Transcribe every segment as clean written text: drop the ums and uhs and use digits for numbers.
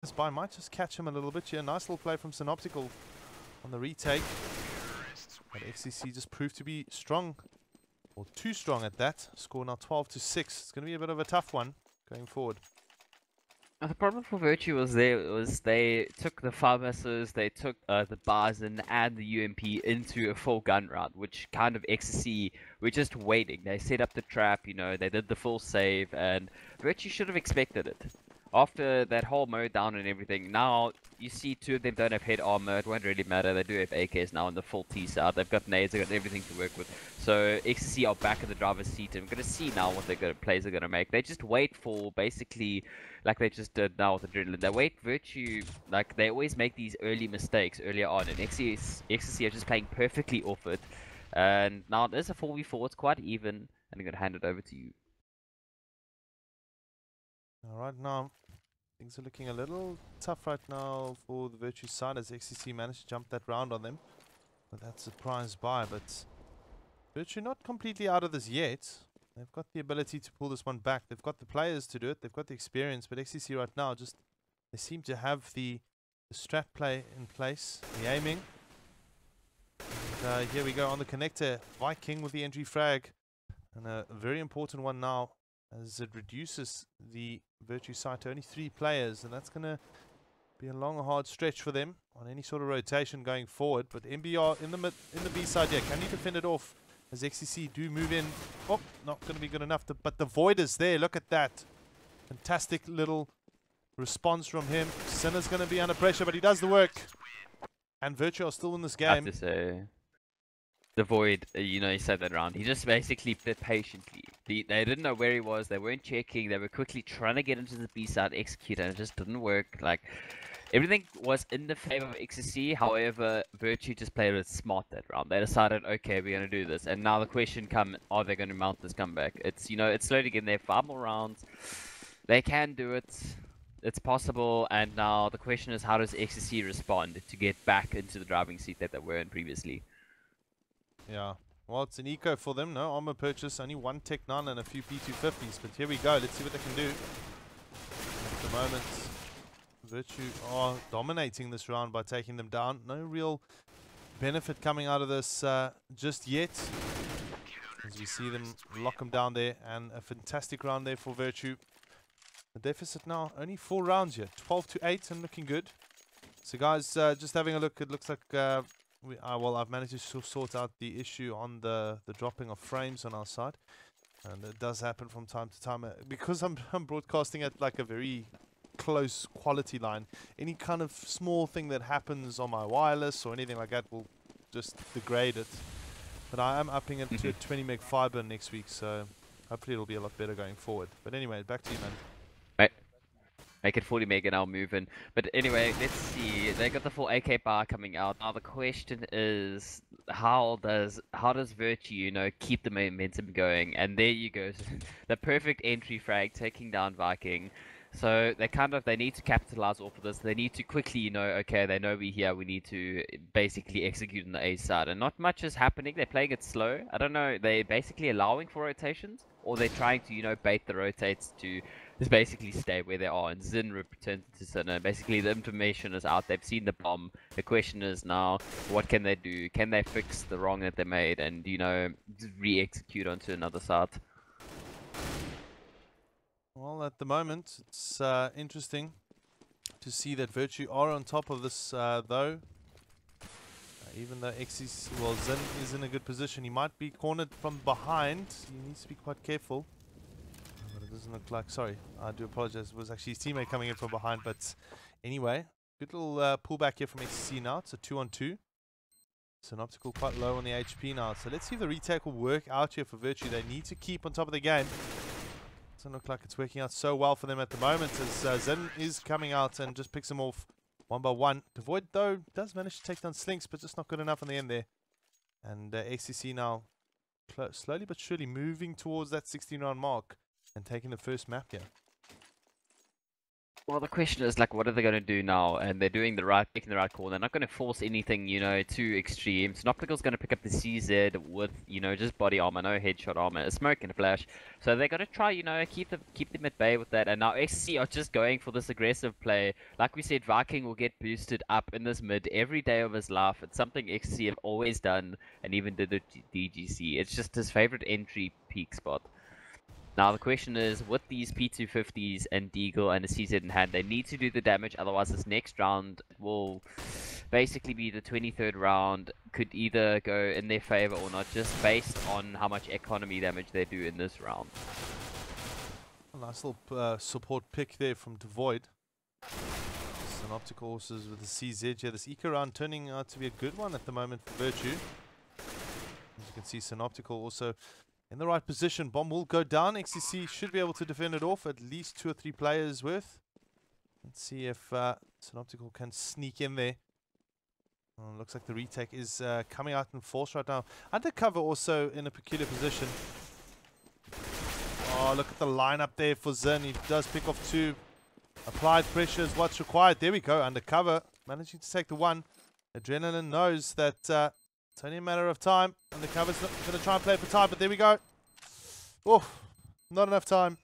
This buy might just catch him a little bit here. Nice little play from Synoptical on the retake. But xTc just proved to be strong, or too strong at that. Score now 12-6. It's going to be a bit of a tough one going forward. The problem for Virtue was they took the pharmacists, they took the Bison and the UMP into a full gun round, which kind of xTc were just waiting. They set up the trap, you know, they did the full save, and Virtue should have expected it. After that whole mode down and everything, now you see two of them don't have head armor. It won't really matter. They do have AKs now in the full T side. They've got nades, they've got everything to work with. So xTc are back in the driver's seat, and we're gonna see now what plays they're gonna make. They just wait for basically like they just did now with Adrenaline. They wait Virtue, like they always make these early mistakes earlier on, and xTc are just playing perfectly off it. And now there's a 4v4. It's quite even, and I'm gonna hand it over to you. All right, now things are looking a little tough right now for the Virtue side as xTc managed to jump that round on them. But that surprise buy, but Virtue not completely out of this yet. They've got the ability to pull this one back. They've got the players to do it. They've got the experience. But xTc right now, just they seem to have the strat play in place, the aiming. And here we go on the connector. Viking with the entry frag. And a very important one now, as it reduces the Virtue side to only 3 players, and that's going to be a long, hard stretch for them on any sort of rotation going forward. But MBR in the B side here, can you defend it off as xTc do move in? Oh, not going to be good enough, but the Void is there. Look at that. Fantastic little response from him. Sinner's going to be under pressure, but he does the work. And Virtue are still in this game. I have to say, the Void, you know, he said that round. He just basically played patiently. They didn't know where he was. They weren't checking. They were quickly trying to get into the B side, execute, and it just didn't work. Like, everything was in the favor of xTc. However, Virtue just played it smart that round. They decided, okay, we're going to do this. And now the question comes, are they going to mount this comeback? It's, you know, it's slowly getting there. 5 more rounds. They can do it. It's possible. And now the question is, how does xTc respond to get back into the driving seat that they were in previously? Yeah, well, it's an eco for them. No armor purchase, only 1 Tech 9 and a few P250s. But here we go. Let's see what they can do. At the moment, Virtue are dominating this round by taking them down. No real benefit coming out of this just yet, as we see them lock them down there. And a fantastic round there for Virtue. The deficit now only 4 rounds here, 12-8, and looking good. So guys, just having a look, it looks like well, I've managed to sort out the issue on the dropping of frames on our side, and it does happen from time to time because I'm broadcasting at like a very close quality line. Any kind of small thing that happens on my wireless or anything like that will just degrade it. But I am upping it to 20 meg fiber next week, so hopefully it'll be a lot better going forward. But anyway, back to you, man. Make it 40 meg and I'll move in. But anyway, let's see. They got the full AK bar coming out. Now the question is, how does Virtue, you know, keep the momentum going? And there you go, the perfect entry frag taking down Viking. So they need to capitalize off of this. They need to quickly, you know, okay, they know we're here. We need to basically execute on the A side, and not much is happening. They're playing it slow. I don't know. They're basically allowing for rotations, or they're trying to, you know, bait the rotates to just basically stay where they are. And Zin returns to Sinner. Basically, the information is out. They've seen the bomb. The question is now, what can they do? Can they fix the wrong that they made and, you know, re-execute onto another side? Well, at the moment, it's interesting to see that Virtue are on top of this, though. Even though xTc, well, Zin is in a good position. He might be cornered from behind. He needs to be quite careful. But it doesn't look like... Sorry, I do apologize. It was actually his teammate coming in from behind. But anyway, good little pullback here from xTc now. It's a 2-on-2. Synoptical quite low on the HP now. So let's see if the retake will work out here for Virtue. They need to keep on top of the game. Doesn't look like it's working out so well for them at the moment, as Zen is coming out and just picks them off 1 by 1. The Void, though, does manage to take down Slinks, but just not good enough in the end there. And xTc now slowly but surely moving towards that 16-round mark and taking the first map here. Well, the question is like, what are they going to do now? And they're doing the right, taking the right call. They're not going to force anything, too extreme. Synoptical's going to pick up the CZ with, just body armor, no headshot armor, a smoke and a flash. So they're going to try, keep them at bay with that. And now XC are just going for this aggressive play. Like we said, Viking will get boosted up in this mid every day of his life. It's something XC have always done, and even did at DGC. It's just his favorite entry peak spot. Now the question is, with these P250s and Deagle and a CZ in hand, they need to do the damage, otherwise this next round will basically be the 23rd round, could either go in their favor or not, just based on how much economy damage they do in this round. A nice little support pick there from Devoid. Synoptical horses with the CZ here. This eco round turning out to be a good one at the moment for Virtue. As you can see, Synoptical also in the right position. Bomb will go down. xTc should be able to defend it off. At least 2 or 3 players worth. Let's see if Synoptical can sneak in there. Looks like the retake is coming out in force right now. Undercover also in a peculiar position. Oh, look at the lineup there for Zin. He does pick off 2. Applied pressure is what's required. There we go. Undercover. Managing to take the 1. Adrenaline knows that it's only a matter of time. Undercover's not going to try and play for time, but there we go. Oh, not enough time.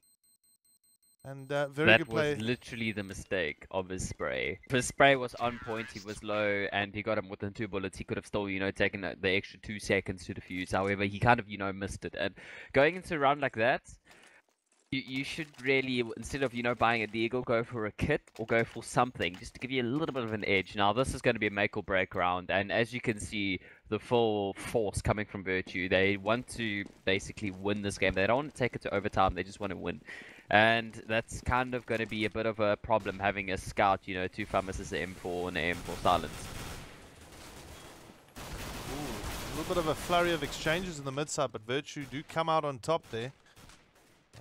And very good play. That was literally the mistake of his spray. If his spray was on point, he was low, and he got him within 2 bullets. He could have still, taken the extra 2 seconds to defuse. However, he kind of, missed it. And going into a round like that, you should really, instead of, buying a Deagle, go for a kit or go for something just to give you a little bit of an edge. Now, this is going to be a make or break round, and as you can see, the full force coming from Virtue, they want to basically win this game. They don't want to take it to overtime, they just want to win. And that's kind of going to be a bit of a problem having a scout, 2 FAMAs as an M4 and an M4 silence. Ooh, a little bit of a flurry of exchanges in the mid side, but Virtue do come out on top there.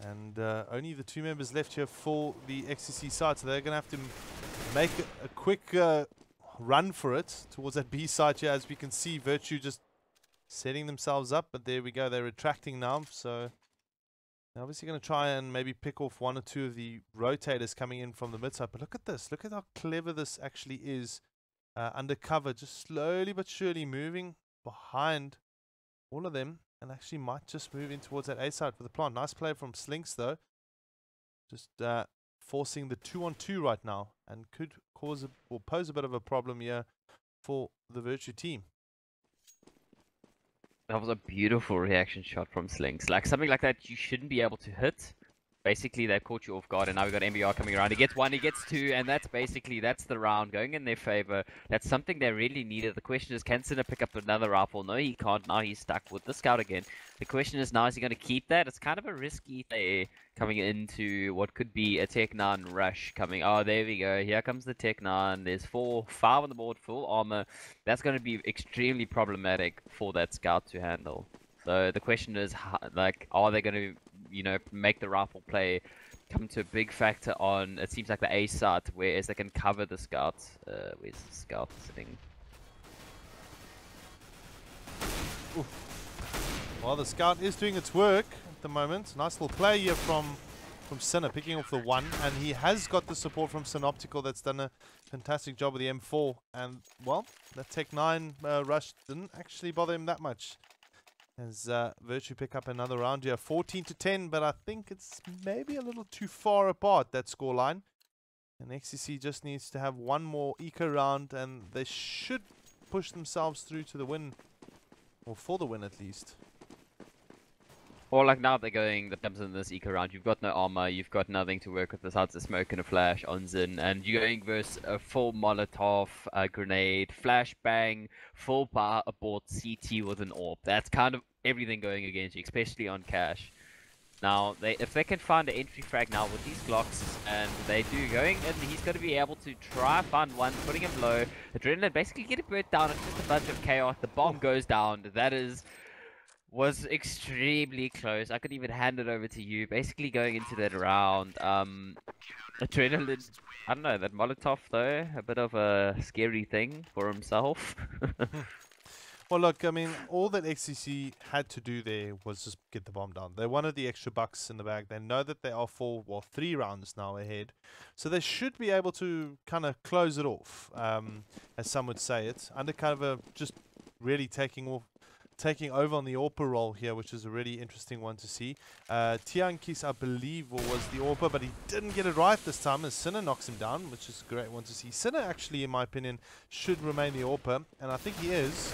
And only the 2 members left here for the xTc side, so they're going to have to make a quick run for it towards that B side here. As we can see, Virtue just setting themselves up, but there we go, they're retracting now. So they're obviously going to try and maybe pick off 1 or 2 of the rotators coming in from the mid side. But look at this, look at how clever this actually is. Undercover, just slowly but surely moving behind all of them. And actually might just move in towards that A side for the plant. Nice play from Slinks though. Just forcing the 2-on-2 right now. And could cause or pose a bit of a problem here for the Virtue team. That was a beautiful reaction shot from Slinks. Like, something like that you shouldn't be able to hit. Basically, they caught you off guard, and now we've got MBR coming around. He gets 1, he gets 2, and that's the round going in their favor. That's something they really needed. The question is, can Sinner pick up another rifle? No, he can't. Now he's stuck with the scout again. The question is, now is he going to keep that? It's kind of a risky play coming into what could be a Tech 9 rush coming. Oh, there we go. Here comes the Tech 9. There's 5 on the board, full armor. That's going to be extremely problematic for that scout to handle. So the question is, like, are they going to make the rifle play come to a big factor on, it seems like the A side, whereas they can cover the scout. Where's the scout sitting? Ooh. Well, the scout is doing its work at the moment. Nice little play here from Sinner, picking off the 1, and he has got the support from Synoptical that's done a fantastic job with the M4. And, well, that Tech 9 rush didn't actually bother him that much. As Virtue pick up another round here, 14-10, but I think it's maybe a little too far apart, that scoreline. And xTc just needs to have 1 more eco round, and they should push themselves through to the win, or for the win at least. Or like now they're going, the comes in this eco round, you've got no armor, you've got nothing to work with besides a smoke and a flash on Zin, and you're going versus a full Molotov, grenade, flashbang, full bar abort CT with an AWP. That's kind of everything going against you, especially on cash. Now, if they can find an entry frag now with these Glocks, and they do going, and he's going to be able to try find 1, putting him low. Adrenaline basically get it burnt down, it's just a bunch of chaos, the bomb goes down, that was extremely close. I could even hand it over to you. Basically going into that round, Adrenaline, I don't know, that Molotov though, a bit of a scary thing for himself. Well, look, I mean, all that xTc had to do there was just get the bomb down. They wanted the extra bucks in the bag. They know that they are 3 rounds now ahead. So they should be able to kind of close it off, as some would say it. Undercover just really taking over on the AWPer role here, which is a really interesting one to see. Tiankis, I believe, was the AWPer, but he didn't get it right this time as Sinner knocks him down, which is a great one to see. Sinner actually, in my opinion, should remain the AWPer, and I think he is.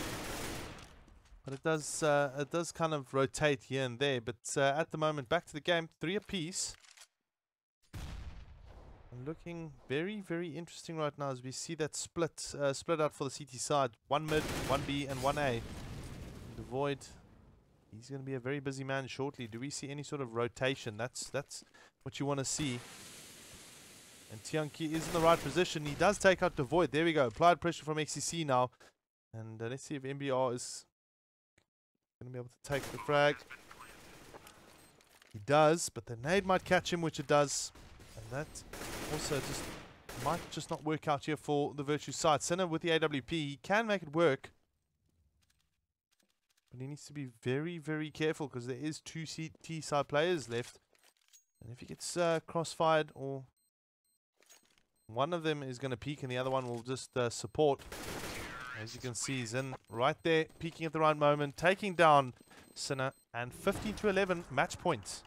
But it does kind of rotate here and there. But at the moment, back to the game, 3 apiece. Looking very, very interesting right now as we see that split out for the CT side. 1 mid, 1 B, and 1 A. The Void, he's going to be a very busy man shortly. Do we see any sort of rotation? That's what you want to see. And Tianki is in the right position. He does take out the Void. There we go. Applied pressure from xTc now. And let's see if MBR is going to be able to take the frag. He does, but the nade might catch him, which it does. And that also might just not work out here for the Virtue side. Sinner with the AWP, he can make it work. But he needs to be very, very careful because there is 2 CT side players left. And if he gets crossfired, or one of them is going to peek and the other one will just support. As you can see, Zin right there, peeking at the right moment, taking down Sinner, and 15-11 match points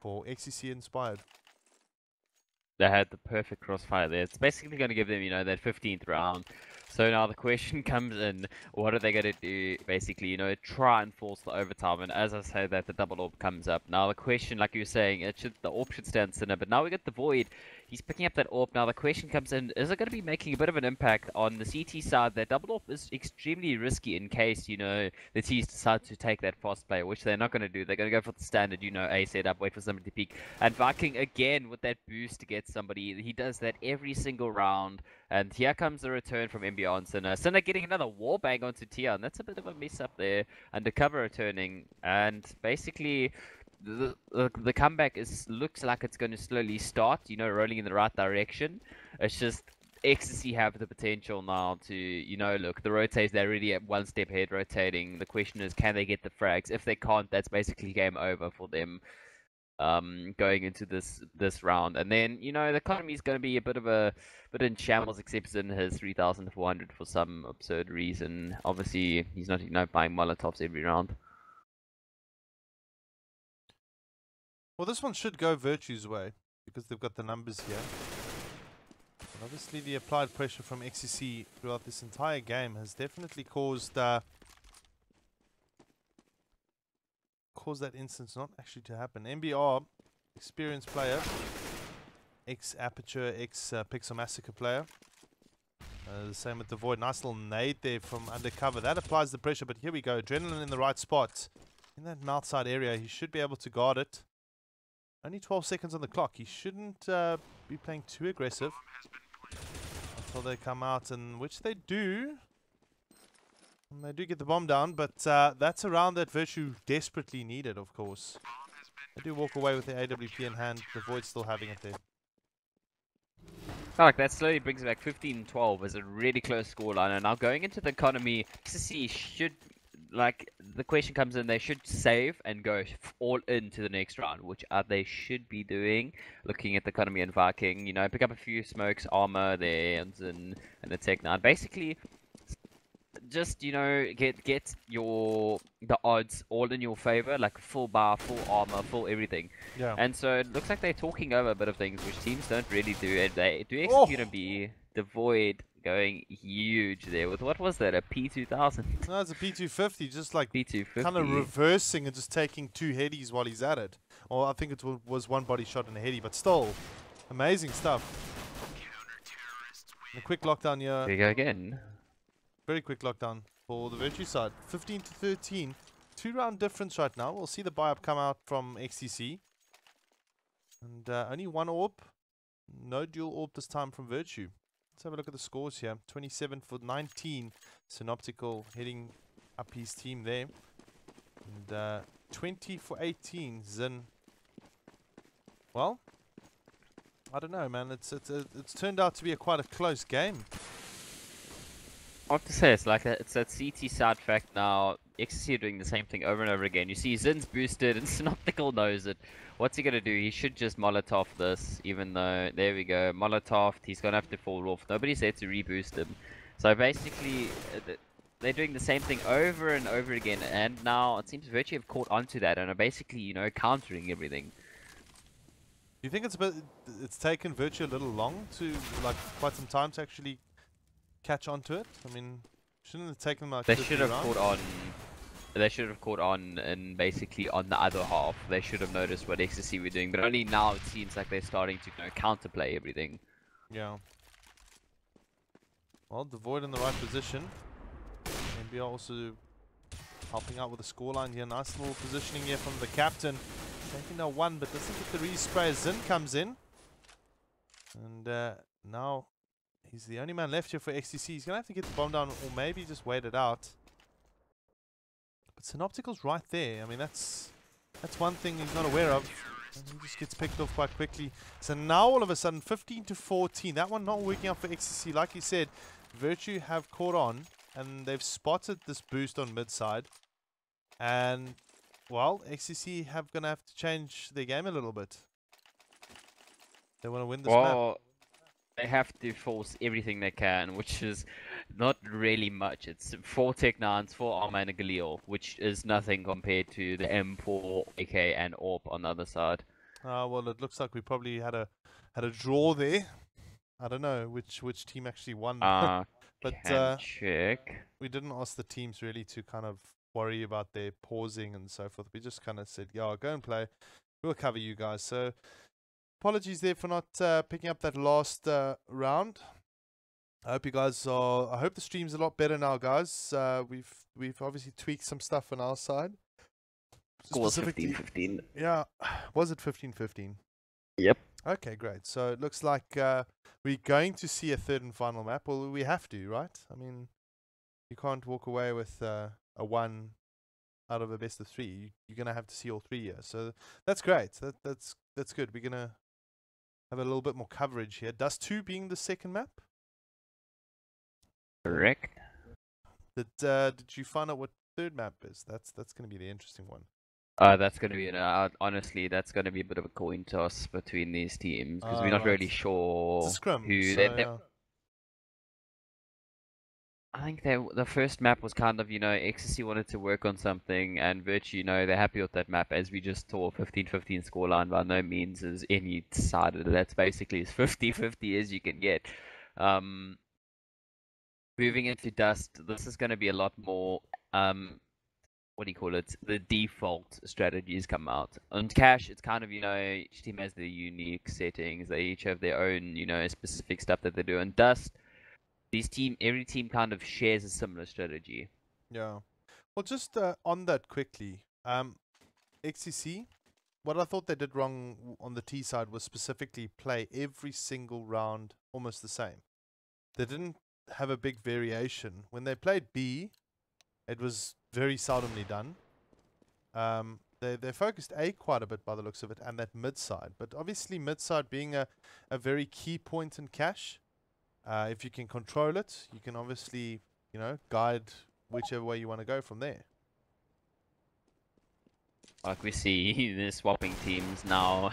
for xTc Inspired. They had the perfect crossfire there. It's basically going to give them, you know, that 15th round. So now the question comes in, what are they going to do? Basically, you know, try and force the overtime. And as I say that, the double AWP comes up. Now the question, like you were saying, the AWP should stand Sinner. But now we get the Void. He's picking up that AWP. Now the question comes in, is it going to be making a bit of an impact on the CT side? That double AWP is extremely risky in case, you know, the T's decide to take that fast play, which they're not going to do. They're going to go for the standard, you know, A setup, wait for somebody to peek. And Viking again with that boost to get somebody. He does that every single round. And here comes the return from MBR and Sinner. Sinner getting another wallbang onto Tian. That's a bit of a mess up there. Undercover returning. And basically, the comeback looks like it's going to slowly start, you know, rolling in the right direction. It's just xTc have the potential now to, you know, look, the rotates, they're already at 1 step ahead rotating. The question is, can they get the frags? If they can't, that's basically game over for them. Going into this round, and then, you know, the economy is going to be a bit in shambles, except in his 3,400 for some absurd reason. Obviously, he's not, you know, buying Molotovs every round. Well, this one should go Virtue's way because they've got the numbers here. And obviously, the applied pressure from xTc throughout this entire game has definitely caused that instance not actually to happen. MBR, experienced player, ex-Aperture, ex-Pixel Massacre player. The same with the Void. Nice little nade there from undercover. That applies the pressure, but here we go. Adrenaline in the right spot. In that mouth side area, he should be able to guard it. Only 12 seconds on the clock. He shouldn't be playing too aggressive until they come out, and which they do. And they do get the bomb down, but that's a round that Virtue desperately needed, of course. They do walk away with the AWP in hand, the Void still having it there. I like that slowly brings it back 15-12 as a really close scoreline. And now going into the economy, xTc should, like, the question comes in, they should save and go all into the next round, which they should be doing. Looking at the economy and Viking, you know, pick up a few smokes, armor there, and a tech 9. Basically, just, you know, get the odds all in your favor, like full bar, full armor, full everything. Yeah. And so it looks like they're talking over a bit of things which teams don't really do, and they do execute and be the Void going huge there with, what was that, a P2000? No, it's a P250, just like P250. kind of reversing and just taking 2 headies while he's at it. Or I think it was 1 body shot and a heady, but still, amazing stuff. And a quick lockdown here. There you go again. Very quick lockdown for the Virtue side. 15-13. 2-round difference right now. We'll see the buy-up come out from xTc. And only 1 AWP. No dual AWP this time from Virtue. Let's have a look at the scores here. 27 for 19. Synoptical heading up his team there. And 20 for 18. Zin. Well, I don't know, man. It's turned out to be quite a close game. I have to say, it's like it's that CT side fact now. XC are doing the same thing over and over again. You see Zin's boosted and Synoptical knows it. What's he gonna do? He should just Molotov this, even though, there we go, Molotov, he's gonna have to fall off. Nobody's there to reboost him. So basically, they're doing the same thing over and over again, and now it seems Virtue have caught onto that and are basically, countering everything. Do you think it's taken Virtue a little long to, like, quite some time to actually catch on to it? I mean, shouldn't it have taken like They 2 or should 3 have rounds? caught on. They should have caught on, and basically on the other half, they should have noticed what XTC were doing. But only now it seems like they're starting to counterplay everything. Yeah. Well, Devoid in the right position. NBR also helping out with the scoreline here. Nice little positioning here from the captain. Taking now one, but doesn't get the respray. Zin comes in. And now he's the only man left here for XTC. He's going to have to get the bomb down or maybe just wait it out. But Synoptical's right there. I mean, that's one thing he's not aware of. And he just gets picked off quite quickly. So now all of a sudden, 15 to 14. That one not working out for XTC. Like you said, Virtue have caught on. And they've spotted this boost on mid side. And, well, XTC have going to have to change their game a little bit. They want to win this map. They have to force everything they can, which is not really much. It's 4 Tech 9s, 4 Armor and a Galil, which is nothing compared to the M4, AK and AWP on the other side. Well, it looks like we probably had a draw there. I don't know which team actually won. But check. we didn't ask the teams really to kind of worry about their pausing and so forth. We just kind of said, yeah, go and play. We'll cover you guys. So apologies there for not picking up that last round. I hope you guys are. I hope the stream's a lot better now, guys. We've obviously tweaked some stuff on our side. Score was 15-15. Yeah, was it 15-15? Yep. Okay, great. So it looks like we're going to see a third and final map. Well, we have to, right? I mean, you can't walk away with a 1 out of a best of 3. You're gonna have to see all 3 here. So that's great. That's good. We're gonna have a little bit more coverage here. Dust 2 being the second map. Correct. Did you find out what third map is? That's gonna be the interesting one. That's going to be honestly, that's going to be a bit of a coin toss between these teams because we're not really sure scrum, who so, yeah. I think the first map was kind of, XTC wanted to work on something, and Virtue, they're happy with that map. As we just saw, 15-15 scoreline by no means is any decided. That's basically as 50-50 as you can get. Moving into Dust, this is going to be a lot more what do you call it? The default strategies come out. On Cash, it's kind of, each team has their unique settings. They each have their own, specific stuff that they do. On Dust, every team kind of shares a similar strategy. Yeah. Well, just on that quickly, XTC, what I thought they did wrong on the T side was specifically play every single round almost the same. They didn't have a big variation. When they played B, it was very seldomly done. They focused A quite a bit by the looks of it, and that mid side. But obviously mid side being a very key point in Cash, if you can control it, you can obviously, guide whichever way you want to go from there. Like we see the swapping teams now.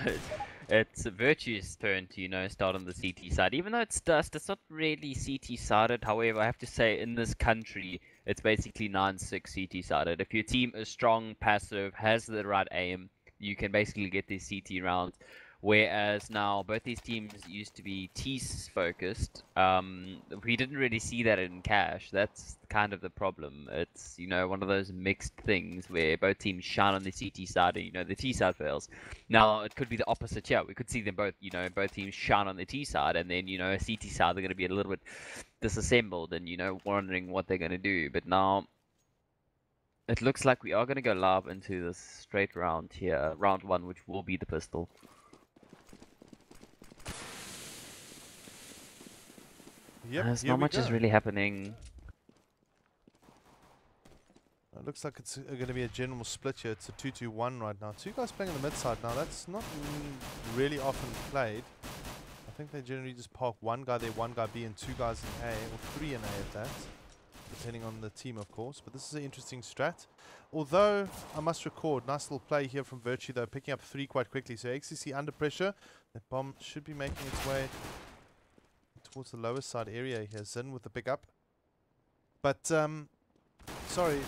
It's Virtue's turn to, start on the CT side. Even though it's Dust, it's not really CT sided. However, I have to say, in this country, it's basically 9-6 CT sided. If your team is strong, passive, has the right aim, you can basically get these CT rounds. Whereas now, both these teams used to be T focused. We didn't really see that in Cash. That's kind of the problem. It's, one of those mixed things where both teams shine on the CT side and, the T side fails. Now, it could be the opposite here. We could see them both, both teams shine on the T side, and then, a CT side, they're going to be a little bit disassembled and, wondering what they're going to do. But now, it looks like we are going to go live into this straight round here, round 1, which will be the pistol. Yep, There's not much is really happening. It looks like it's going to be a general split here. It's a 2-2-1 right now. 2 guys playing on the mid side now. That's not really often played. I think they generally just park 1 guy there, 1 guy B, and 2 guys in A, or 3 in A at that. depending on the team, of course. But this is an interesting strat. Although, I must record, nice little play here from Virtue, though, picking up 3 quite quickly. So xTc under pressure. That bomb should be making its way towards the lower side area here. Zin with the pickup. But, sorry,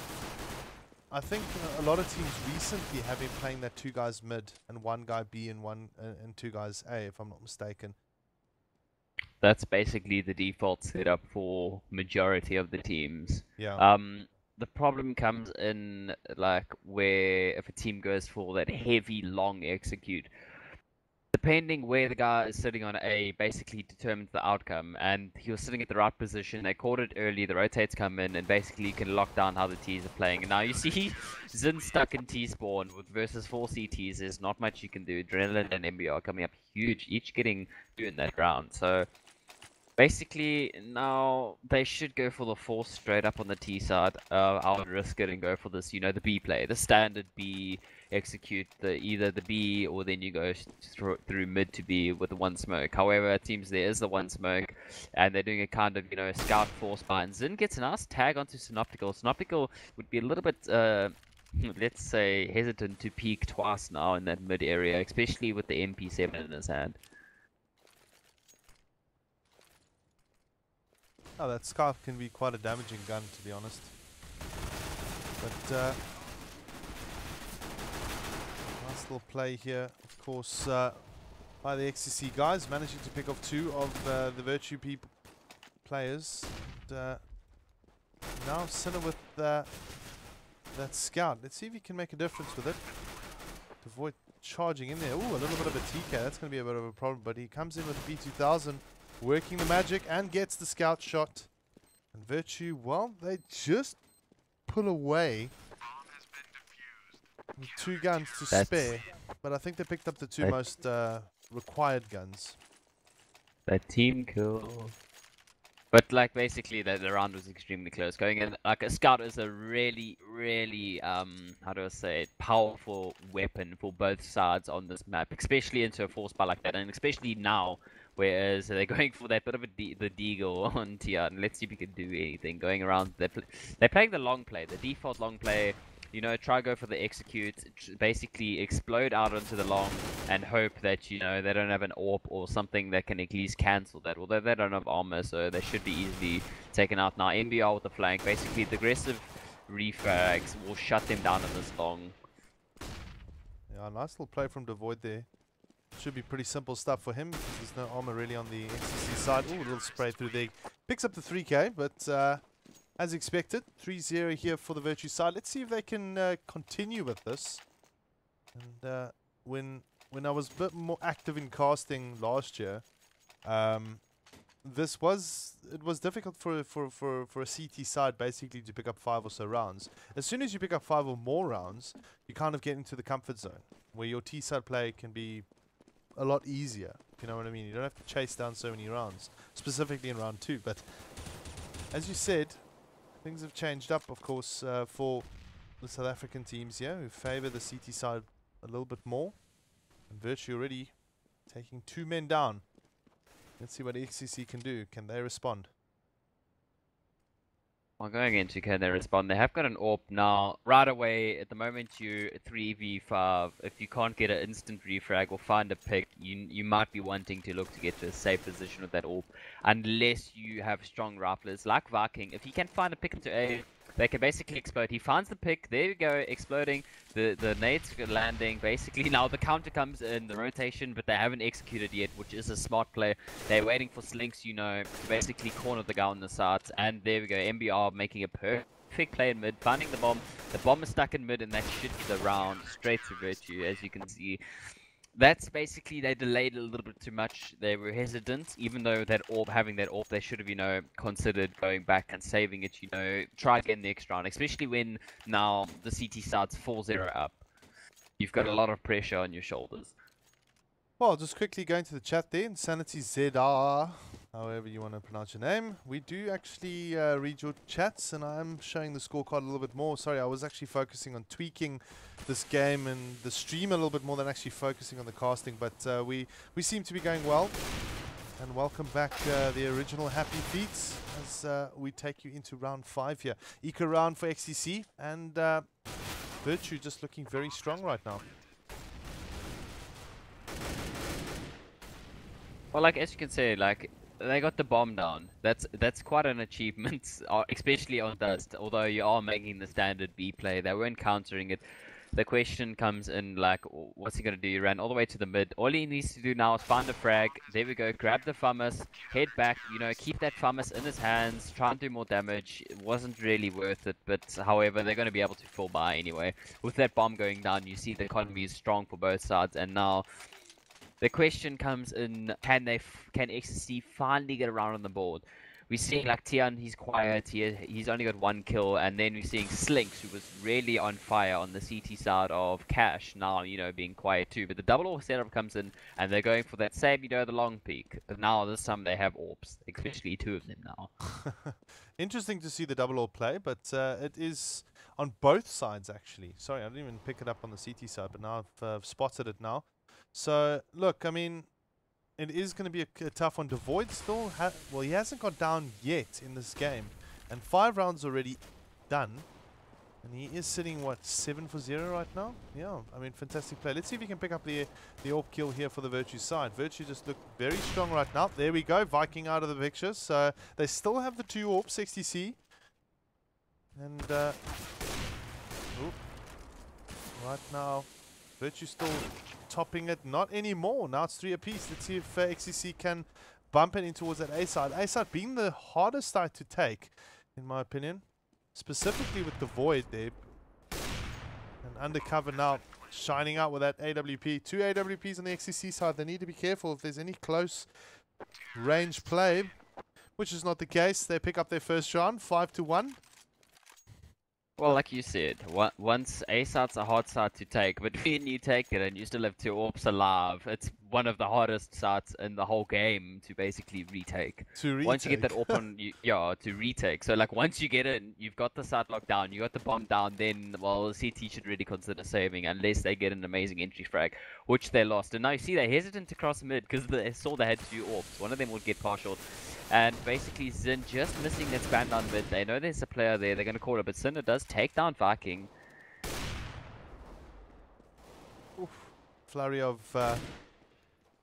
I think a lot of teams recently have been playing that 2 guys mid and 1 guy B and 2 guys A, if I'm not mistaken. That's basically the default setup for majority of the teams. Yeah. The problem comes in like where if a team goes for that heavy long execute, depending where the guy is sitting on A basically determines the outcome, and he was sitting at the right position. They caught it early, the rotates come in, and basically you can lock down how the T's are playing. And now you see Zin stuck in T spawn with versus 4 CTs. There's not much you can do. Adrenaline and MBR coming up huge, each getting 2 in that round. So basically, now they should go for the force straight up on the T side. I would risk it and go for this, the B play, the standard B, execute either the B or then you go through mid to B with the 1 smoke. However, it seems there is the 1 smoke, and they're doing a kind of, scout force buy. And Zin gets a nice tag onto Synoptical. Synoptical would be a little bit, let's say, hesitant to peek twice now in that mid area, especially with the MP7 in his hand. Oh, that scarf can be quite a damaging gun, to be honest. But, nice little play here, of course, by the xTc guys, managing to pick off 2 of the Virtue players. And, now Sinner with that scout. Let's see if he can make a difference with it. To avoid charging in there. Ooh, a little bit of a TK. That's going to be a bit of a problem. But he comes in with the B2000. Working the magic and gets the scout shot. And Virtue, well, they just pull away with 2 guns to spare. But I think they picked up the 2 most required guns. That team kill. But like basically the round was extremely close. Going in like a scout is a really, really how do I say it, powerful weapon for both sides on this map, especially into a force buy like that, and especially now. Whereas they're going for that bit of the deagle on TR, and let's see if we can do anything. Going around, they're playing the long play, the default long play. Try go for the execute, basically explode out onto the long, and hope that they don't have an AWP or something that can at least cancel that. Although they don't have armor, so they should be easily taken out. Now MBR with the flank, basically the aggressive refrags will shut them down in this long. Yeah, nice little play from Devoid there. Should be pretty simple stuff for him because there's no armor really on the xTc side. Ooh, a little spray through there. Picks up the 3k, but as expected, 3-0 here for the Virtue side. Let's see if they can continue with this. And when I was a bit more active in casting last year, it was difficult for a CT side basically to pick up 5 or so rounds. As soon as you pick up 5 or more rounds, you kind of get into the comfort zone where your T side play can be a lot easier, if you know what I mean. You don't have to chase down so many rounds, specifically in round 2. But as you said, things have changed up, of course, for the South African teams here, who favor the CT side a little bit more. And Virtue already taking 2 men down. Let's see what xTc can do. Can they respond? Well, going into can they respond? They have got an AWP now. Right away, at the moment you 3v5, if you can't get an instant refrag or find a pick, you might be wanting to look to get to a safe position with that AWP. Unless you have strong riflers like Viking. If he can find a pick into A, they can basically explode. He finds the pick, there we go, exploding. The nades landing. Basically now the counter comes in, the rotation, but they haven't executed yet, which is a smart play. They're waiting for Slinks, to basically corner the guy on the sides. And there we go, MBR making a perfect play in mid, finding the bomb. The bomb is stuck in mid, and that should be the round straight to Virtue, as you can see. That's basically, they delayed a little bit too much. They were hesitant, even though that AWP, having that AWP, they should have, considered going back and saving it, try again next round, especially when now the CT starts 4-0 up. You've got a lot of pressure on your shoulders. Well, just quickly going to the chat there, Insanity ZR, however you want to pronounce your name. We do actually read your chats, and I'm showing the scorecard a little bit more. Sorry, I was actually focusing on tweaking this game and the stream a little bit more than actually focusing on the casting, but we seem to be going well. and welcome back the original Happy Feet as we take you into round 5 here. Eco round for xTc, and Virtue just looking very strong right now. Well, like as you can say, like they got the bomb down. That's quite an achievement, especially on Dust. Although you are making the standard B play, they weren't countering it. The question comes in like, what's he gonna do? He ran all the way to the mid. All he needs to do now is find a frag. There we go. Grab the Famas, head back. You know, keep that Famas in his hands. Try and do more damage. It wasn't really worth it, but however, they're gonna be able to full buy anyway. With that bomb going down, you see the economy is strong for both sides, and now. The question comes in: can xTc finally get around on the board? We're seeing like Tian, he's quiet. He's only got 1 kill, and then we're seeing Slinks, who was really on fire on the CT side of Cash. Now being quiet too. But the double AWP setup comes in, and they're going for that same the long peak. But now this time they have AWPs, especially 2 of them now. Interesting to see the double AWP play, but it is on both sides actually. Sorry, I didn't even pick it up on the CT side, but now I've spotted it now. So, look, I mean, it is going to be a tough one. Devoid still, well, he hasn't got down yet in this game. And 5 rounds already done. And he is sitting, what, 7 for 0 right now? Yeah, I mean, fantastic play. Let's see if he can pick up the AWP kill here for the Virtue side. Virtue just look very strong right now. There we go, Viking out of the picture. So, they still have the 2 AWPs, xTc. And, right now, Virtue still topping it, not anymore. Now it's 3 apiece. Let's see if xTc can bump it in towards that A side. A side being the hardest side to take, in my opinion. Specifically with the Void there. And Undercover now shining out with that AWP. 2 AWPs on the xTc side. They need to be careful if there's any close range play, which is not the case. They pick up their first round, 5-1. Well, like you said, once A side's a hard side to take, but when you take it and you still have 2 AWPs alive, it's one of the hardest sides in the whole game to basically retake. Once you get that AWP on, to retake. So, like, once you get it, you've got the side locked down, you got the bomb down, then, well, CT should really consider saving, unless they get an amazing entry frag, which they lost. And now you see they're hesitant to cross mid, because they saw they had 2 AWPs. One of them would get partial. And basically, Zin just missing that span down mid. They know there's a player there. They're going to call it. But Zin does take down Viking. Oof. Flurry of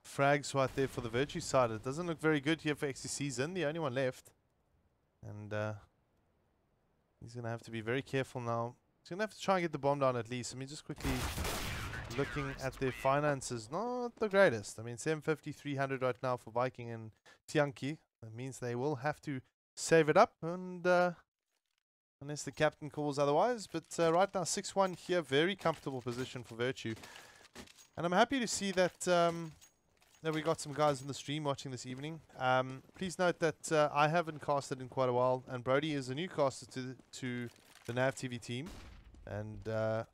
frags right there for the Virtue side. It doesn't look very good here for xTc. Zin, the only one left. And he's going to have to be very careful now. He's going to have to try and get the bomb down at least. I mean, just quickly looking at their finances. Not the greatest. I mean, 750, 300 right now for Viking and Tianki. That means they will have to save it up, and unless the captain calls otherwise. But right now, 6-1 here, very comfortable position for Virtue. And I'm happy to see that that we got some guys in the stream watching this evening. Please note that I haven't casted in quite a while, and Brody is a new caster to the NAV TV team, and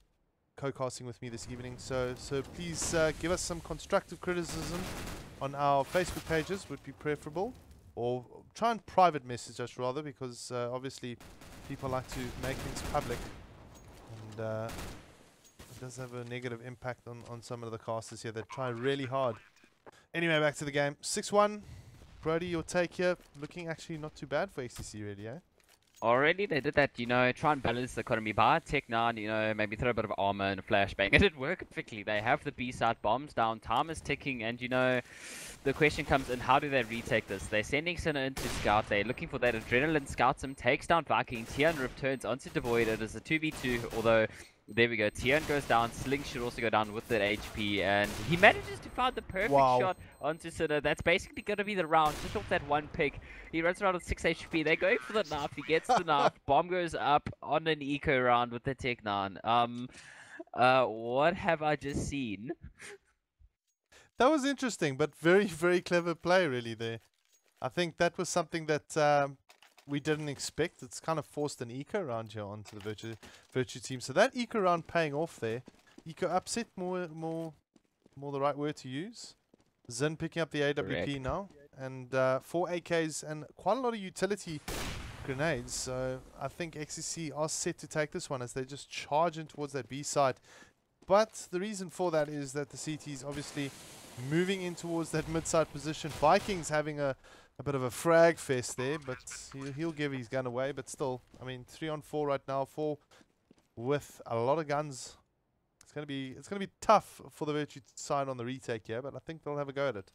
co-casting with me this evening. So please give us some constructive criticism on our Facebook pages, would be preferable. Or try and private message us rather, because obviously people like to make things public, and it does have a negative impact on some of the casters here that try really hard. Anyway, back to the game. 6-1. Brody, your take here. Looking actually not too bad for xTc really, eh? Already they did that, try and balance the economy by Tech 9, maybe throw a bit of armor and a flashbang. It did work perfectly. They have the B-side bombs down, time is ticking, and the question comes in, how do they retake this? They're sending Sinner into scout, they're looking for that adrenaline, scouts him, takes down Viking, Tian returns onto Devoid, it is a 2v2, although there we go. Tian goes down. Slink should also go down with that HP, and he manages to find the perfect shot onto Sinner. That's basically going to be the round. Just off that one pick, he runs around with 6 HP. They're going for the knife. He gets the knife. Bomb goes up on an eco round with the Tech 9. What have I just seen? That was interesting, but very, very clever play, really. There, I think that was something that we didn't expect. It's kind of forced an eco round here onto the Virtue team. So that eco round paying off there. Eco upset, more the right word to use. Zin picking up the AWP now, and 4 AKs and quite a lot of utility grenades. So I think xTc are set to take this one as they just charge in towards that B side. But the reason for that is that the CTs obviously moving in towards that mid-side position. Vikings having a bit of a frag fest there, but he'll give his gun away. But still, I mean, 3 on 4 right now, 4 with a lot of guns. It's gonna be tough for the Virtue side on the retake here, but I think they'll have a go at it.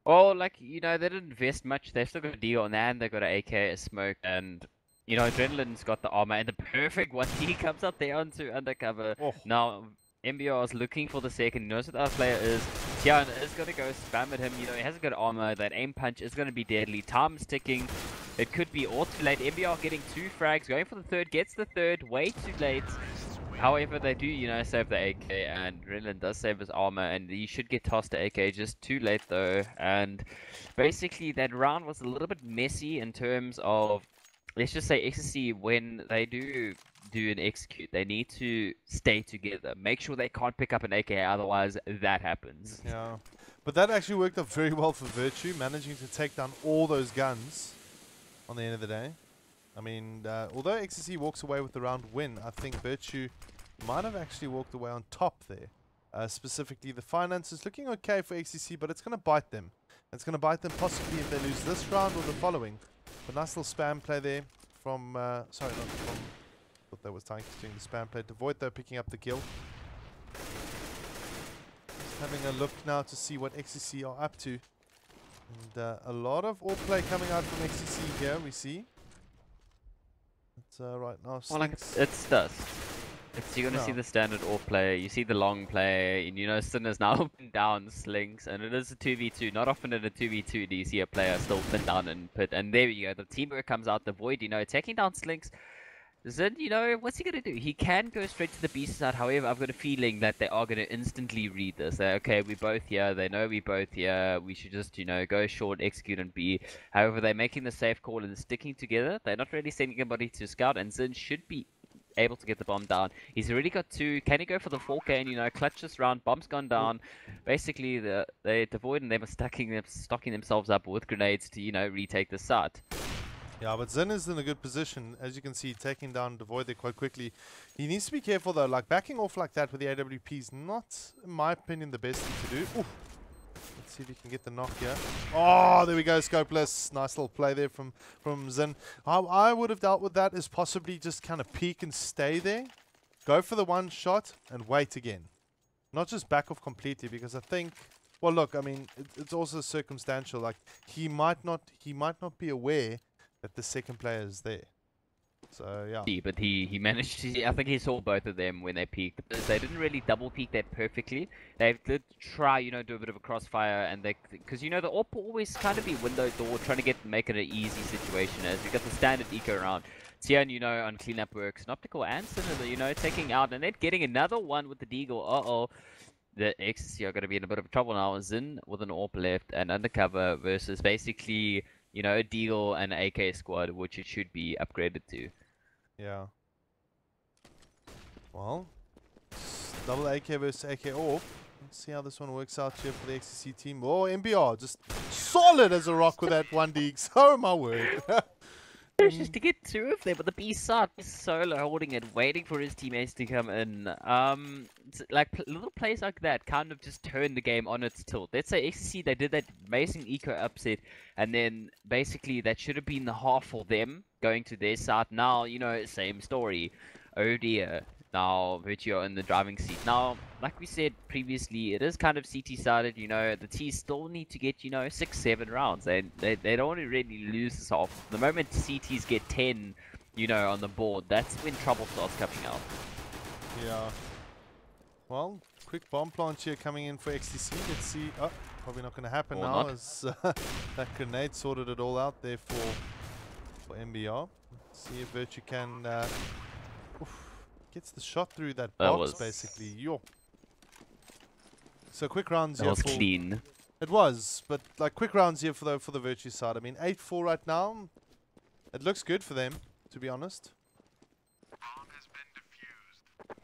Well, like, you know, they didn't invest much. They've still got a deal on that, and they've got an AK, a smoke, and, you know, Adrenaline's got the armor, and the perfect one. He comes up there onto undercover. Oh. Now, MBR is looking for the second. He knows what the other player is. Tian is going to go spam at him. You know, he has a good armor. That aim punch is going to be deadly. Time's ticking. It could be all too late. MBR getting 2 frags, going for the third, gets the third, way too late. However, they do, you know, save the AK, and Renlin does save his armor, and he should get tossed to AK, just too late though. And basically, that round was a little bit messy in terms of, let's just say, xTc, when they do an execute, they need to stay together. Make sure they can't pick up an AK, otherwise that happens. Yeah, but that actually worked out very well for Virtue, managing to take down all those guns on the end of the day. I mean, although xTc walks away with the round win, I think Virtue might have actually walked away on top there. Specifically, the finances looking okay for xTc, but it's going to bite them. It's going to bite them possibly if they lose this round or the following. But nice little spam play there from, sorry, not from, I thought that was Tank doing the spam play. Devoid though picking up the kill. Just having a look now to see what xTc are up to. And a lot of all play coming out from xTc here, we see. It's right now. Well, like it's dust. You're gonna see the standard AWP play, you see the long play, and you know Sin is now up and down slinks, and it is a 2v2. Not often in a 2v2 do you see a player still pin down and pit, and there you go, the teamwork comes out, the void, you know, taking down slinks. Zin, you know, what's he gonna do? He can go straight to the B side, however, I've got a feeling that they are gonna instantly read this. They're, okay, we're both here, they know we're both here, we should just, you know, go short, execute and B. However, they're making the safe call and sticking together. They're not really sending anybody to scout, and Zin should be able to get the bomb down. He's already got 2. Can he go for the 4K and, you know, clutch this round? Bomb's gone down. Basically, they Devoid and them are stocking themselves up with grenades to, you know, retake the site. Yeah, but Zen is in a good position. As you can see, taking down Devoid there quite quickly. He needs to be careful, though. Like, backing off like that with the AWP is not, in my opinion, the best thing to do. Ooh. Let's see if he can get the knock here. Oh, there we go, Scopeless. Nice little play there from Zin. How I would have dealt with that is possibly just kind of peek and stay there. Go for the one shot and wait again. Not just back off completely, because I think, well, look, I mean, it's also circumstantial. Like, he might not be aware that the second player is there. So yeah. But he managed to. I think he saw both of them when they peeked. They didn't really double peek that perfectly. They did try, you know, do a bit of a crossfire, and because you know the AWP always kind of be window door, trying to make it an easy situation. As we got the standard eco around. Tian, you know, on cleanup work, Synoptical and Sinister, you know, taking out, and then getting another one with the Deagle. The xTc are going to be in a bit of trouble now. Zin with an AWP left and undercover versus basically, you know, a Deagle and AK squad, which it should be upgraded to. Yeah. Well, double AK versus AK AWP. Let's see how this one works out here for the xTc team. Oh, MBR just solid as a rock with that 1D. Oh my word. It's just to get 2 of them, but the B side is solo holding it, waiting for his teammates to come in. Like little plays like that kind of just turn the game on its tilt. Let's say xTc, they did that amazing eco upset, and then basically that should have been the half for them going to their side. Now, you know, same story. Oh dear. Now Virtue are in the driving seat. Now, like we said previously, it is kind of CT sided, you know, the T's still need to get, you know, 6-7 rounds. They don't want to really lose this off. The moment CTs get 10, you know, on the board, that's when trouble starts coming out. Yeah. Well, quick bomb plant here coming in for xTc. Let's see. Oh, probably not going to happen now, not. as that grenade sorted it all out there for MBR. Let's see if Virtue can gets the shot through that box, basically. Yo. So quick rounds here. That was clean. It was, but like quick rounds here for the Virtue side. I mean, 8-4 right now. It looks good for them, to be honest.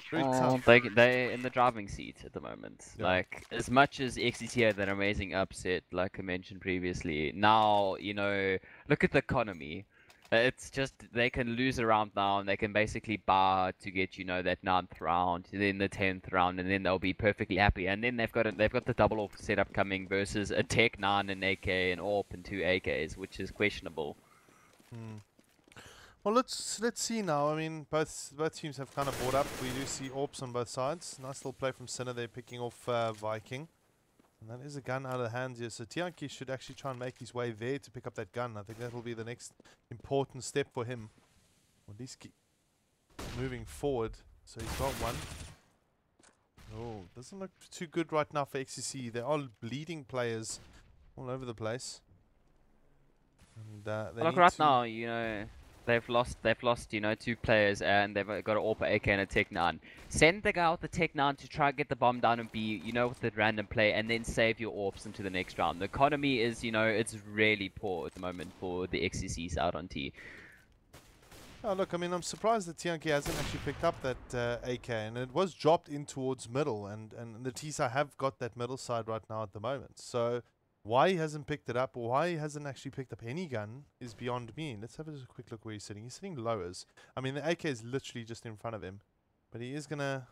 Very tough. They're in the driving seat at the moment. Yeah. Like, as much as xTc had that amazing upset, like I mentioned previously, now, you know, look at the economy. It's just they can lose a round now, and they can basically bar to get that 9th round, then the 10th round, and then they'll be perfectly happy. And then they've got the double off setup coming versus a Tech 9 and AK and AWP and 2 AKs, which is questionable. Well, let's see now. I mean, both teams have kind of bought up. We do see AWPs on both sides. Nice little play from Sinner there, picking off Viking. And that is a gun out of the hands here. So Tianki should actually try and make his way there to pick up that gun. I think that will be the next important step for him. Or at least keep moving forward. So he's got one. Oh, doesn't look too good right now for xTc. They are bleeding players all over the place. And they Look, right now, they've lost 2 players, and they've got an AWP, AK, and a Tech 9. Send the guy with the Tech 9 to try and get the bomb down and be, with the random play, and then save your AWPs into the next round. The economy is, it's really poor at the moment for the xTc side on T. Oh, look, I mean, I'm surprised that Tianki hasn't actually picked up that AK, and it was dropped in towards middle, and the TSA have got that middle side right now at the moment. So why he hasn't picked it up, or why he hasn't actually picked up any gun, is beyond me. Let's have a quick look where he's sitting. He's sitting lowers. I mean, the AK is literally just in front of him, but he's gonna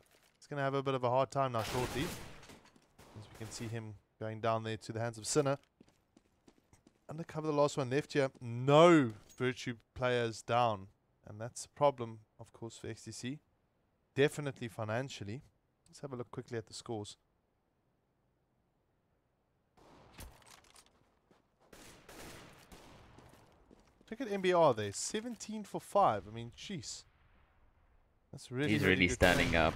have a bit of a hard time now shortly, as we can see him going down there to the hands of Sinner. Undercover, the last one left here. No Virtue players down. And that's a problem, of course, for xTc. Definitely financially. Let's have a look quickly at the scores. Look at MBR there. 17 for 5. I mean, jeez. That's really, He's really standing up.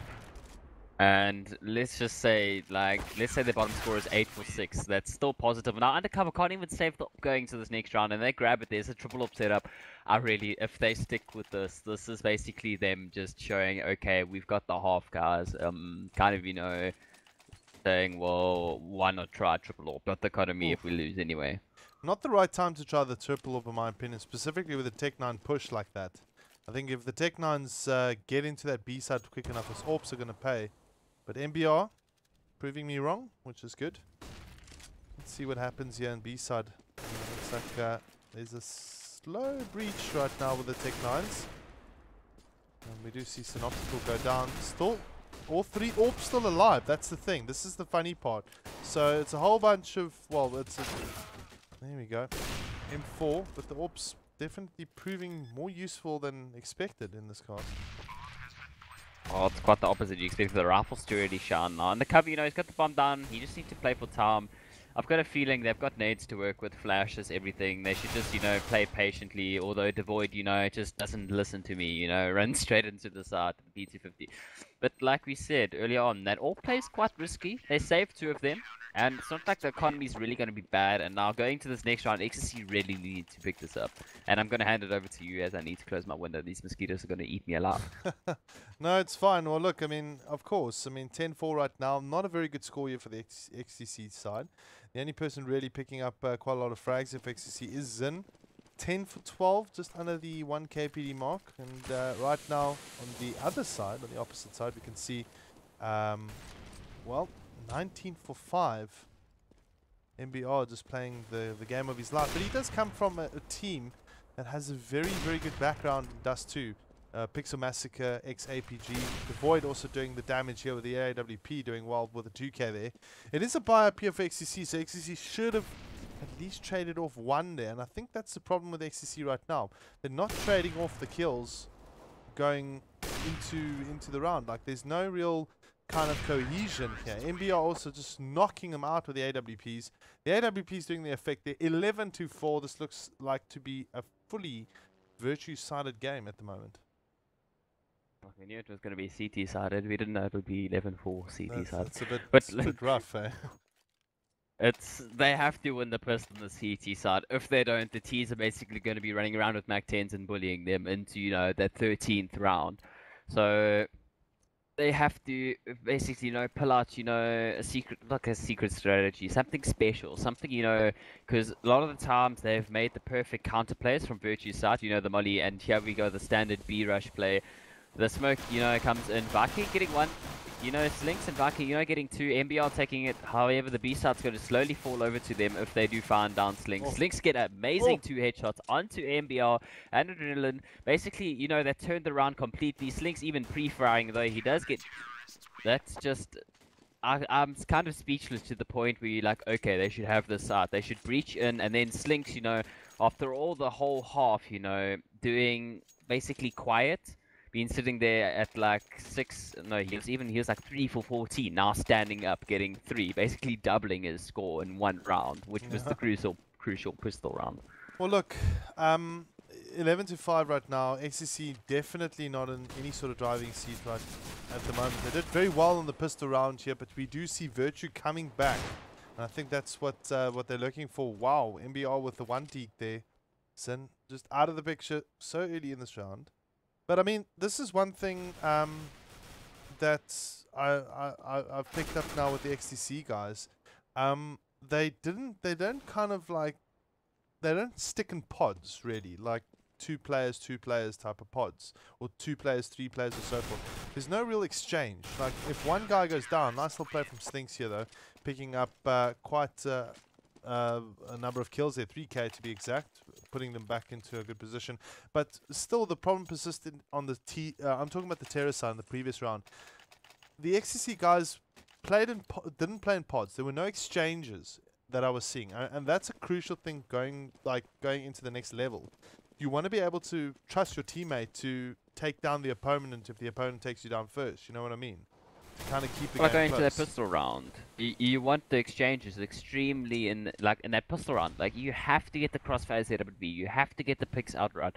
And let's just say, let's say the bottom score is 8 for 6. That's still positive. Now, Undercover can't even save the going to this next round, and they grab it. There's a triple up setup. If they stick with this is basically them just showing, okay, we've got the half guys. Saying, well, why not try triple up? Not the economy if we lose anyway. Not the right time to try the triple up, in my opinion, specifically with a Tech 9 push like that. I think if the Tech 9s get into that B side quick enough, his AWPs are going to pay. But MBR proving me wrong, which is good. Let's see what happens here in B side. Looks like there's a slow breach right now with the Tech 9s. And we do see Synoptical go down. Still, all 3 AWPs still alive. That's the thing. This is the funny part. So it's a whole bunch of, well, there we go. M4, but the AWPs definitely proving more useful than expected in this cast. Oh, it's quite the opposite. You expect the rifles to already shine now. And the cover, he's got the bomb down. He just needs to play for time. I've got a feeling they've got nades to work with, flashes, everything. They should just, play patiently. Although Devoid, just doesn't listen to me, runs straight into the side, the P250. But like we said earlier on, that all plays quite risky. They saved 2 of them. And it's not like the economy is really going to be bad. And now going to this next round, xTc really need to pick this up. And I'm going to hand it over to you as I need to close my window. These mosquitoes are going to eat me alive. No, it's fine. Well, look, I mean, of course. I mean, 10-4 right now. Not a very good score here for the xTc side. The only person really picking up quite a lot of frags if xTc is Zin. 10 for 12, just under the 1 KPD mark. And right now, on the other side, on the opposite side, we can see, well, 19 for 5. MBR just playing the game of his life. But he does come from a team that has a very, very good background in Dust 2. Pixel Massacre, ex-APG. The Void also doing the damage here with the AWP, doing well with the 2K there. It is a buy-up here for xTc, so xTc should have at least traded off 1 there. And I think that's the problem with xTc right now. They're not trading off the kills going into the round. Like, there's no real kind of cohesion here. MBR also just knocking them out with the AWPs. The AWPs doing the effect. They're 11-4. This looks like to be a fully Virtue-sided game at the moment. We knew it was going to be CT-sided. We didn't know it would be 11-4 CT-sided. That's a bit rough, eh? They have to win the first on the CT side. If they don't, the T's are basically going to be running around with Mac 10s and bullying them into, that 13th round. So they have to basically, pull out, a secret strategy, something special, something, because a lot of the times they've made the perfect counter plays from Virtue's side, the molly, and here we go, the standard B rush play. The smoke, you know, comes in. Vaki getting one. You know, Slinks and Vaki, you know, getting two. MBR taking it. However, the B-side's going to slowly fall over to them if they do find down Slinks. Slinks get amazing 2 headshots onto MBR and Adrenaline. Basically, you know, that turned around completely. Slinks even pre-firing, though. He does get... That's just... I'm kind of speechless to the point where you're like, okay, they should have this out. They should breach in, and then Slinks, you know, after all the whole half, you know, doing basically quiet, been sitting there at like 6, no, he was like 3 for 14, now standing up, getting 3, basically doubling his score in 1 round, which was the crucial pistol round. Well, look, 11-5 right now. xTc definitely not in any sort of driving seat right at the moment. They did very well in the pistol round here, but we do see Virtue coming back. And I think that's what they're looking for. Wow, MBR with the 1 deek there. Sin just out of the picture so early in this round. But I mean, this is one thing that I've picked up now with the xTc guys. They don't kind of like, they don't stick in pods really, like 2 players type of pods, or 2 players, 3 players, or so forth. There's no real exchange. Like if one guy goes down, nice little play from Slinks here though, picking up quite a number of kills there, 3k to be exact, putting them back into a good position. But still, the problem persisted on the I'm talking about the terror side in the previous round. The xTc guys didn't play in pods. There were no exchanges that I was seeing, and that's a crucial thing going into the next level. You want to be able to trust your teammate to take down the opponent if the opponent takes you down first. You know what I mean? To kind of keep the game going close. To that pistol round, you want the exchanges extremely in that pistol round. Like you have to get the crossfires ZWB, you have to get the picks out right,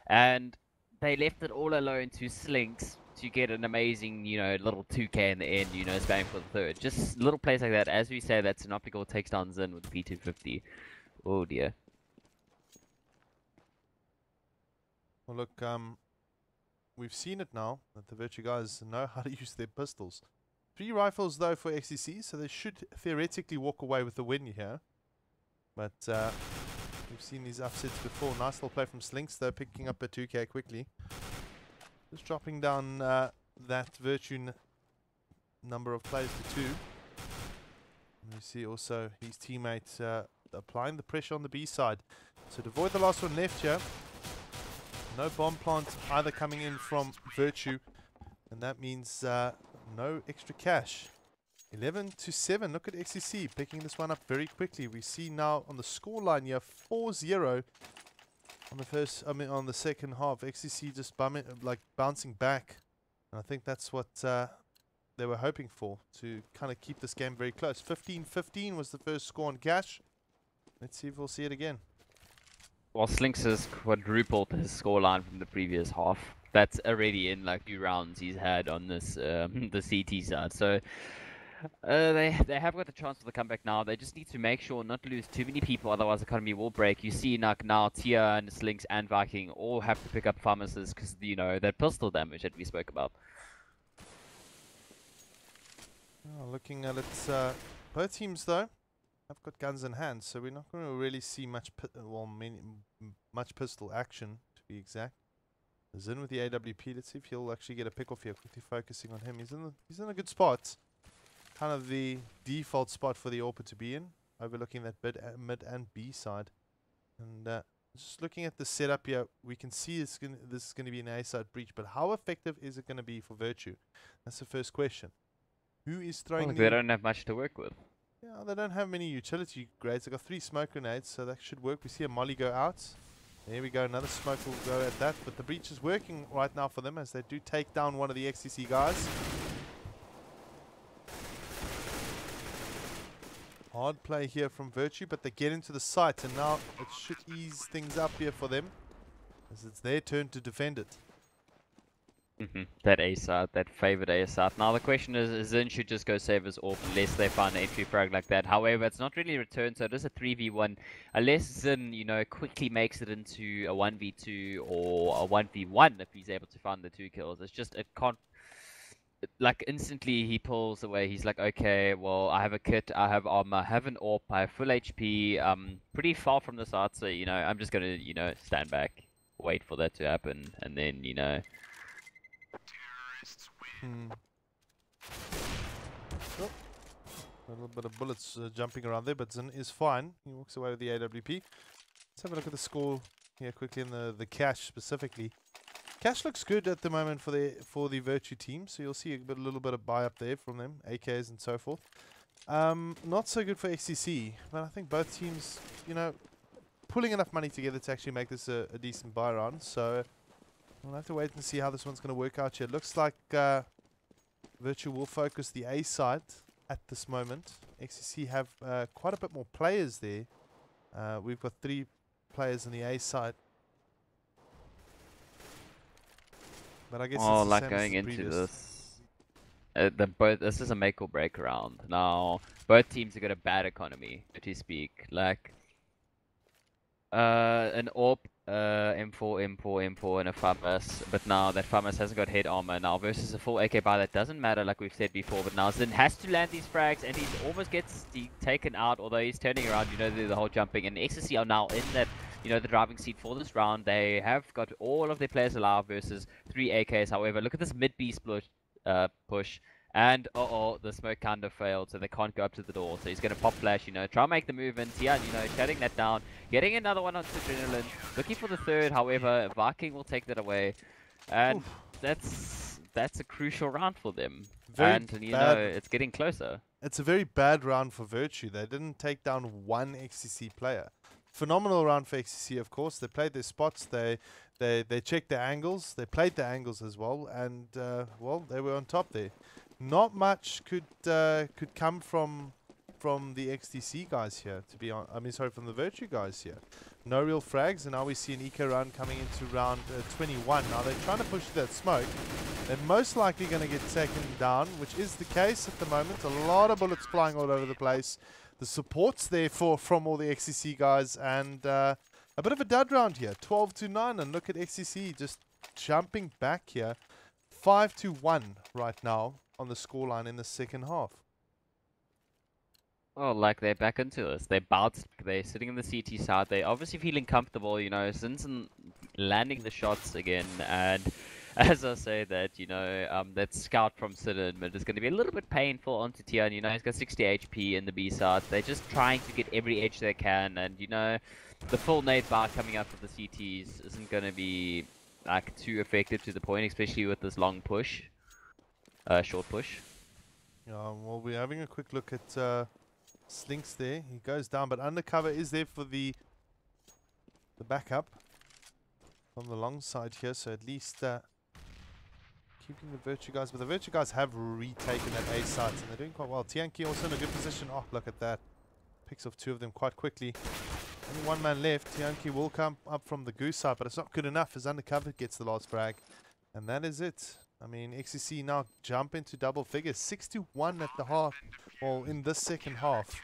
and they left it all alone to Slinks to get an amazing, you know, little 2k in the end, you know, spamming for the third. Just little plays like that. As we say, that Synoptical takes down Zin with the P250. Oh dear. Well, look, we've seen it now that the Virtue guys know how to use their pistols. 3 rifles though for xTc, so they should theoretically walk away with the win here. But we've seen these upsets before. Nice little play from Slinks though, picking up a 2k quickly. Just dropping down that Virtue number of plays to 2. And you see also his teammate applying the pressure on the B side. So to avoid the last one left here. No bomb plant either coming in from Virtue. And that means no extra cash. 11-7. Look at xTc picking this one up very quickly. We see now on the scoreline here 4-0 on on the second half. xTc just bouncing back. And I think that's what they were hoping for, to kind of keep this game very close. 15-15 was the first score on cash. Let's see if we'll see it again. Well, Slinks has quadrupled his scoreline from the previous half. That's already in like 2 rounds he's had on this the CT side. So they have got the chance for the comeback now. They just need to make sure not to lose too many people, otherwise the economy will break. You see now Tia and Slinks and Viking all have to pick up pharmacists because, you know, that pistol damage that we spoke about. Oh, looking at it, both teams though have got guns in hand, so we're not going to really see much pistol action, to be exact. Zin with the AWP. Let's see if he'll actually get a pick off here. Quickly focusing on him. He's in a good spot. Kind of the default spot for the AWP to be in, overlooking that mid and B side. And just looking at the setup here, we can see this is going to be an A side breach, but how effective is it going to be for Virtue? That's the first question. Who is throwing? They don't have much to work with. Yeah, they don't have many utility grades. They got 3 smoke grenades, so that should work. We see a molly go out. There we go. Another smoke will go at that, but the breach is working right now for them as they do take down one of the xTc guys. Hard play here from Virtue, but they get into the site, and now it should ease things up here for them, as it's their turn to defend it. That A side, that favored A side. Now the question is, Zin should just go save his AWP unless they find an entry frag like that. However, it's not really a return, so it is a 3v1. Unless Zin, you know, quickly makes it into a 1v2 or a 1v1 if he's able to find the 2 kills. It's just, it can't, like instantly he pulls away. He's like, okay, well, I have a kit, I have armor, I have an AWP, I have full HP, pretty far from the side, so, you know, I'm just gonna, you know, stand back, wait for that to happen, and then, you know, Hmm. Oh, a little bit of bullets jumping around there, but Zin is fine. He walks away with the AWP. Let's have a look at the score here quickly in the cash specifically. Cash looks good at the moment for the Virtue team, so you'll see a little bit of buy up there from them, AKs and so forth. Not so good for xTc, but I think both teams, you know, pulling enough money together to actually make this a decent buy round. So we'll have to wait and see how this one's going to work out here. It looks like Virtue will focus the A side at this moment. xTc have quite a bit more players there. We've got 3 players on the A side. But I guess Oh, it's the like same going as the into previous. this, this is a make or break round. Now, both teams have got a bad economy, so to speak. Like, an AWP, M4, M4, M4, and a FAMAS, but now that FAMAS hasn't got head armor now versus a full AK buy that doesn't matter, like we've said before, but now Zin has to land these frags, and he almost gets taken out, although he's turning around, you know, the whole jumping, and xTc are now in that, you know, the driving seat for this round. They have got all of their players alive versus 3 AKs. However, look at this mid B split push. And the smoke kind of failed, so they can't go up to the door. So he's gonna pop flash, you know, try and make the move, and Tian, you know, shutting that down, getting another one onto Adrenaline, looking for the third. However, Viking will take that away, and that's a crucial round for them. And you know, it's getting closer. It's a very bad round for Virtue. They didn't take down one xTc player. Phenomenal round for xTc, of course. They played their spots. They checked their angles. They played their angles as well, and well, they were on top there. Not much could come from the xTc guys here. To be on, I mean, sorry, from the Virtue guys here. No real frags, and now we see an eco round coming into round 21. Now they're trying to push that smoke. They're most likely going to get taken down, which is the case at the moment. A lot of bullets flying all over the place. The support's there from all the xTc guys, and a bit of a dud round here. 12-9, and look at xTc just jumping back here. 5-1 right now on the scoreline in the second half. Oh, like they're back into this. They bounced. They're sitting in the CT side. They're obviously feeling comfortable, you know, since landing the shots again. And as I say that, you know, that scout from Sidon is going to be a little bit painful onto Tian. You know, he's got 60 HP in the B side. They're just trying to get every edge they can. And, you know, the full nade bar coming out of the CTs isn't going to be, like, too effective to the point, especially with this long push. Short push. Yeah, well, we're having a quick look at Slinks there. He goes down, but undercover is there for the backup on the long side here, so at least keeping the Virtue guys. But the Virtue guys have retaken that A site, and they're doing quite well. Tianki also in a good position. Oh, look at that. Picks off 2 of them quite quickly. Only 1 man left. Tianki will come up from the goose side, but it's not good enough as undercover gets the last frag. And that is it. I mean, xTc now jump into double figures. 6-1 at the half, well, in this second half.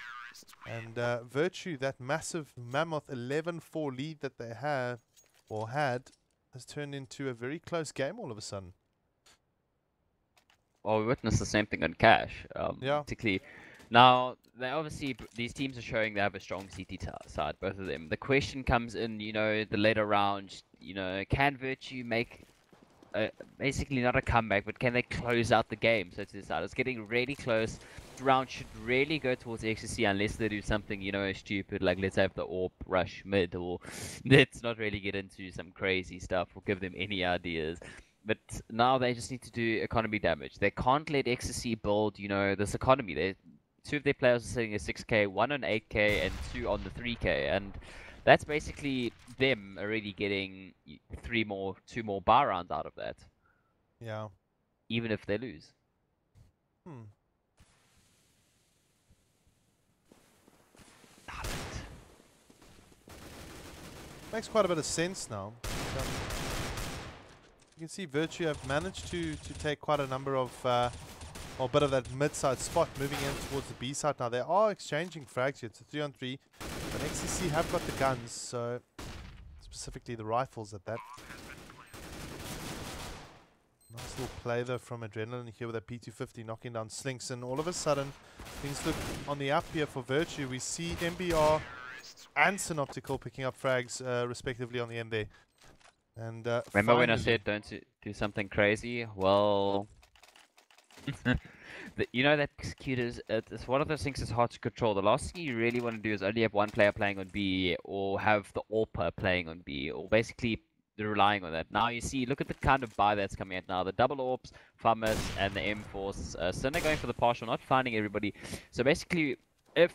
And Virtue, that massive mammoth 11-4 lead that they have, or had, has turned into a very close game all of a sudden. Well, we witnessed the same thing on Cash. Yeah. Particularly, now, they obviously, these teams are showing they have a strong CT side, both of them. The question comes in, you know, the later rounds, you know, can Virtue make basically not a comeback, but can they close out the game? So to decide, it's getting really close. This round should really go towards xTc unless they do something, you know, stupid, like let's have the AWP rush mid, or let's not really get into some crazy stuff or give them any ideas. But now they just need to do economy damage. They can't let xTc build, you know, this economy. 2 of their players are sitting at 6k, 1 on 8k, and 2 on the 3k, and that's basically them already getting 2 more bar rounds out of that. Yeah. Even if they lose. Makes quite a bit of sense now. You can see Virtue have managed to take quite a number of, or a bit of that mid-side spot, moving in towards the B side now. They are exchanging frags here. It's a 3-on-3. But xTc have got the guns, so specifically the rifles at that. Nice little play though from Adrenaline here with a P250 knocking down Slinks, and all of a sudden things look on the up here for Virtue. We see MBR and Synoptical picking up frags respectively on the end there. And remember when I said don't do something crazy? Well, You know that executors, it's one of those things that's hard to control. The last thing you really want to do is only have one player playing on B, or have the AWPer playing on B, or basically they're relying on that. Now you see, look at the kind of buy that's coming out now. The double AWPs, FAMAS, and the M-Force. So they're going for the partial, not finding everybody. So basically, if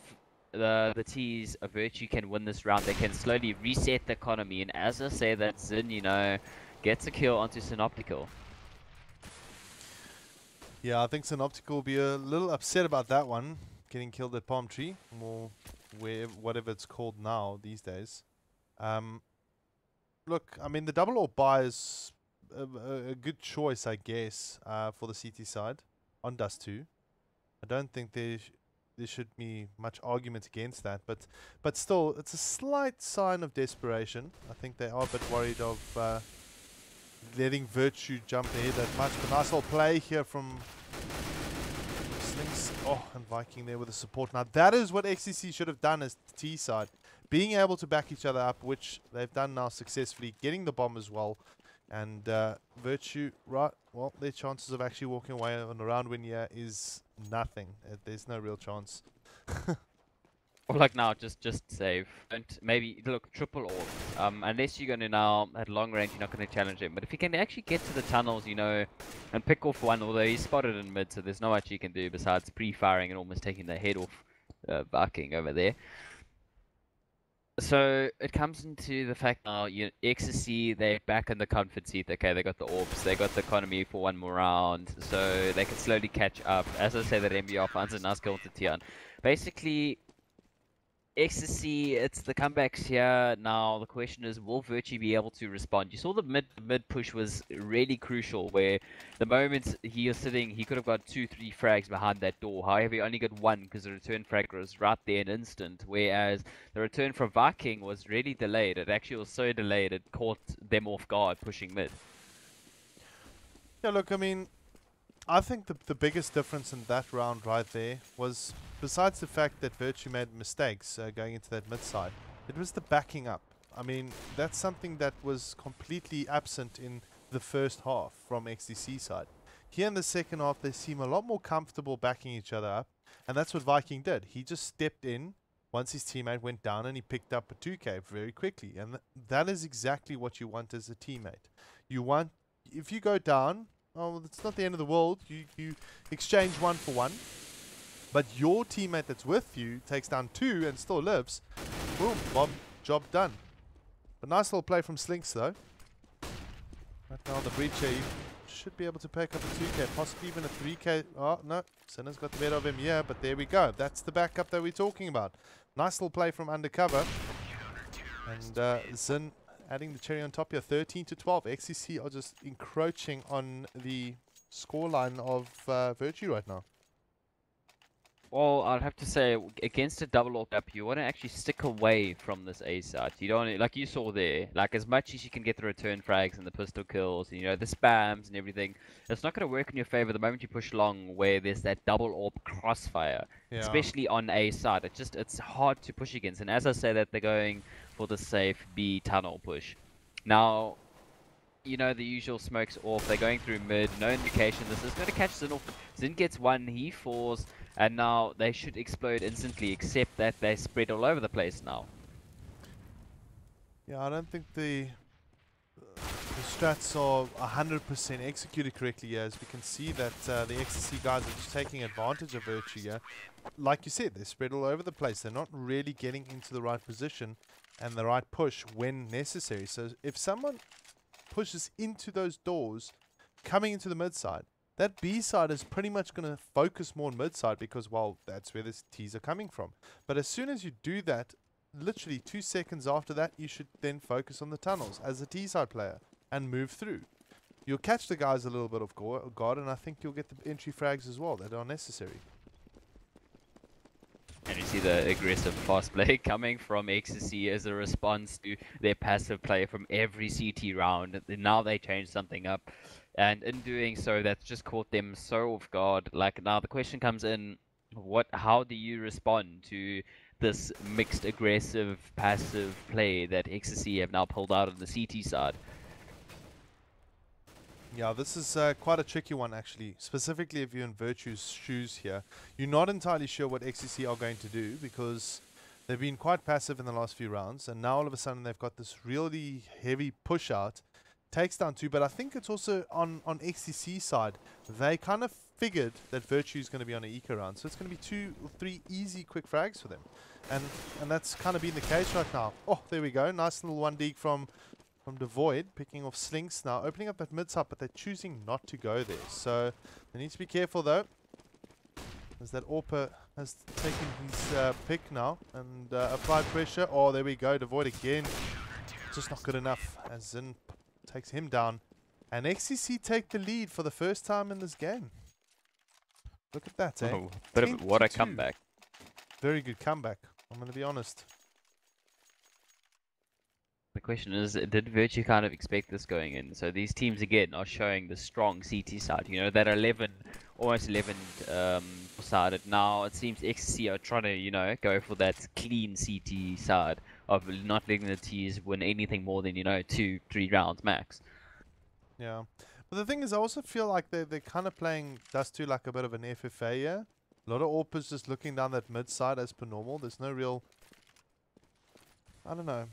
the T's of Virtue can win this round, they can slowly reset the economy. And as I say, that Zin, gets a kill onto Synoptical. Yeah, I think Synoptical will be a little upset about that one, getting killed at Palm Tree, or whatever it's called now these days. Look, I mean, the double AWP buy is a good choice, I guess, for the CT side on Dust 2. I don't think there should be much argument against that, but still, it's a slight sign of desperation. I think they are a bit worried of letting Virtue jump ahead that much. But nice little play here from Slings. Oh, and Viking there with the support. Now, that is what xTc should have done as the T side. Being able to back each other up, which they've done now successfully, getting the bomb as well. And Virtue, right, well, their chances of actually walking away on a round win here is nothing. There's no real chance. Or like now, just save. Don't maybe look triple AWP. Unless you're gonna now at long range, you're not gonna challenge him. But if you can actually get to the tunnels, and pick off one, although he's spotted in mid, so there's not much you can do besides pre-firing and almost taking the head off Viking over there. So it comes into the fact now, xTc, they're back in the comfort seat. Okay, they got the AWPs, they got the economy for one more round, so they can slowly catch up. As I say, that MBR finds a nice kill to Tian. Basically, xTc, it's the comebacks here. Now the question is, will Virtue be able to respond? You saw the mid push was really crucial, where the moment he was sitting, he could have got 2-3 frags behind that door. However, he only got one because the return frag was right there in instant. Whereas the return from Viking was really delayed. It actually was so delayed it caught them off guard pushing mid. Yeah, look, I mean, I think the biggest difference in that round right there was, besides the fact that Virtue made mistakes going into that mid side, it was the backing up. I mean, that's something that was completely absent in the first half from xTC side. Here in the second half, they seem a lot more comfortable backing each other up, and that's what Viking did. He just stepped in once his teammate went down, and he picked up a 2K very quickly, and that is exactly what you want as a teammate. You want, if you go down, oh, it's not the end of the world. You exchange 1 for 1. But your teammate that's with you takes down 2 and still lives. Boom, Bob, job done. A nice little play from Slinks though. Right now the breacher, he should be able to pick up a 2K, possibly even a 3K. Oh, no, Sinner's got the better of him here, but there we go. That's the backup that we're talking about. Nice little play from undercover. And Zin adding the cherry on top here, 13-12. xTc are just encroaching on the scoreline of Virtue right now. Well, I'd have to say, against a double AWP up, you want to actually stick away from this A side. You don't want to, like you saw there, like as much as you can get the return frags and the pistol kills, and, the spams and everything, it's not going to work in your favor the moment you push long where there's that double AWP crossfire, especially on A side. It's hard to push against. And as I say that, they're going for the safe B tunnel push. Now, the usual smokes off. They're going through mid. No indication. This is going to catch Zin off. Zin gets one. He falls. And now they should explode instantly, except that they spread all over the place now. Yeah, I don't think the strats are 100% executed correctly here, as we can see that the xTc guys are just taking advantage of Virtue here. Like you said, they're spread all over the place. They're not really getting into the right position and the right push when necessary. So if someone pushes into those doors, coming into the mid side, that B side is pretty much going to focus more on mid side because, well, that's where the T's are coming from. But as soon as you do that, literally 2 seconds after that, you should then focus on the tunnels as a T side player and move through. You'll catch the guys a little bit of guard, and I think you'll get the entry frags as well that are necessary. And you see the aggressive fast play coming from xTc as a response to their passive play from every CT round. Now they changed something up. And in doing so, that's just caught them so off guard. Like, now the question comes in, how do you respond to this mixed aggressive passive play that xTc have now pulled out on the CT side? Yeah, this is quite a tricky one actually, specifically if you're in Virtue's shoes here. You're not entirely sure what xTc are going to do because they've been quite passive in the last few rounds, and now all of a sudden they've got this really heavy push out. Takes down 2, but I think it's also on xTc side. They kind of figured that Virtue is going to be on an eco round, so it's going to be 2 or 3 easy quick frags for them. And that's kind of been the case right now. Oh, there we go. Nice little 1 dig from Devoid, picking off Slinks now, opening up that mid side, but they're choosing not to go there. So they need to be careful though, as that Orpa has taken his pick now and applied pressure. Oh, there we go. Devoid again. Just not good enough as Zin takes him down. And xTc take the lead for the first time in this game. Look at that, eh? Oh, what a comeback. Very good comeback, I'm going to be honest. The question is, did Virtue kind of expect this going in? So these teams again are showing the strong CT side. You know, that 11, almost 11 sided. Now it seems xTc are trying to, you know, go for that clean CT side of not letting the T's win anything more than, you know, 2-3 rounds max. Yeah. But the thing is, I also feel like they're kind of playing Dust 2 like a bit of an FFA here. A lot of Orpas just looking down that mid side as per normal. There's no real... I don't know.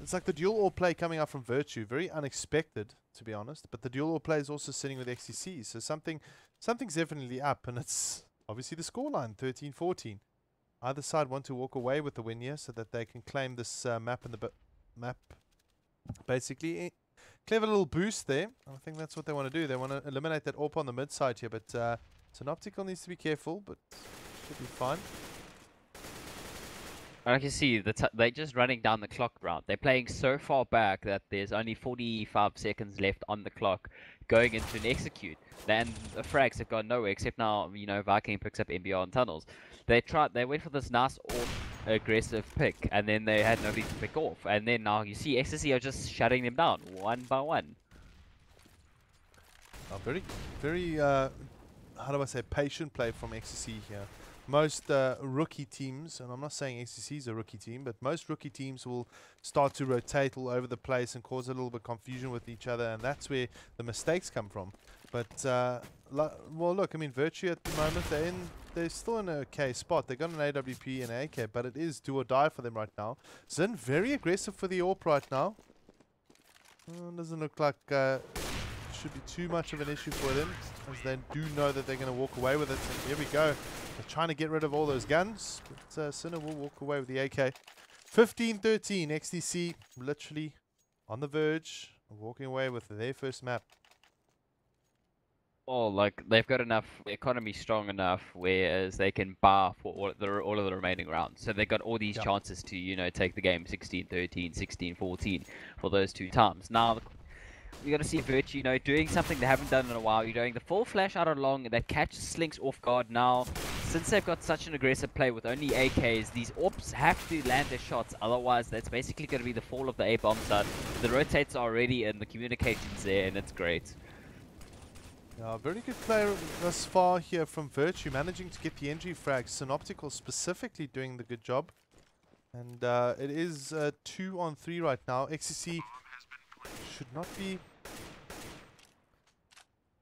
It's like the dual AWP play coming out from Virtue. Very unexpected, to be honest. But the dual AWP play is also sitting with xTc. So something's definitely up. And it's obviously the scoreline, 13-14. Either side want to walk away with the win here so that they can claim this map in the map. Basically, clever little boost there. I think that's what they want to do. They want to eliminate that AWP on the mid side here. But Synoptical needs to be careful, but should be fine. I can see they're just running down the clock round. They're playing so far back that there's only 45 seconds left on the clock going into an execute. And the frags have gone nowhere except now, you know, Viking picks up MBR and tunnels. They went for this nice aggressive pick, and then they had nobody to pick off. And then now you see xTc are just shutting them down one by one. Very, very, how do I say, patient play from xTc here. Most rookie teams, and I'm not saying xTc is a rookie team, but most rookie teams will start to rotate all over the place and cause a little bit of confusion with each other, and that's where the mistakes come from. But, well, look, I mean, Virtue at the moment, they're still in an okay spot. They got an AWP and an AK, but it is do or die for them right now. Zin, very aggressive for the AWP right now. Doesn't look like should be too much of an issue for them, as they do know that they're going to walk away with it. And here we go. They're trying to get rid of all those guns, but Sinner will walk away with the AK. 15-13, xTc literally on the verge of walking away with their first map. Well, like, they've got enough economy strong enough, whereas they can bar for all of the remaining rounds. So they've got all these chances to, you know, take the game 16-13, 16-14 for those 2 times. Now, you got to see Virtue, you know, doing something they haven't done in a while. You're doing the full flash out along that catches Slinks off guard. Now, since they've got such an aggressive play with only AKs, these AWPs have to land their shots. Otherwise, that's basically going to be the fall of the A-bomb side. The rotates are already in, the communication's there, and it's great. Yeah, very good player thus far here from Virtue, managing to get the entry frag. Synoptical specifically doing the good job. And it is 2-on-3 right now. xTc should not be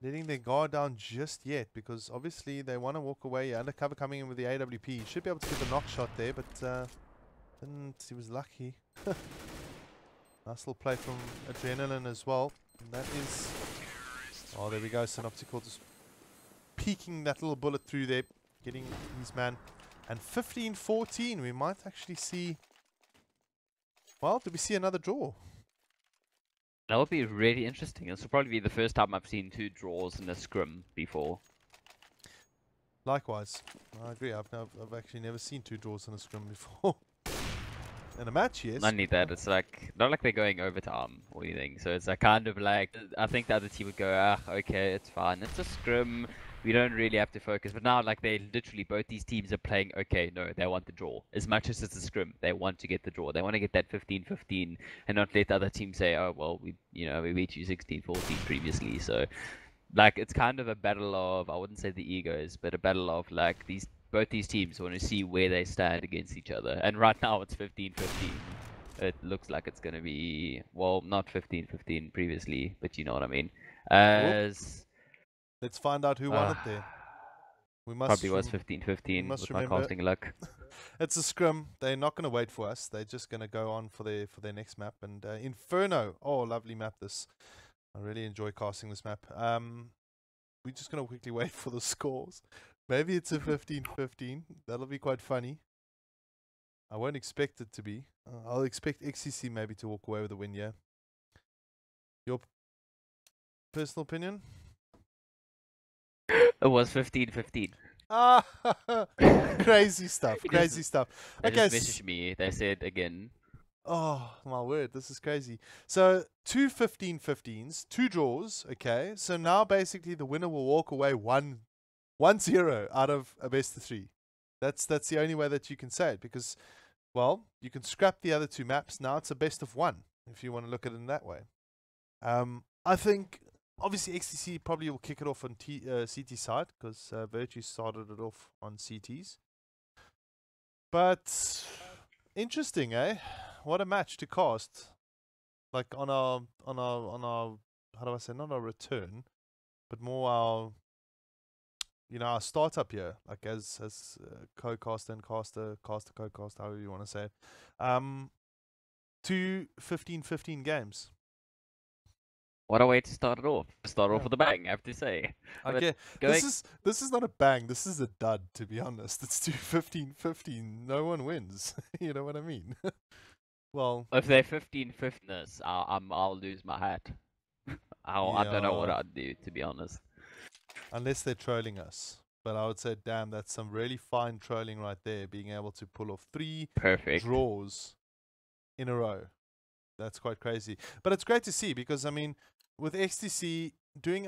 letting their guard down just yet, because obviously they want to walk away. Undercover coming in with the AWP. He should be able to get the knock shot there, but he was lucky. Nice little play from Adrenaline as well. And that is... Oh, there we go. Synoptical just peeking that little bullet through there, getting his man. And 15-14, we might actually see... Well, do we see another draw? That would be really interesting. This will probably be the first time I've seen 2 draws in a scrim before. Likewise, I agree. I've actually never seen 2 draws in a scrim before. In a match, yes. Not only that, it's like not like they're going overtime or anything. So it's like kind of like, I think the other team would go, ah, okay, it's fine. It's a scrim. We don't really have to focus. But now, like, they literally, both these teams are playing, okay, no, they want the draw. As much as it's a scrim, they want to get the draw. They want to get that 15-15 and not let the other team say, oh, well, we beat you 16-14 previously. So, like, it's kind of a battle of, I wouldn't say the egos, but a battle of, like, both these teams want to see where they stand against each other. And right now, it's 15-15. It looks like it's gonna be, well, not 15-15 previously, but you know what I mean. Whoop. As Let's find out who won it there. We probably must was rem we 15-15 must with my remember casting luck. it's a scrim. They're not going to wait for us. They're just going to go on for their next map. And Inferno. Oh, lovely map this. I really enjoy casting this map. We're just going to quickly wait for the scores. Maybe it's a 15-15. That'll be quite funny. I won't expect it to be. I'll expect xTc maybe to walk away with a win, yeah. Your personal opinion? It was 15-15. Ah, crazy stuff, crazy stuff. They Okay. just messaged me. They said again. Oh, my word, this is crazy. So, 2 15-15s, 2 draws, okay? So now basically the winner will walk away 1-0 out of a best of 3. That's the only way that you can say it because, well, you can scrap the other 2 maps. Now it's a best of 1 if you want to look at it in that way. I think, obviously, xTc probably will kick it off on CT side because Virtue started it off on CTs. But, interesting, eh? What a match to cast. Like on our how do I say, not our return, but more our our startup here, like as co-caster and caster co-caster, however you want to say it. 2 15-15 games. What a way to start it off. Start off Yeah. with a bang, I have to say. Okay, Going... this is not a bang. This is a dud, to be honest. It's 2 15-15. No one wins. You know what I mean? Well, if they're 15-15, I'll lose my hat. I don't know what yeah, I'd do, to be honest. unless they're trolling us. But I would say, damn, that's some really fine trolling right there, being able to pull off 3 Perfect. draws in a row. That's quite crazy. But it's great to see because, I mean, with xTc doing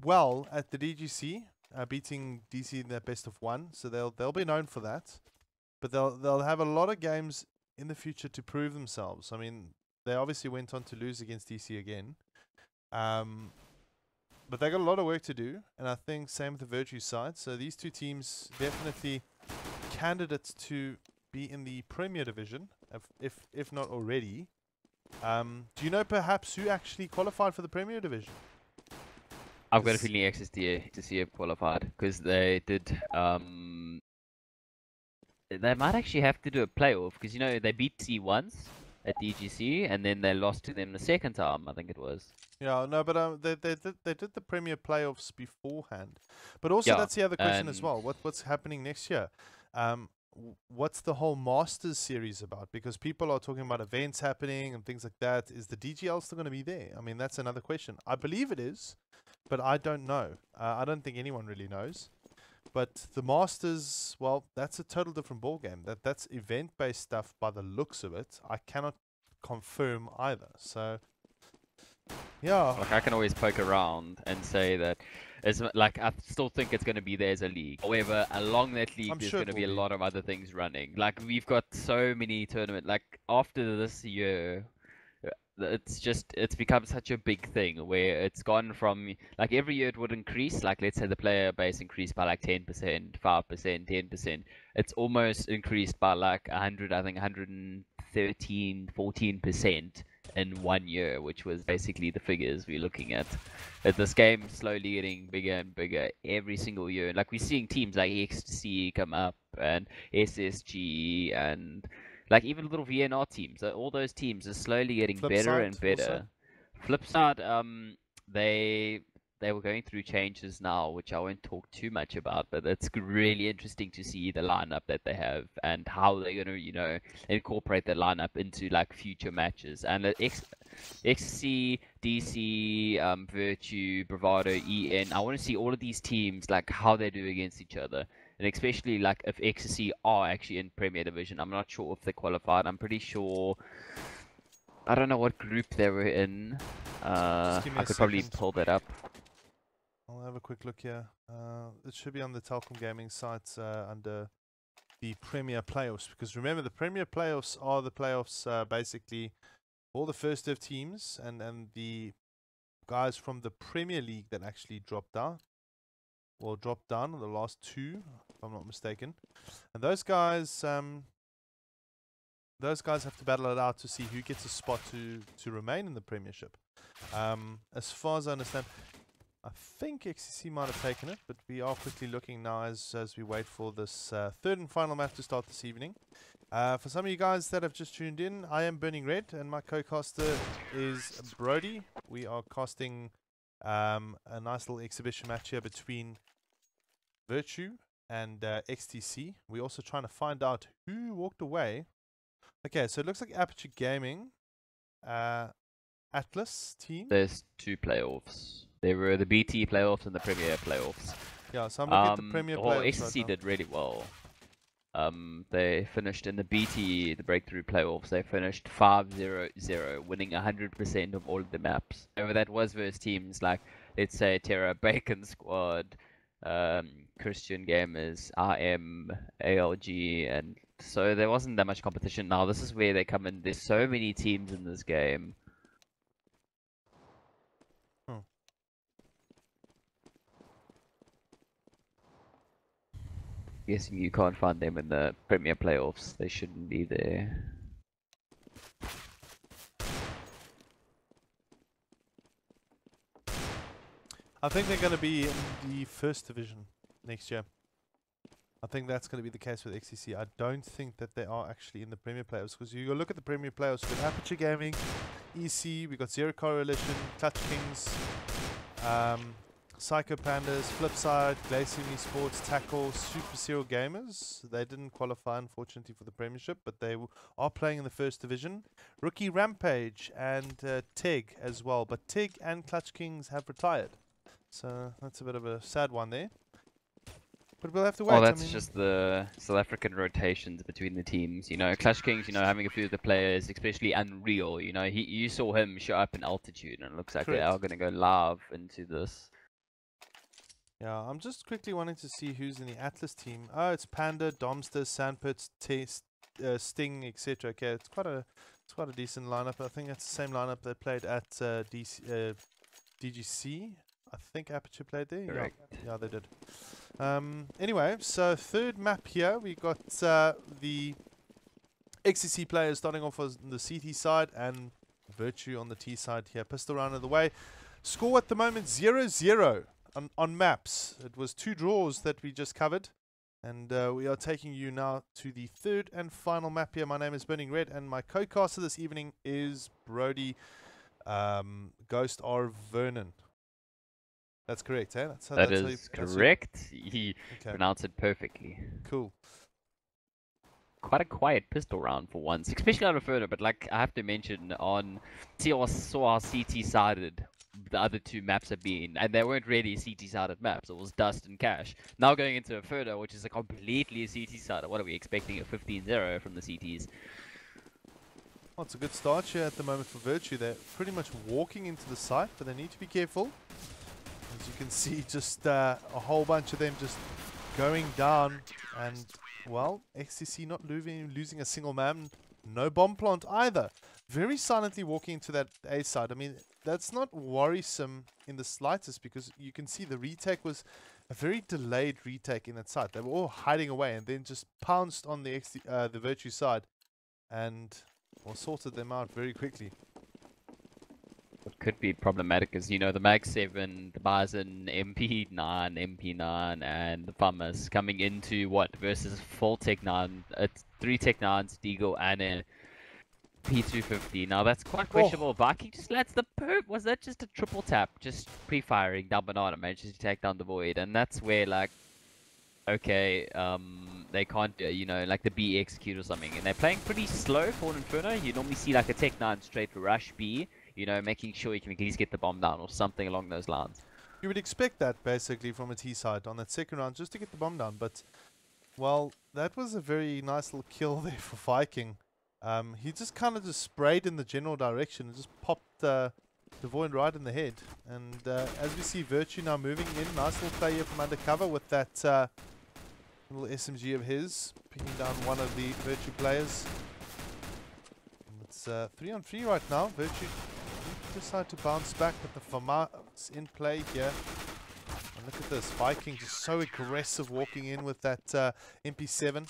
well at the DGC, beating DC in their best of 1, so they'll be known for that. But they'll have a lot of games in the future to prove themselves. I mean, they obviously went on to lose against DC again. But they got a lot of work to do, and I think same with the Virtue side. So these 2 teams definitely candidates to be in the Premier Division, if not already. Do you know perhaps who actually qualified for the Premier Division? I've got a feeling xTc have qualified because they did. They might actually have to do a playoff because they beat C once at DGC and then they lost to them the second time. I think it was. Yeah, no, but they did the Premier playoffs beforehand. But also that's the other question as well. What's happening next year? What's the whole Masters series about? Because people are talking about events happening and things like that. Is the DGL still going to be there? I mean, that's another question. I believe it is, but I don't know. I don't think anyone really knows. But the Masters, well, that's a total different ballgame. That's event-based stuff by the looks of it. I cannot confirm either. So, yeah. Like I can always poke around and say that it's like I still think it's going to be there as a league. However, along that league, there's going to be a lot of other things running. Like we've got so many tournaments. Like after this year, it's become such a big thing where it's gone from like every year it would increase. Like let's say the player base increased by like 10%, 5%, 10%. It's almost increased by like 100, I think 113, 14% in 1 year, which was basically the figures we're looking at. This game slowly getting bigger and bigger every single year. Like we're seeing teams like xTc come up and SSG and like even little VNR teams. All those teams are slowly getting better and better. Flipside, they were going through changes now, which I won't talk too much about, but it's really interesting to see the lineup that they have and how they're going to, incorporate the lineup into like future matches. And XC, DC, Virtue, Bravado, EN, I want to see all of these teams, like how they do against each other. And especially like if xTc are actually in Premier Division. I'm not sure if they qualified. I'm pretty sure. I don't know what group they were in. I could probably pull that up. I'll have a quick look here. It should be on the Telkom Gaming site under the Premier Playoffs. Because remember, the Premier Playoffs are the playoffs basically all the first div teams and the guys from the Premier League that actually dropped down. Well, dropped down the last 2, if I'm not mistaken. And those guys, those guys have to battle it out to see who gets a spot to remain in the Premiership. As far as I understand, I think xTc might have taken it, but we are quickly looking now as we wait for this third and final match to start this evening. For some of you guys that have just tuned in, I am Burning Red, and my co-caster is Brody. We are casting a nice little exhibition match here between Virtue and xTc. We're also trying to find out who walked away. Okay, so it looks like Aperture Gaming, Atlas team. There's 2 playoffs. There were the BT playoffs and the Premier playoffs. Yeah, so I'm looking at the Premier playoffs xTc right now. did really well. They finished in the BT, the Breakthrough playoffs. They finished 5-0-0, winning 100% of all of the maps. However, that was versus teams like, let's say, Terra, Bacon Squad, Christian Gamers, RM, ALG, and so there wasn't that much competition. Now this is where they come in. There's so many teams in this game. Guessing you can't find them in the Premier playoffs. They shouldn't be there. I think they're going to be in the first division next year. I think that's going to be the case with xTc. I don't think that they are actually in the Premier playoffs, because you go look at the Premier playoffs with Aperture Gaming, EC, we got Zero Coalition, Clutch Kings, Psycho Pandas, Flipside, Glacium Esports, Tackle, Super Serial Gamers. They didn't qualify, unfortunately, for the Premiership, but they are playing in the first division. Rookie Rampage and Tig as well, but Tig and Clutch Kings have retired. So that's a bit of a sad one there. But we'll have to wait. Well, that's just the South African rotations between the teams. You know, Clash Kings, you know, having a few of the players, especially Unreal, you know, you saw him show up in altitude, and it looks like they are going to go live into this. Yeah, I'm just quickly wanting to see who's in the Atlas team. Oh, it's Panda, Domster, Sandpits, Sting, etc. Okay, it's quite a decent lineup. I think that's the same lineup they played at DGC. I think Aperture played there. Correct. Yeah, they did. Anyway, so third map here, we got the xTc players starting off on the CT side and Virtue on the T side here. Pistol round of the way. Score at the moment 0-0 on maps. It was 2 draws that we just covered. And we are taking you now to the third and final map here. My name is Burning Red, and my co-caster this evening is Brody Ghost R. Vernon. That's correct, eh? That is correct. He pronounced it perfectly. Cool. Quite a quiet pistol round for once, especially out of Further, but like I have to mention, on saw how CT-sided the other 2 maps have been, and they weren't really CT-sided maps. It was Dust and Cash. Now going into a Further, which is a completely CT-sided. What are we expecting? A 15-0 from the CTs? Well, it's a good start here at the moment for Virtue. They're pretty much walking into the site, but they need to be careful. As you can see, just a whole bunch of them just going down, and well, xTc not losing a single man, no bomb plant either. Very silently walking into that A side. I mean, that's not worrisome in the slightest, because you can see the retake was a very delayed retake in that side. They were all hiding away and then just pounced on the Virtue side and sorted them out very quickly. What could be problematic is, you know, the Mag 7, the Bison, MP9, MP9, and the Pumas coming into what versus full Tech 9, 3 Tech 9s, Deagle, and a P250. Now that's quite questionable. Viking just lets the perp. Was that just a triple tap? Just pre-firing down banana, manages to take down the void, and that's where, like, okay, they can't, you know, like the B execute or something, and they're playing pretty slow for an Inferno. You normally see like a Tech 9 straight rush B, you know, making sure you can at least get the bomb down or something along those lines. You would expect that basically from a T side on that second round, just to get the bomb down, but well, that was a very nice little kill there for Viking. He just kind of just sprayed in the general direction and just popped the void right in the head. And as we see Virtue now moving in, nice little play here from undercover with that little SMG of his, picking down one of the Virtue players. And it's 3-on-3 right now. Virtue decide to bounce back, but the FAMA's in play here. And look at this, Viking just so aggressive walking in with that MP7.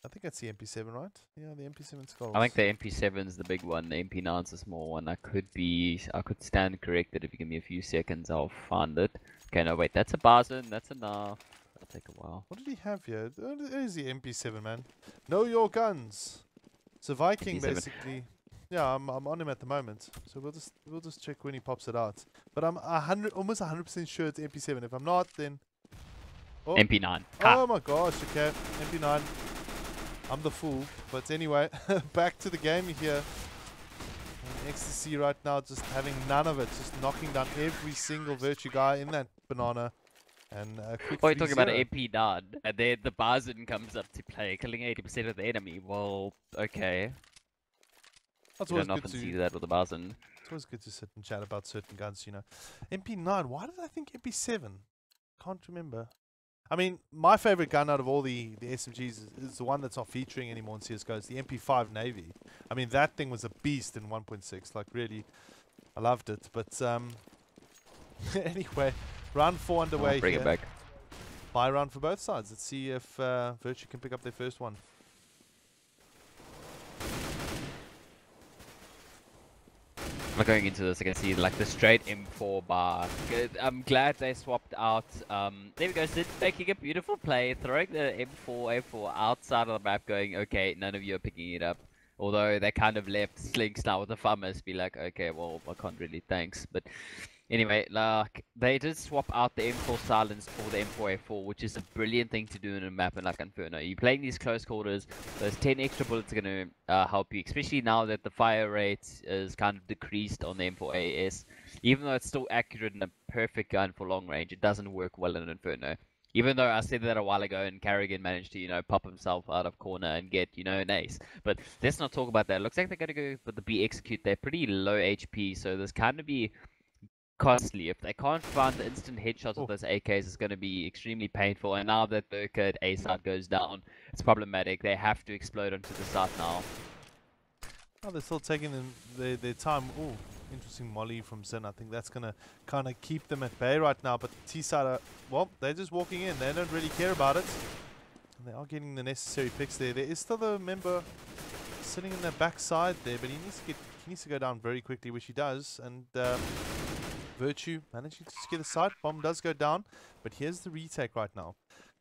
I think that's the MP7, right? Yeah, the MP7 skulls. I think the MP7's the big one, the MP9's the small one. I could stand corrected. If you give me a few seconds, I'll find it. Okay, no, wait, that's a Barzin, that's enough. That'll take a while. What did he have here? It is the MP7, man. Know your guns. It's a Viking, MP7. basically. Yeah, I'm on him at the moment. So we'll just check when he pops it out. But I'm almost 100% sure it's MP7. If I'm not, then oh. MP9. Oh my gosh, okay. MP9. I'm the fool. But anyway, back to the game here. And xTc right now just having none of it. Just knocking down every single Virtue guy in that banana. And quick Oh, you're talking about 3-0. MP9, and then the Barzin comes up to play, killing 80% of the enemy. Well, okay. That's You always don't good often to see that with the Barzin. It's always good to sit and chat about certain guns, you know. MP9, why did I think MP7? Can't remember. I mean, my favorite gun out of all the SMGs is the one that's not featuring anymore in CSGO. It's the MP5 Navy. I mean, that thing was a beast in 1.6. Like, really, I loved it. But, anyway, round 4 underway Bring here. it back. Buy round for both sides. Let's see if Virtue can pick up their first one. I'm going into this, I can see like the straight M4 bar. Good. I'm glad they swapped out. There we go, Sid making a beautiful play, throwing the M4 A4 outside of the map, going, okay, none of you are picking it up. Although they kind of left Slinks now with the farmers, be like, okay, well, I can't really, thanks. But anyway, like they did swap out the M4 silence for the M4 A4, which is a brilliant thing to do in a map like Inferno. You're playing these close quarters, those 10 extra bullets are going to help you, especially now that the fire rate is kind of decreased on the M4 AS. Even though it's still accurate and a perfect gun for long range, it doesn't work well in Inferno. Even though I said that a while ago and Carrigan managed to, you know, pop himself out of corner and get, you know, an ace. But let's not talk about that. It looks like they're going to go for the B execute. They're pretty low HP, so there's kind of be costly. If they can't find the instant headshots of those AKs, it's going to be extremely painful. And now that the Urquhart A side goes down, it's problematic. They have to explode onto the side now. Oh, they're still taking their time. Oh, interesting molly from Zin. I think that's going to kind of keep them at bay right now. But the T-side are, well, they're just walking in. They don't really care about it. And they are getting the necessary picks there. There is still the member sitting in the backside there, but he needs to go down very quickly, which he does. And Virtue managing to secure the side. Bomb does go down, but here's the retake right now.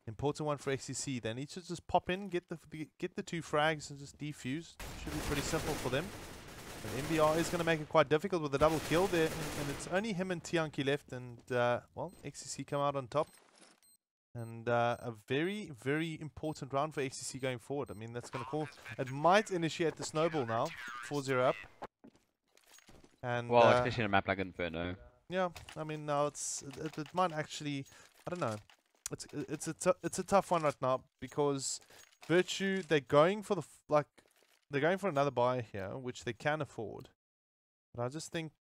Important one for xTc. They need to just pop in, get the 2 frags and just defuse. Should be pretty simple for them. And MBR is going to make it quite difficult with a double kill there, and it's only him and Tianki left, and well, xTc come out on top. And a very, very important round for xTc going forward. I mean, that's going to call. It might initiate the snowball now. 4-0 up. And well, especially in a map like Inferno. Yeah, I mean, now it might actually, I don't know. It's a tough one right now because Virtue, they're going for they're going for another buy here, which they can afford. But I just think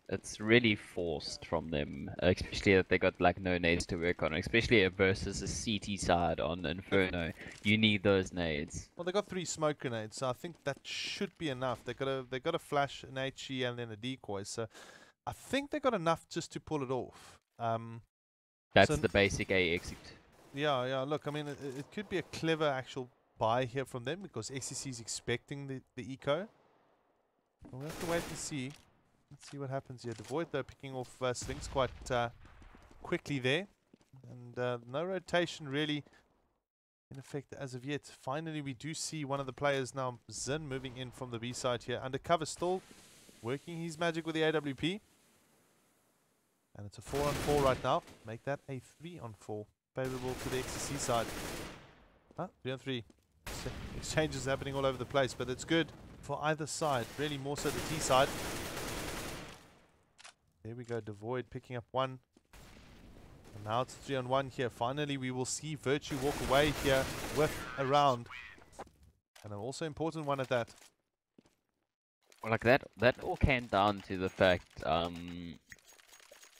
it's really forced from them, especially that they got like no nades to work on, especially versus a CT side on Inferno. You need those nades. Well, they got 3 smoke grenades, so I think that should be enough. They got a flash, an HE, and then a decoy. So I think they got enough just to pull it off. That's so the basic A exit. Yeah, yeah. Look, I mean, it could be a clever actual buy here from them because xTc is expecting the eco. We'll have to wait and see. Let's see what happens here. Devoid, though, picking off Slinks quite quickly there. And no rotation really in effect as of yet. Finally, we do see one of the players now, Zin, moving in from the B side here. Undercover still working his magic with the AWP. And it's a 4-on-4 right now. Make that a 3-on-4. Favorable to the xTc side. 3-on-3. Exchanges happening all over the place, but it's good for either side. Really more so the T side. There we go. Devoid picking up 1. And now it's 3-on-1 here. Finally, we will see Virtue walk away here with a round. And an also important one at that. Well, like that all came down to the fact,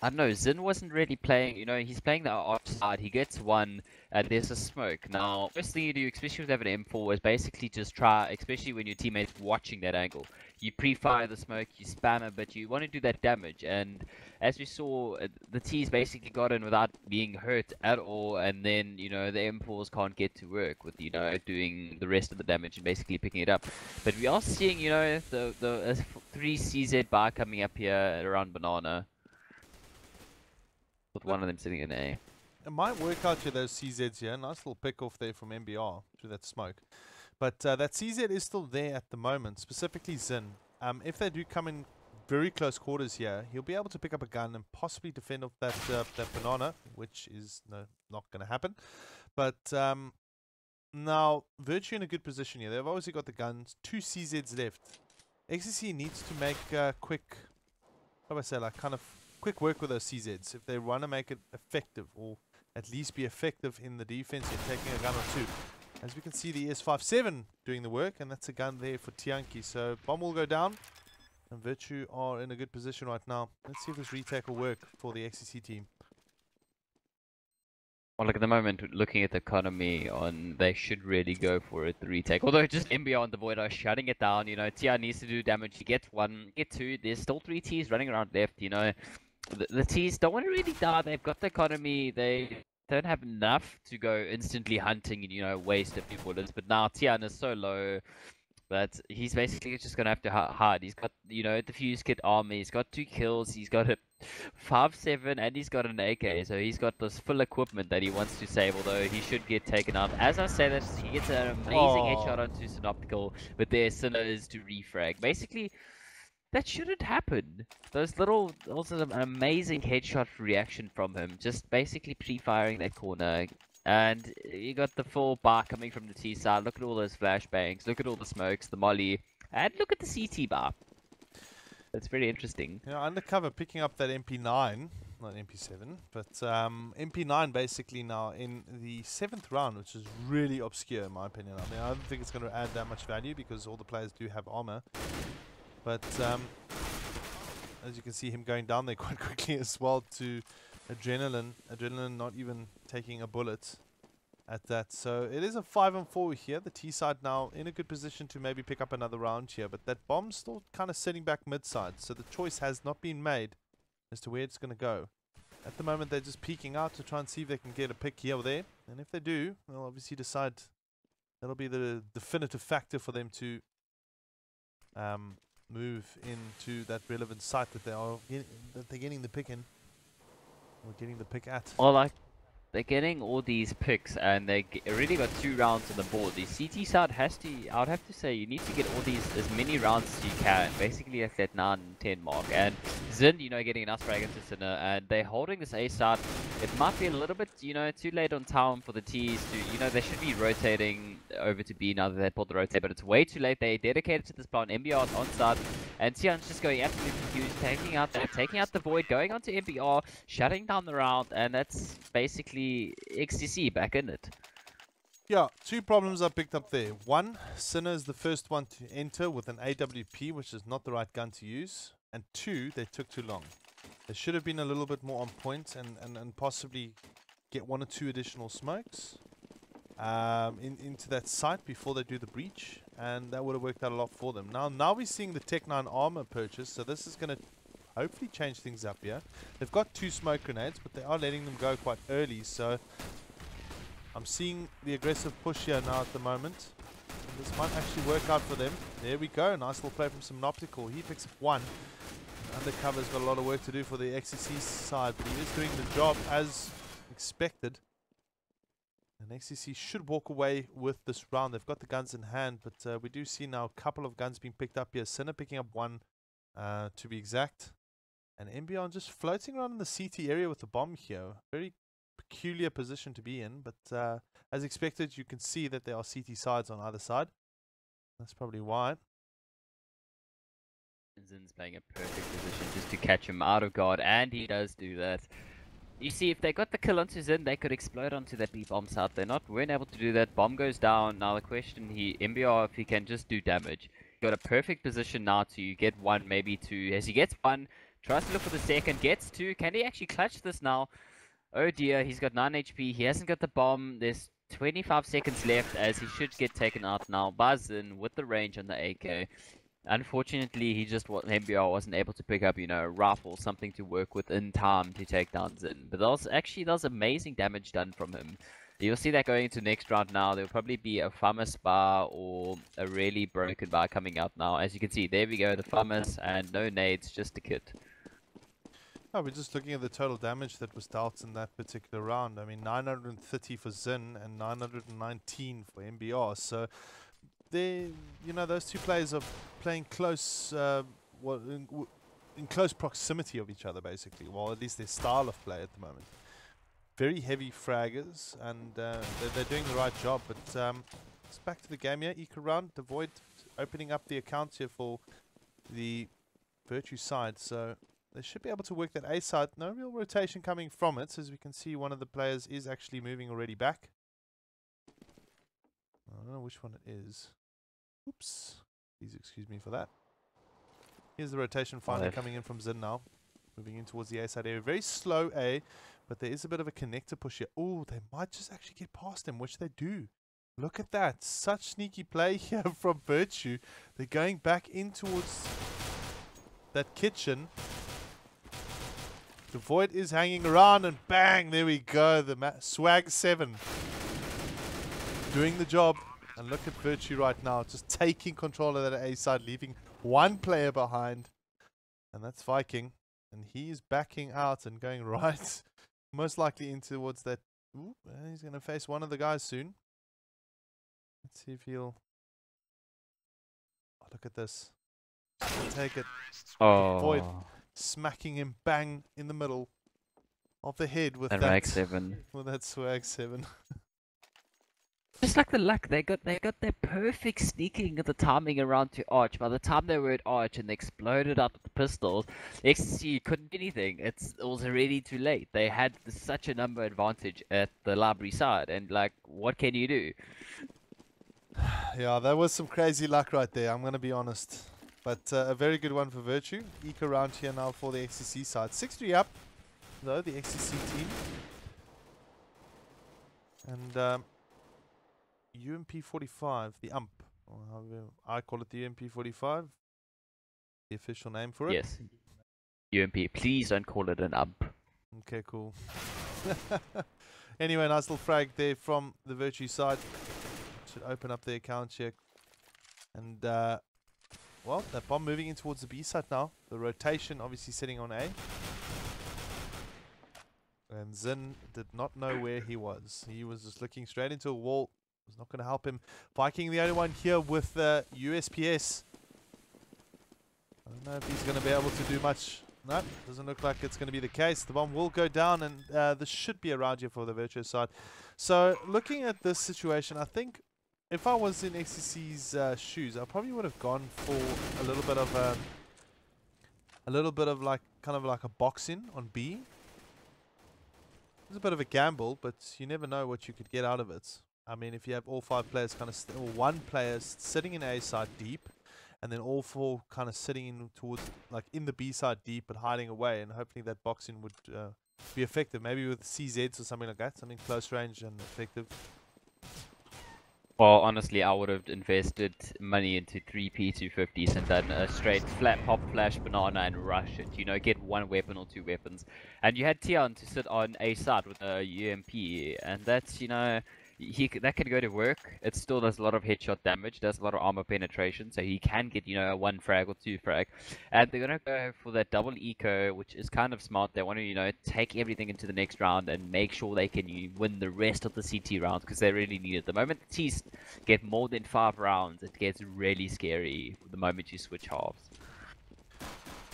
I don't know, Zin wasn't really playing, you know, he's playing the off side, he gets 1, and there's a smoke. Now, first thing you do, especially with having an M4, is basically just try, especially when your teammate's watching that angle, you pre-fire the smoke, you spam it, but you want to do that damage. And as we saw, the T's basically got in without being hurt at all, and then the M4s can't get to work with doing the rest of the damage and basically picking it up. But we are seeing the 3 CZ bar coming up here around Banana, with one of them sitting in A. It might work out here, those CZs here. Nice little pick off there from MBR through that smoke. But that CZ is still there at the moment, specifically Zin. If they do come in very close quarters here, he'll be able to pick up a gun and possibly defend off that banana, which is not going to happen. But now, Virtue in a good position here. They've obviously got the guns, 2 CZs left. xTc needs to make quick, how do I say, like kind of quick work with those CZs. If they want to make it effective, or at least be effective in the defense and taking a gun or two. As we can see, the ES57 doing the work, and that's a gun there for Tianki. So bomb will go down, and Virtue are in a good position right now. Let's see if this retake will work for the xTc team. Well, look, at the moment, looking at the economy, they should really go for it, the retake. Although just MBR and the Void are shutting it down. TR needs to do damage. You get 1, get 2. There's still 3 Ts running around left. The Ts don't want to really die. They've got the economy. They don't have enough to go instantly hunting and waste a few bullets. But now Tian is so low that he's basically just gonna have to hide. He's got defuse kit armor. He's got 2 kills. He's got a 5.7 and he's got an AK. So he's got this full equipment that he wants to save. Although he should get taken out. As I say that, he gets an amazing headshot onto Synoptical, but their Sinner is to refrag. Basically, that shouldn't happen. Also an amazing headshot reaction from him. Just basically pre-firing that corner. And you got the full bar coming from the T side. Look at all those flashbangs. Look at all the smokes, the molly. And look at the CT bar. That's very interesting. Undercover picking up that MP9. Not MP7, but MP9 basically now in the 7th round, which is really obscure in my opinion. I mean, I don't think it's going to add that much value because all the players do have armor. But as you can see him going down there quite quickly as well to Adrenaline. Adrenaline not even taking a bullet at that. So it is a 5-on-4 here. The T side now in a good position to maybe pick up another round here. But that bomb's still kind of sitting back mid-side. So the choice has not been made as to where it's going to go. At the moment they're just peeking out to try and see if they can get a pick here or there. And if they do, they'll obviously decide that'll be the definitive factor for them to move into that relevant site that they're getting the pick in, or getting the pick at. Well, they're getting all these picks, and they already got 2 rounds on the board. The CT side has to, I would have to say, you need to get all these, as many rounds as you can, basically at that 9-10 mark. And Zin, getting enough frag into Sinner, and they're holding this A side. It might be a little bit, too late on time for the Ts to, they should be rotating over to B now that they pulled the rotate, but it's way too late. They dedicated to this plan. MBR is on side, and Tian's just going absolutely huge, taking out the Void, going onto MBR, shutting down the round, and that's basically xTc back in it. Yeah, 2 problems I picked up there. 1, Sinner is the first one to enter with an AWP, which is not the right gun to use. And 2, they took too long. They should have been a little bit more on point and possibly get 1 or 2 additional smokes into that site before they do the breach, and that would have worked out a lot for them. Now we're seeing the Tech 9 armor purchase, so this is going to hopefully change things up here. They've got 2 smoke grenades, but they are letting them go quite early, so I'm seeing the aggressive push here now at the moment. And this might actually work out for them. There we go, nice little play from Synoptical. He picks up 1. Undercover's got a lot of work to do for the xTc side, but he is doing the job as expected. And xTc should walk away with this round. They've got the guns in hand, but we do see now a couple of guns being picked up here. Sinner picking up 1 to be exact. And MBR just floating around in the CT area with the bomb here. Very peculiar position to be in, but as expected, you can see that there are CT sides on either side. That's probably why. Zin's playing a perfect position just to catch him out of guard, and he does do that. You see, if they got the kill onto Zin, they could explode onto that B bomb site. Weren't able to do that. Bomb goes down. Now the question, MBR, if he can just do damage. Got a perfect position now to get 1, maybe 2. As he gets 1, tries to look for the second, gets 2. Can he actually clutch this now? Oh dear, he's got 9 HP. He hasn't got the bomb. There's 25 seconds left, as he should get taken out now by Zin with the range on the AK. Unfortunately, he just MBR wasn't able to pick up, a rifle, something to work with in time to take down Zin. But that was amazing damage done from him. You'll see that going into next round now. There'll probably be a Famas bar or a really broken bar coming out now. As you can see, there we go, the Famas, and no nades, just a kit. Oh, we're just looking at the total damage that was dealt in that particular round. I mean, 930 for Zin and 919 for MBR. So, those two players are playing close, in close proximity of each other, basically. Well, at least their style of play at the moment. Very heavy fraggers, and they're doing the right job. But it's back to the game here. Eco round, the Void opening up the accounts here for the Virtue side. So they should be able to work that A side. No real rotation coming from it. As we can see, one of the players is actually moving already back. I don't know which one it is. Oops. Please excuse me for that. Here's the rotation finally coming in from Zin now. Moving in towards the A side area. Very slow A, but there is a bit of a connector push here. Oh, they might just actually get past him, which they do. Look at that. Such sneaky play here from Virtue. They're going back in towards that kitchen. The Void is hanging around, and bang, there we go. The Swag 7 doing the job. And look at Virtue right now, just taking control of that A side, leaving one player behind. And that's Viking. And he is backing out and going right, most likely in towards that. Ooh, he's going to face one of the guys soon. Let's see if he'll... Oh, look at this. Take it. Oh. Void smacking him bang in the middle of the head with that Swag 7. With that Swag 7. Just like the luck, they got their perfect sneaking at the timing around to Arch. By the time they were at Arch and they exploded out with the pistols, xTc couldn't do anything. It was already too late. They had such a number advantage at the library side, and like, what can you do? Yeah, that was some crazy luck right there, I'm going to be honest. But a very good one for Virtue. Eco round here now for the xTc side. 6-3 up, though, the xTc team. And UMP45, the UMP. I call it the UMP45. The official name for it. Yes. UMP. Please don't call it an UMP. Okay, cool. Anyway, nice little frag there from the Virtue side. Should open up the account check. And, well, that bomb moving in towards the B side now. The rotation obviously sitting on A. And Zin did not know where he was. He was just looking straight into a wall. Was not going to help him. Viking the only one here with USPS. I don't know if he's going to be able to do much. No, doesn't look like it's going to be the case. The bomb will go down, and this should be around here for the Virtue side. So, looking at this situation, I think if I was in xTc's shoes, I probably would have gone for a little bit of like, kind of like a box-in on B. It's a bit of a gamble, but you never know what you could get out of it. I mean, if you have all 5 players kind of, or one player sitting in A side deep, and then all 4 kind of sitting in towards, like in the B side deep, but hiding away, and hopefully that boxing would be effective. Maybe with CZs or something like that, something close range and effective. Well, honestly, I would have invested money into 3 P250s and done a straight flat pop flash banana and rush it. You know, get 1 weapon or 2 weapons. And you had Tian to sit on A side with a UMP, and that's, you know, that can go to work. It still does a lot of headshot damage, does a lot of armor penetration, so he can get, you know, a 1 frag or 2 frag. And they're gonna go for that double eco, which is kind of smart. They want to, you know, take everything into the next round and make sure they can win the rest of the CT rounds, because they really need it. The moment the T's get more than 5 rounds, it gets really scary the moment you switch halves.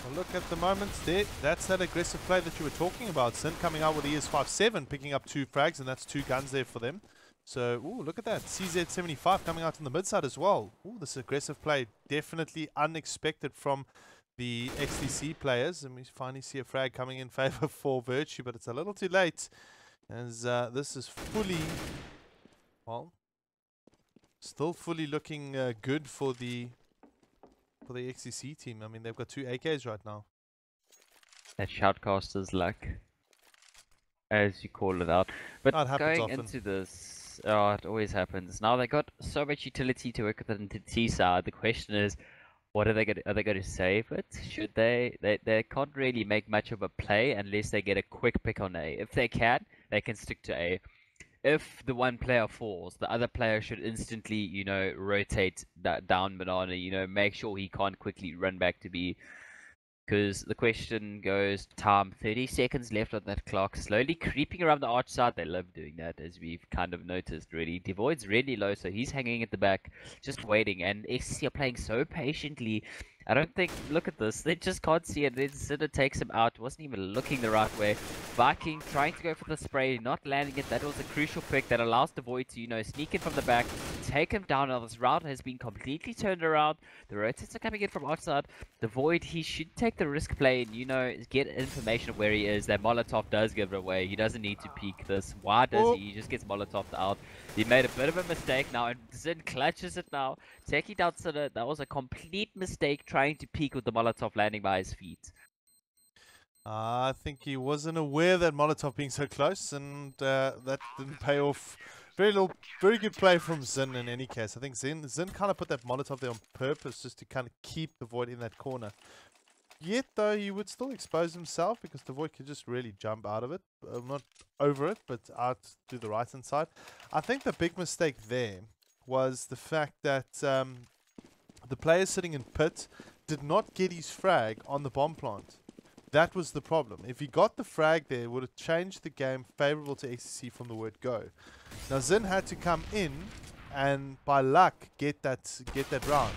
Well, look at the moment there. That's that aggressive play that you were talking about. Sin coming out with the ES57, picking up 2 frags, and that's 2 guns there for them. So, ooh, look at that. CZ75 coming out on the mid side as well. Ooh, this aggressive play, definitely unexpected from the xTc players. And we finally see a frag coming in favor for Virtue, but it's a little too late. As this is fully, well, still fully looking good for the xTc team. I mean, they've got 2 AKs right now. That shoutcaster's luck, as you call it out. But going often into this, oh, it always happens. Now they got so much utility to work with on the T side. The question is, What are they going to, are they going to save it? Should they? They can't really make much of a play unless they get a quick pick on A. If they can, they can stick to A. If the one player falls, the other player should instantly, rotate that down banana, make sure he can't quickly run back to B. Because the question goes, time, 30 seconds left on that clock, slowly creeping around the arch side. They love doing that, as we've kind of noticed, really. Devoid's really low, so he's hanging at the back, just waiting. And xTc are playing so patiently. I don't think, look at this, they just can't see it. Then Sinner takes him out, wasn't even looking the right way. Viking trying to go for the spray, not landing it. That was a crucial pick that allows Devoid to, sneak in from the back, take him down. Now this route has been completely turned around. The rotates are coming in from outside. Devoid, he should take the risk play and, get information of where he is. That Molotov does give it away. He doesn't need to peek this. Why does he? He just gets Molotoved out. He made a bit of a mistake now, and Zin clutches it now. Taking down Sinner, that was a complete mistake trying to peek with the Molotov landing by his feet. I think he wasn't aware that Molotov being so close, and that didn't pay off. Very good play from Zin in any case. I think Zin kind of put that Molotov there on purpose just to kind of keep the Void in that corner. Yet, though, he would still expose himself because the Void could just really jump out of it. Not over it, but out to the right-hand side. I think the big mistake there was the fact that the player sitting in pit did not get his frag on the bomb plant. That was the problem. If he got the frag there, it would have changed the game favorable to xTc from the word go. Now, Zin had to come in and, by luck, get that round.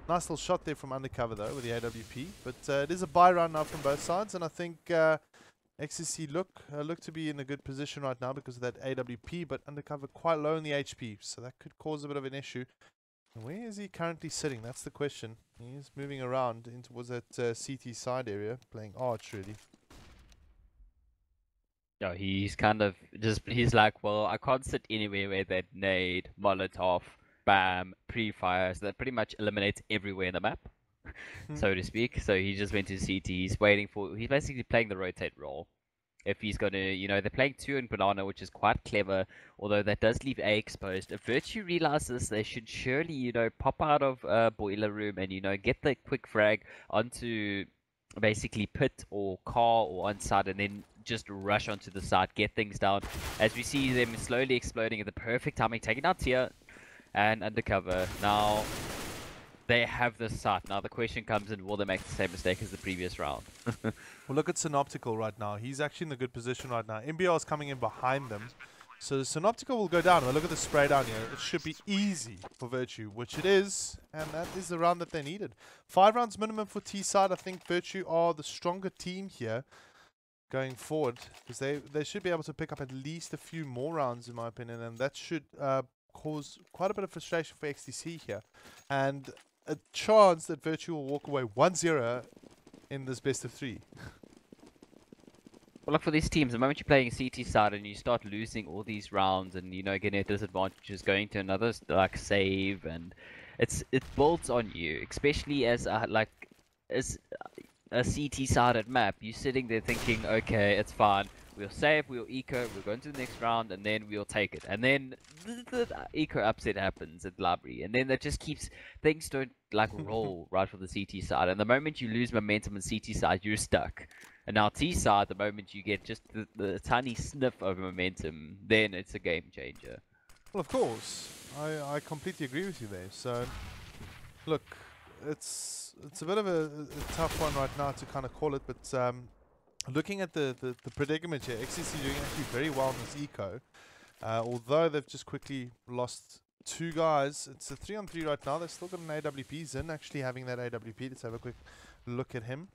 Nice little shot there from undercover, though, with the AWP. But it is a buy round now from both sides, and I think xTc look to be in a good position right now because of that AWP, but undercover quite low in the HP, so that could cause a bit of an issue. And where is he currently sitting? That's the question. He's moving around towards that CT side area, playing arch, really. No, he's kind of he's like, well, I can't sit anywhere where that nade, Molotov, bam, pre-fire, so that pretty much eliminates everywhere in the map, so to speak. So he just went to CT. He's basically playing the rotate role. If he's going to, they're playing 2 in banana, which is quite clever, although that does leave A exposed. If Virtue realizes they should surely, pop out of boiler room and, get the quick frag onto basically pit or car or on side, and then just rush onto the side, get things down. As we see them slowly exploding at the perfect timing, taking out Tier and undercover. Now, they have this site. Now the question comes in, will they make the same mistake as the previous round? Well, look at Synoptical right now. He's actually in a good position right now. MBR is coming in behind them. So Synoptical will go down. Well, look at the spray down here. It should be easy for Virtue, which it is. And that is the round that they needed. 5 rounds minimum for T-side. I think Virtue are the stronger team here going forward, because they should be able to pick up at least a few more rounds, in my opinion. And that should cause quite a bit of frustration for xTc here. And a chance that Virtue will walk away 1-0 in this best of 3. Well, look, for these teams, the moment you're playing CT side and you start losing all these rounds and, getting at disadvantages, going to another, save, and it builds on you, especially as a CT-sided map. You're sitting there thinking, okay, it's fine. We'll save, we'll eco, we'll go into the next round, and then we'll take it. And then the eco upset happens at library, and then that just keeps, things don't roll right for the CT side. And the moment you lose momentum on CT side, you're stuck. And now T side, the moment you get just the tiny sniff of momentum, then it's a game changer. Well, of course, I completely agree with you there. So, look, it's a bit of a tough one right now to kind of call it, but looking at the predicament here, xTc doing actually very well in this eco. Although they've just quickly lost 2 guys, it's a 3-on-3 right now. They've still got an AWP. Zin actually having that AWP. Let's have a quick look at him.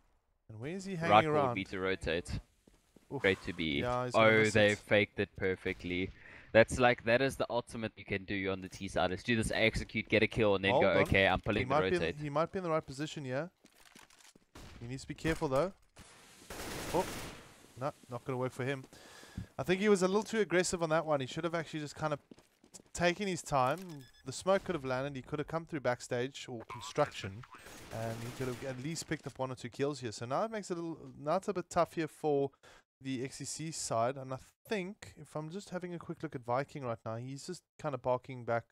And where is he hanging around? Right, B to rotate. Oof. Great to be. Yeah, oh, they faked it perfectly. That is the ultimate you can do on the T side. Is do this execute, get a kill, and then go, okay, I'm pulling the rotate. He might be in the right position, yeah. He needs to be careful, though. Oh, no, not going to work for him. I think he was a little too aggressive on that one. He should have actually just kind of taken his time. The smoke could have landed. He could have come through backstage or construction, and he could have at least picked up 1 or 2 kills here. So now it makes it a bit tough here for the xTc side. And I think if I'm just having a quick look at Viking right now, he's just kind of barking back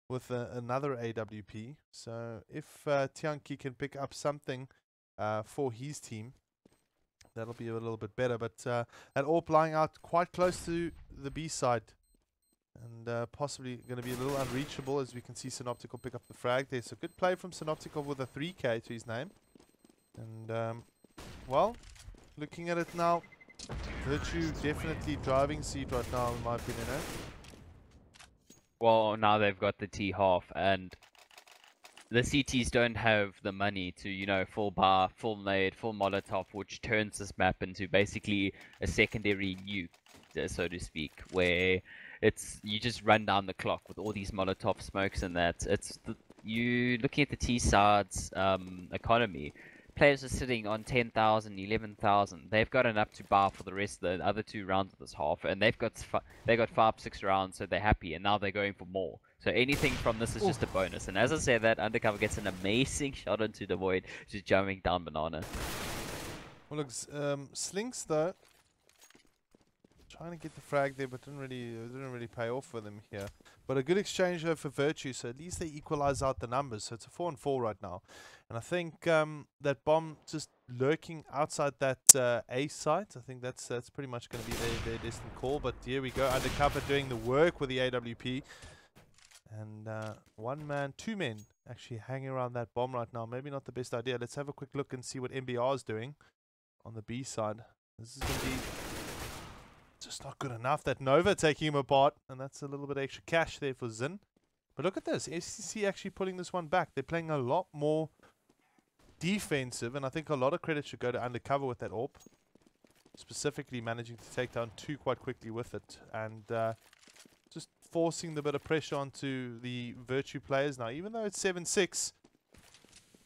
with another AWP. So if Tianqi can pick up something for his team, that'll be a little bit better. But that AWP lying out quite close to the B side. And possibly going to be a little unreachable, as we can see Synoptical pick up the frag there. So good play from Synoptical with a 3K to his name. And, well, looking at it now, Virtue definitely driving seat right now, in my opinion. Well, now they've got the T half, and the CTs don't have the money to, you know, full bar, full nade, full Molotov, which turns this map into basically a secondary nuke, so to speak, where you just run down the clock with all these Molotov smokes and that. You looking at the T sides economy. Players are sitting on 10,000, 11,000. They've got enough to bar for the rest of the other 2 rounds of this half, and they've got 5-6 rounds, so they're happy, and now they're going for more. So anything from this is just a bonus. And as I said, that Undercover gets an amazing shot into the void, just jumping down banana. Well, look, Slinks though, trying to get the frag there, but didn't really pay off for them here. But a good exchange though for Virtue, so at least they equalize out the numbers. So it's a 4-4 right now, and I think that bomb just lurking outside that A site. I think that's pretty much going to be their distant call. But here we go, Undercover doing the work with the AWP, and 1 man, 2 men actually hanging around that bomb right now. Maybe not the best idea. Let's have a quick look and see what MBR is doing on the B side. This is going to be just not good enough. That Nova taking him apart, and that's a little bit extra cash there for Zin. But look at this, xTc actually pulling this one back. They're playing a lot more defensive, and I think a lot of credit should go to Undercover with that AWP, specifically managing to take down 2 quite quickly with it, and just forcing the bit of pressure onto the Virtue players now. Even though it's 7-6,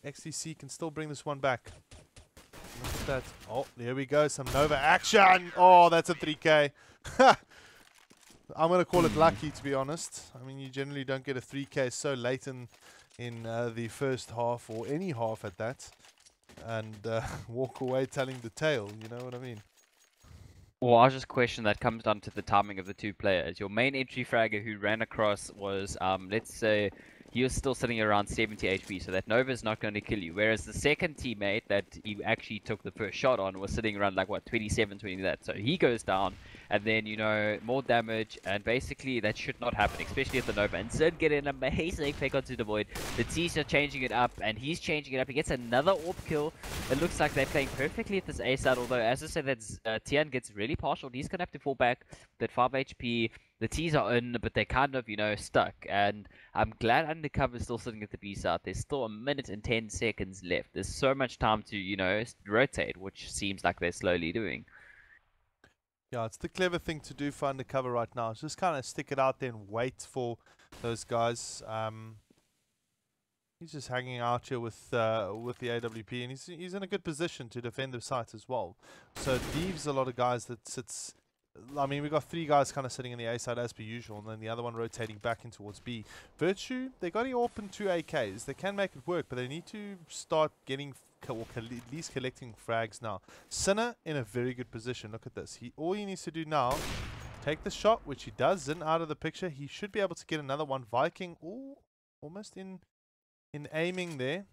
xTc can still bring this one back. Look at that. Oh, there we go. Some Nova action. Oh, that's a 3K. I'm going to call it lucky, to be honest. I mean, you generally don't get a 3K so late in the first half, or any half at that, and walk away telling the tale. You know what I mean? Well, I just question that comes down to the timing of the 2 players. Your main entry fragger who ran across was, let's say, he was still sitting around 70 HP, so that Nova is not going to kill you. Whereas the second teammate that he actually took the first shot on was sitting around like, what, 27, 20 that. So he goes down, and then, you know, more damage, and basically that should not happen, especially at the Nova. And Zid get an amazing pick onto the void. The T's are changing it up, and he's changing it up. He gets another AWP kill. It looks like they're playing perfectly at this A side, although, as I said, that Tian gets really partial. He's going to have to fall back with 5 HP. The T's are in, but they're kind of, you know, stuck. And I'm glad Undercover is still sitting at the B side. There's still 1 minute and 10 seconds left. There's so much time to, you know, rotate, which seems like they're slowly doing. Yeah, it's the clever thing to do for Undercover right now. Just kind of stick it out there and wait for those guys. He's just hanging out here with the AWP, and he's in a good position to defend the site as well. So it leaves a lot of guys that sits. I mean, we've got 3 guys kind of sitting in the A side as per usual, and then the other one rotating back in towards B. Virtue, they got to open 2 AKs. They can make it work, but they need to start getting, or at least collecting frags now. Sinner in a very good position. Look at this. All he needs to do now, take the shot, which he does. Zin out of the picture. He should be able to get another one. Viking, almost in aiming there.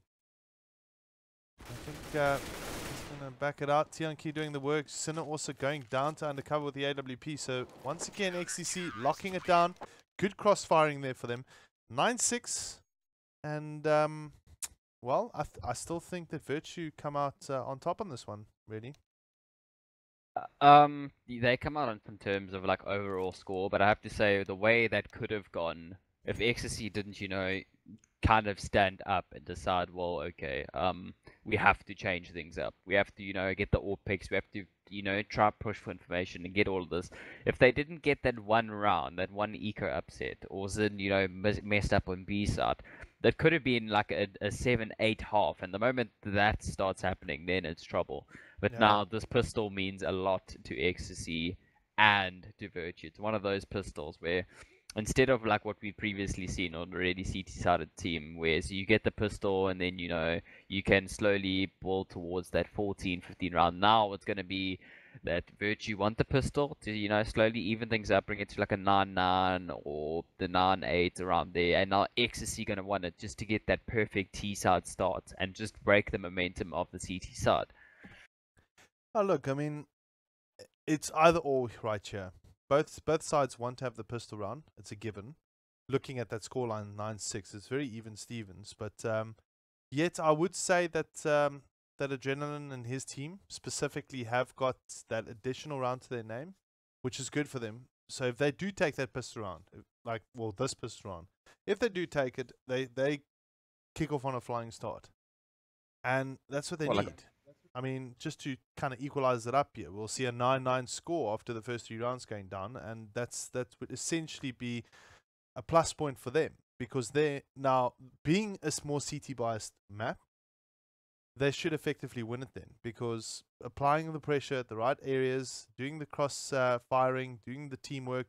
I think he's going to back it out. Tianqi doing the work. Sinner also going down to Undercover with the AWP. So once again, xTc locking it down. Good cross-firing there for them. 9-6. And, well, I still think that Virtue come out on top on this one, really. They come out in terms of like overall score, but I have to say the way that could have gone if xTc didn't, you know, kind of stand up and decide, well, okay, we have to change things up. We have to, you know, get the AWP picks. We have to, you know, try push for information and get all of this. If they didn't get that one round, that one eco upset, or Zin, you know, messed up on B side, that could have been like a 7-8 half. And the moment that starts happening, then it's trouble. But Yeah. now this pistol means a lot to xTc and to Virtue. It's one of those pistols where instead of like what we've previously seen on already CT-sided team, where so you get the pistol and then you can slowly build towards that 14, 15 round. Now it's going to be that Virtue want the pistol to slowly even things up, bring it to like a 9-9 or the 9-8 around there, and now xTc going to want it just to get that perfect T-side start and just break the momentum of the CT side. Oh, look, I mean, it's either or right here. Both sides want to have the pistol round. It's a given. Looking at that scoreline 9-6, it's very even Stevens. But yet I would say that that Adrenaline and his team specifically have got that additional round to their name, which is good for them. So if they do take that pistol round, this pistol round, if they do take it, they kick off on a flying start. And that's what they need. I mean, just to kind of equalize it up here, we'll see a 9-9 score after the first 3 rounds going down, and that would essentially be a plus point for them, because they're now, being a more CT biased map, they should effectively win it then, because applying the pressure at the right areas, doing the cross firing, doing the teamwork,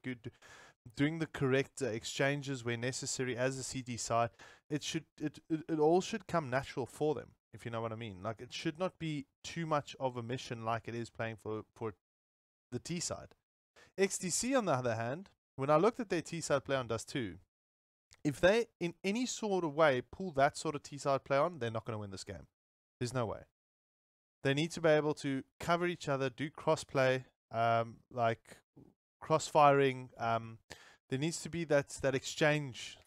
doing the correct exchanges where necessary as a CT side, it all should come natural for them, if you know what I mean. Like, it should not be too much of a mission like it is playing for the T side. xTc, on the other hand, when I looked at their T side play on Dust 2, if they in any sort of way pull that sort of T side play on, they're not going to win this game. There's no way. They need to be able to cover each other, do cross play, like cross firing. There needs to be that exchange,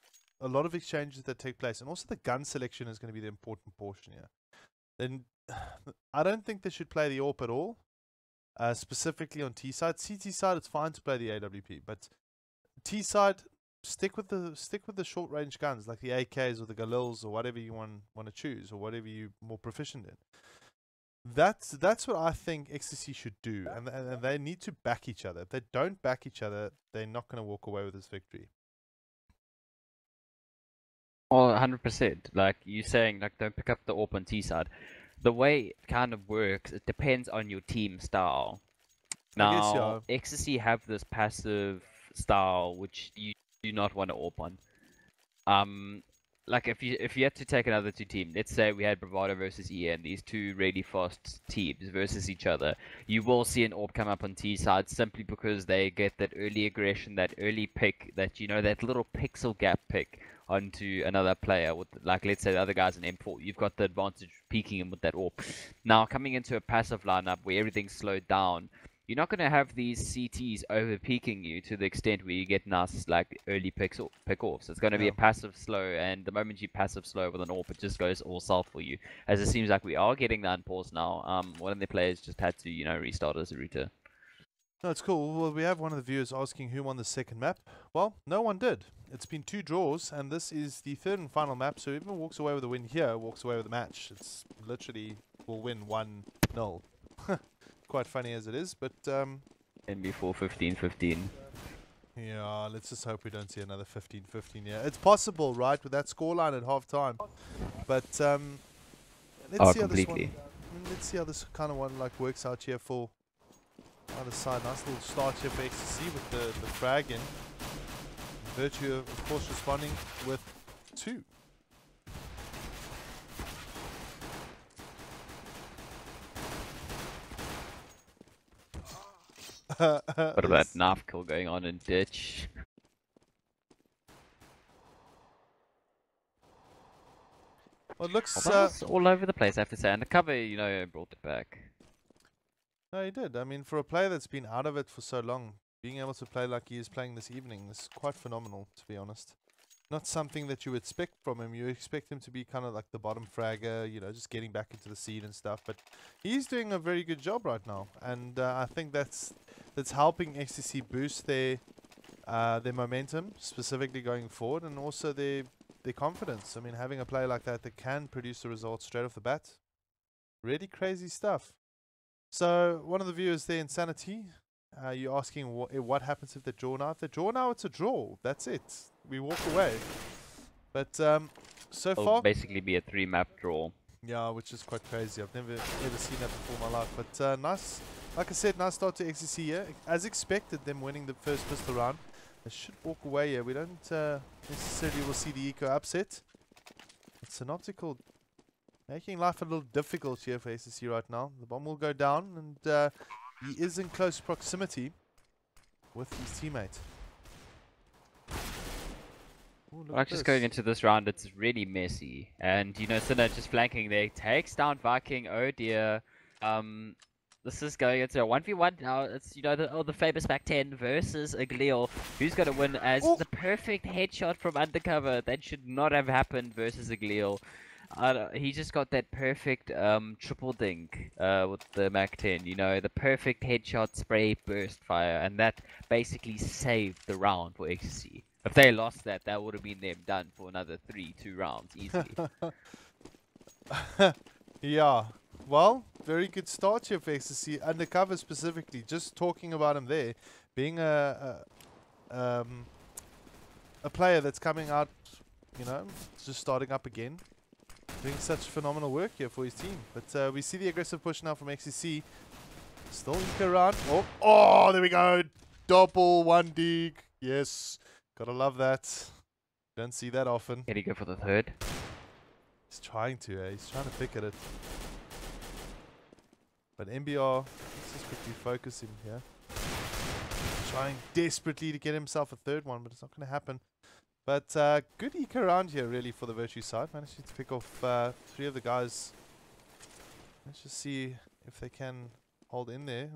a lot of exchanges that take place, and also the gun selection is going to be the important portion here. Then I don't think they should play the AWP at all, specifically on T side. CT side, it's fine to play the AWP, but T side, stick with the short range guns like the AKs or the Galils or whatever you want to choose, or whatever you're more proficient in. That's what I think xTc should do, and they need to back each other. If they don't back each other, they're not going to walk away with this victory. Oh, 100%. Like you saying, like don't pick up the AWP on T side. The way it kind of works, it depends on your team style. I guess, Now, yeah. xTc have this passive style which you do not want to AWP on. Like if you had to take another 2 teams, let's say we had Bravado versus EN, these 2 really fast teams versus each other, you will see an AWP come up on T side simply because they get that early aggression, that early pick, that that little pixel gap pick onto another player with, like, let's say the other guy's an M4, you've got the advantage peeking him with that AWP. Now coming into a passive lineup where everything's slowed down, you're not going to have these CTs over peaking you to the extent where you get nice like early pick-offs. It's going to be a passive slow, and the moment you passive slow with an AWP, it just goes all south for you. As it seems like we are getting the unpause now. One of the players just had to restart as a router. No, it's cool. Well, we have one of the viewers asking who won the second map. Well, no one did. It's been 2 draws, and this is the 3rd and final map, so whoever walks away with a win here walks away with the match. It's literally, will win 1-0. Quite funny as it is, but And before 15-15. yeah, let's just hope we don't see another 15-15 here. It's possible, right, with that scoreline at half time. But let's see how this one, let's see how this kind of one like works out here for either side. Nice little start here for xTc with the frag in. Virtue, of course, responding with 2. What about knife kill going on in ditch? Well, it looks all over the place, I have to say, and the cover, brought it back. No, he did. I mean, for a player that's been out of it for so long, being able to play like he is playing this evening is quite phenomenal, to be honest. Not something that you would expect from him. You expect him to be kind of like the bottom fragger, just getting back into the seed and stuff. But he's doing a very good job right now, and I think that's helping xTc boost their momentum, specifically going forward, and also their confidence. I mean, having a player like that can produce the results straight off the bat, really crazy stuff. So one of the viewers there, Insanity, you're asking what happens if they draw now. If they draw now, it's a draw. That's it. We walk away. But so It'll far, basically be a 3-map draw. Yeah, which is quite crazy. I've never seen that before in my life. But nice, like I said, nice start to xTc here. As expected, them winning the first pistol round. They should walk away here. We don't necessarily will see the eco upset. But Synoptical making life a little difficult here for xTc right now. The bomb will go down, and he is in close proximity with his teammate. Ooh, look Like at just this. going into this round, it's really messy. And, you know, Sinner just flanking there, takes down Viking, oh dear. This is going into a 1v1 now. It's, you know, the famous back 10 versus a Gliel. Who's going to win as Ooh. the perfect headshot from undercover? That should not have happened versus a Gliel. He just got that perfect triple dink with the Mac 10, you know, the perfect headshot spray burst fire, and that basically saved the round for xTc. If they lost that, that would have been them done for another 2 rounds easily. Yeah. Well, very good start here for xTc. Undercover specifically, just talking about him there, being a player that's coming out, you know, just starting up again. Doing such phenomenal work here for his team. But we see the aggressive push now from xTc. Still eco around. Oh, there we go. Double one dig. Yes. Gotta love that. Don't see that often. Can he go for the third? He's trying to, He's trying to pick at it. But MBR, let's just quickly focus him here. Trying desperately to get himself a third one, but it's not going to happen. But good eco around here, really, for the Virtue side. Managed to pick off 3 of the guys. Let's just see if they can hold in there.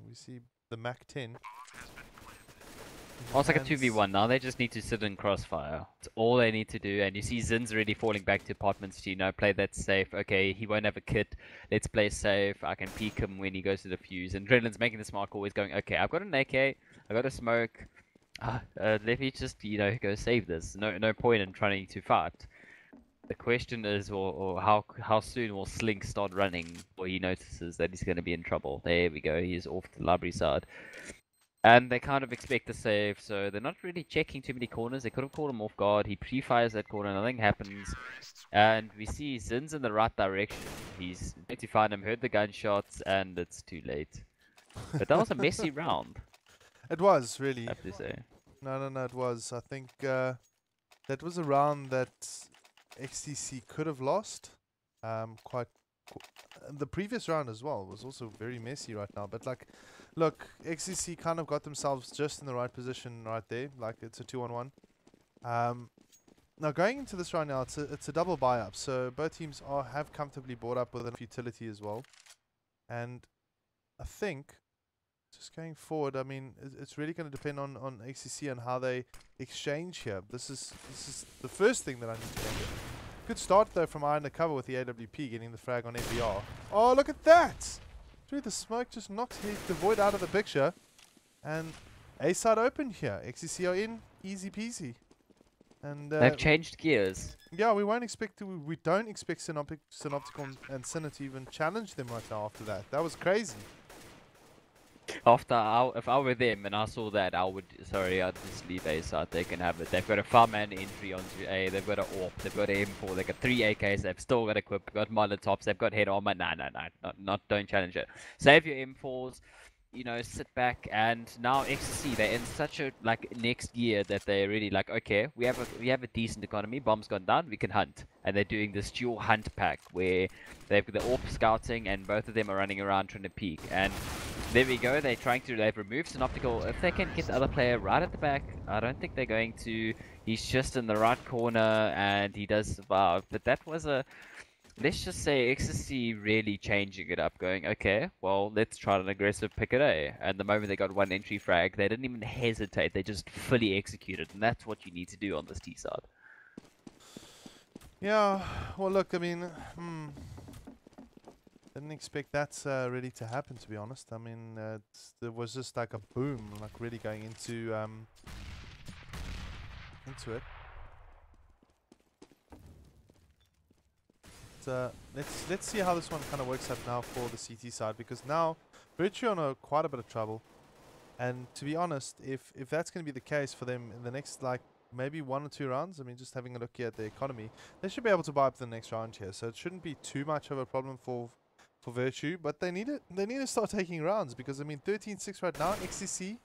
We see the Mac 10. Well, it's like a 2v1 now. They just need to sit in crossfire. It's all they need to do. And you see Zin's already falling back to apartments to, you know, play that safe. Okay, he won't have a kit. Let's play safe. I can peek him when he goes to the fuse. And Dredlin's making the smart call, always going, okay, I've got an AK. I got a smoke. Let me just, you know, go save this. No point in trying to fight. The question is, or how soon will Slink start running, or he notices that he's going to be in trouble. There we go. He's off to the library side. And they kind of expect a save, so they're not really checking too many corners. They could have caught him off guard. He pre-fires that corner, nothing happens. And we see Zin's in the right direction. He's going to find him, heard the gunshots, and it's too late. But that was a messy round. It was, really. I have to say. No, it was. I think that was a round that xTc could have lost. The previous round as well was also very messy right now. But, like, look, xTc kind of got themselves just in the right position right there. Like, it's a 2-on-1. Now, going into this round now, it's a double buy-up. So, both teams have comfortably bought up with enough utility as well. And I think, just going forward, I mean, it's really going to depend on xTc and how they exchange here. This is the first thing that I need to make. Good start, though, from Undercover with the AWP, getting the frag on MBR. Oh, look at that! Dude, the smoke just knocks the Void out of the picture. And A side open here. xTc are in, easy peasy. And They've changed gears. yeah, we don't expect Synoptical and Sinner to even challenge them right now after that. That was crazy. If I were them and I saw that, I'd just leave A side. They can have it. They've got a 5-man entry onto A. They've got an AWP. They've got an M4. They've got 3 AKs. They've still got equip. They've got Molotovs. They've got head armor. Don't challenge it. Save your M4s. You know, sit back. And now xTc, they're in such a next gear that they're really like, okay, we have a decent economy. Bomb's gone down. We can hunt. And they're doing this dual hunt pack where they've got the AWP scouting and both of them are running around trying to peek. And there we go. They've removed Synoptical. If they can get the other player right at the back, I don't think they're going to. He's just in the right corner and he does survive. But that was let's just say xTc really changing it up, going, okay, well, let's try an aggressive pick at A. And the moment they got one entry frag, they didn't even hesitate. They just fully executed. And that's what you need to do on this T side. Yeah, well, look, I mean, didn't expect that really to happen, to be honest. I mean, there was just like a boom, like really going into it. But, let's see how this one kind of works out now for the CT side, because now Virtue are quite a bit of trouble. And to be honest, if that's going to be the case for them in the next, like, maybe 1 or 2 rounds, I mean, just having a look here at the economy, they should be able to buy up the next round here. So it shouldn't be too much of a problem for Virtue, but they need to start taking rounds, because I mean 13-6 right now. xTc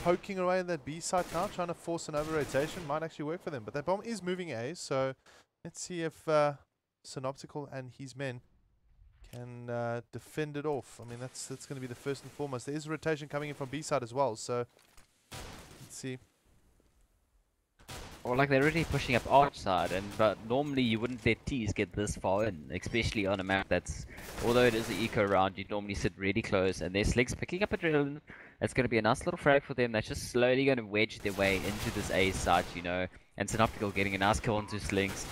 poking away in that B site now, trying to force an over rotation. Might actually work for them. But that bomb is moving A, so let's see if Synoptical and his men can defend it off. I mean, that's going to be the first and foremost. There is a rotation coming in from B side as well, so let's see. Or like they're already pushing up arch side, but normally you wouldn't let T's get this far in, especially on a map that's, although it is an eco round, you'd normally sit really close, and their Sligs picking up adrenaline. It's going to be a nice little frag for them. That's just slowly going to wedge their way into this A site, you know, and Synoptical getting a nice kill onto Slings.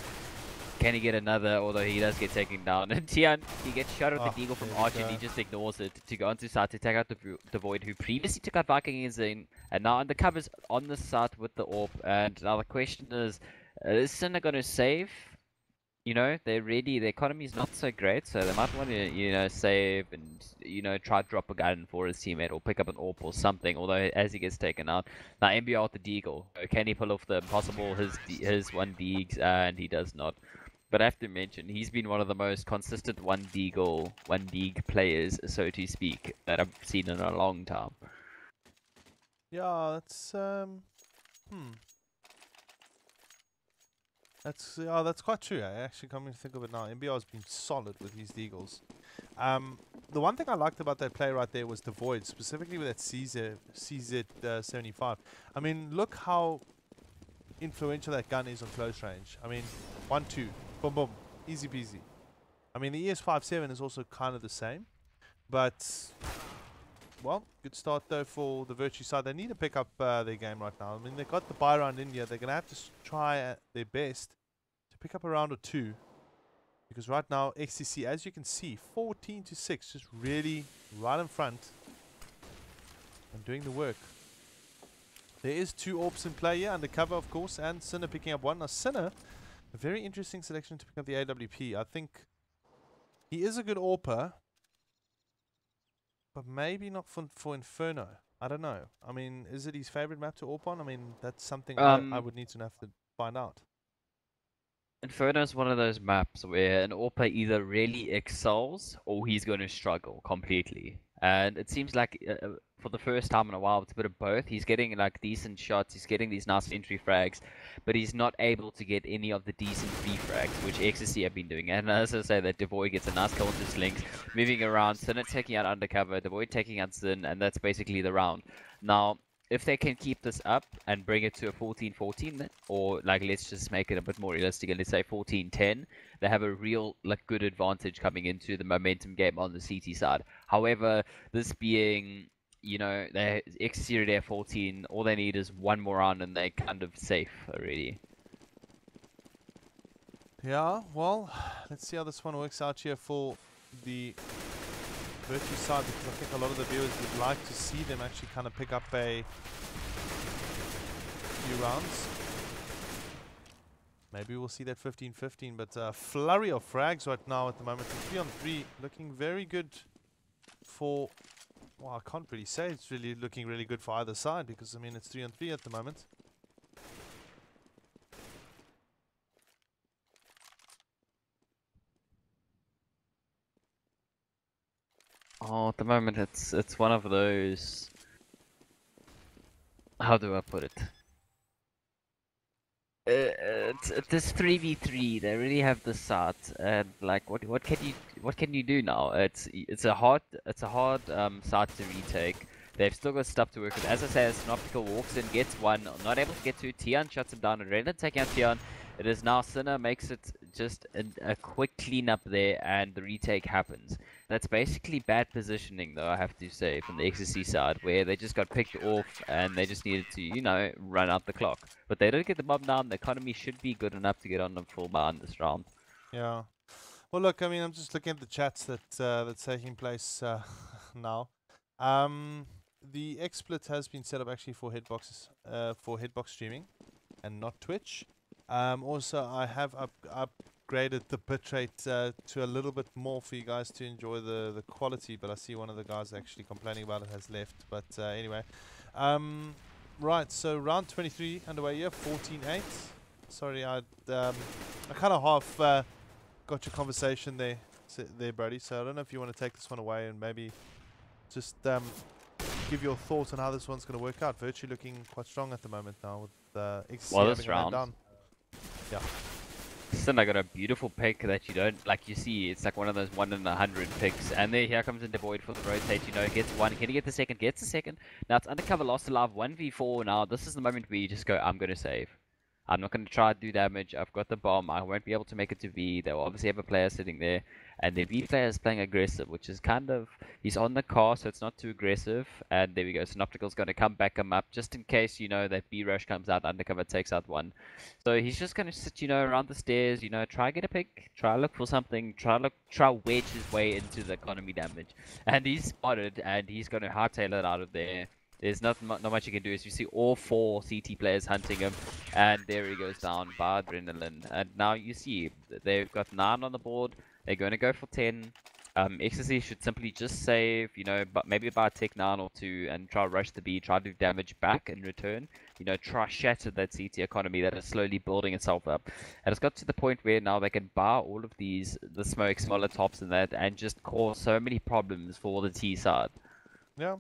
Can he get another? Although he does get taken down. And Tian, he gets shot at the Deagle from Arch and he just ignores it to go onto site to take out the Void, who previously took out Viking in Zane, and now undercovers on the site with the AWP. And now the question is Sinner going to save? You know, they're ready. The economy is not so great, so they might want to, you know, save and, you know, try to drop a gun for his teammate or pick up an AWP or something. Although as he gets taken out, now MBR with the Deagle. Can he pull off the impossible? His one Deags, and he does not. But I have to mention, he's been one of the most consistent one Deag players, so to speak, that I've seen in a long time. Yeah, that's quite true. I actually coming to think of it now. MBR has been solid with his Deagles. The one thing I liked about that play right there was the Void, specifically with that CZ75. I mean, look how influential that gun is on close range. I mean, 1-2. Boom, boom. Easy peasy. I mean, the ES57 is also kind of the same. But, well, good start, though, for the Virtue side. They need to pick up their game right now. I mean, they've got the buy round in here. They're going to have to try their best to pick up a round or two. Because right now, xTc, as you can see, 14-6. Just really right in front. And doing the work. There is 2 AWPs in play here. Undercover, of course. And Sinner picking up one. Now, Sinner... a very interesting selection to pick up the AWP. I think he is a good AWPer, but maybe not for Inferno. I don't know. I mean, is it his favorite map to AWP on? I mean, that's something I would need to have to find out. Inferno is one of those maps where an AWPer either really excels or he's going to struggle completely. And it seems like for the first time in a while, it's a bit of both. He's getting like decent shots, he's getting these nice entry frags, but he's not able to get any of the decent free frags, which xTc have been doing. And as I say, that Devoid gets a nice kill into Slings, moving around, Sin taking out Undercover, Devoid taking out Sin, and that's basically the round. Now, if they can keep this up and bring it to a 14-14, or like let's just make it a bit more realistic and let's say 14-10, they have a real like good advantage coming into the momentum game on the CT side. However, this being, you know, they xTc already at 14, all they need is one more round and they're kind of safe already. Yeah, well, let's see how this one works out here for the Virtue side, because I think a lot of the viewers would like to see them actually kind of pick up a few rounds. Maybe we'll see that 15-15, but flurry of frags right now at the moment. 3-on-3 looking very good for, well, I can't really say it's really looking really good for either side, because I mean it's 3-on-3 at the moment. Oh, at the moment it's one of those. How do I put it? This 3v3. They really have the site, and like, what can you do now? It's a hard site to retake. They've still got stuff to work with. As I say, Synoptical walks in, gets one, not able to get two. Tian shuts him down, and Renan taking out Tian. It is now Sinner makes it just a quick cleanup there, and the retake happens. That's basically bad positioning, though, I have to say, from the xTc side, where they just got picked off and they just needed to, you know, run out the clock. But they did get the bomb down. The economy should be good enough to get on the full bar in this round. Yeah. Well, look, I mean, I'm just looking at the chats that's taking place now. The XSplit has been set up actually for hitboxes, for hitbox streaming, and not Twitch. Also, I have upgraded the bitrate to a little bit more for you guys to enjoy the quality, but I see one of the guys actually complaining about it has left. But anyway, right, so round 23 underway here, 14-8. Sorry, I kind of half got your conversation there, Brody, so I don't know if you want to take this one away and maybe just give your thoughts on how this one's going to work out. Virtue looking quite strong at the moment now with xTc Well, having this a man round, down. Yeah. Sin, I got a beautiful pick that you don't, like you see, it's like one of those 1 in 100 picks. And there, here comes in Devoid for the rotate, you know, gets one, can he get the second? Gets the second. Now it's undercover, lost alive, 1v4. Now this is the moment where you just go, I'm going to save. I'm not going to try to do damage. I've got the bomb. I won't be able to make it to V. They'll obviously have a player sitting there. And the V player is playing aggressive, which is kind of... He's on the car, so it's not too aggressive. And there we go. Synoptical's going to come back him up, just in case, you know, that B rush comes out. Undercover takes out one. So he's just going to sit, you know, around the stairs, you know, try get a pick, try look for something, try wedge his way into the economy damage. And he's spotted, and he's going to hardtail it out of there. There's not much you can do. As you see all 4 CT players hunting him, and there he goes down by Adrenaline. And now you see they've got 9 on the board. They're going to go for 10. xTc should simply just save, you know, but maybe buy a Tech 9 or 2 and try rush the B, try to do damage back in return. You know, try shatter that CT economy that is slowly building itself up. And it's got to the point where now they can bar all of these, the smokes, molotovs and that, and just cause so many problems for the T side. Yeah.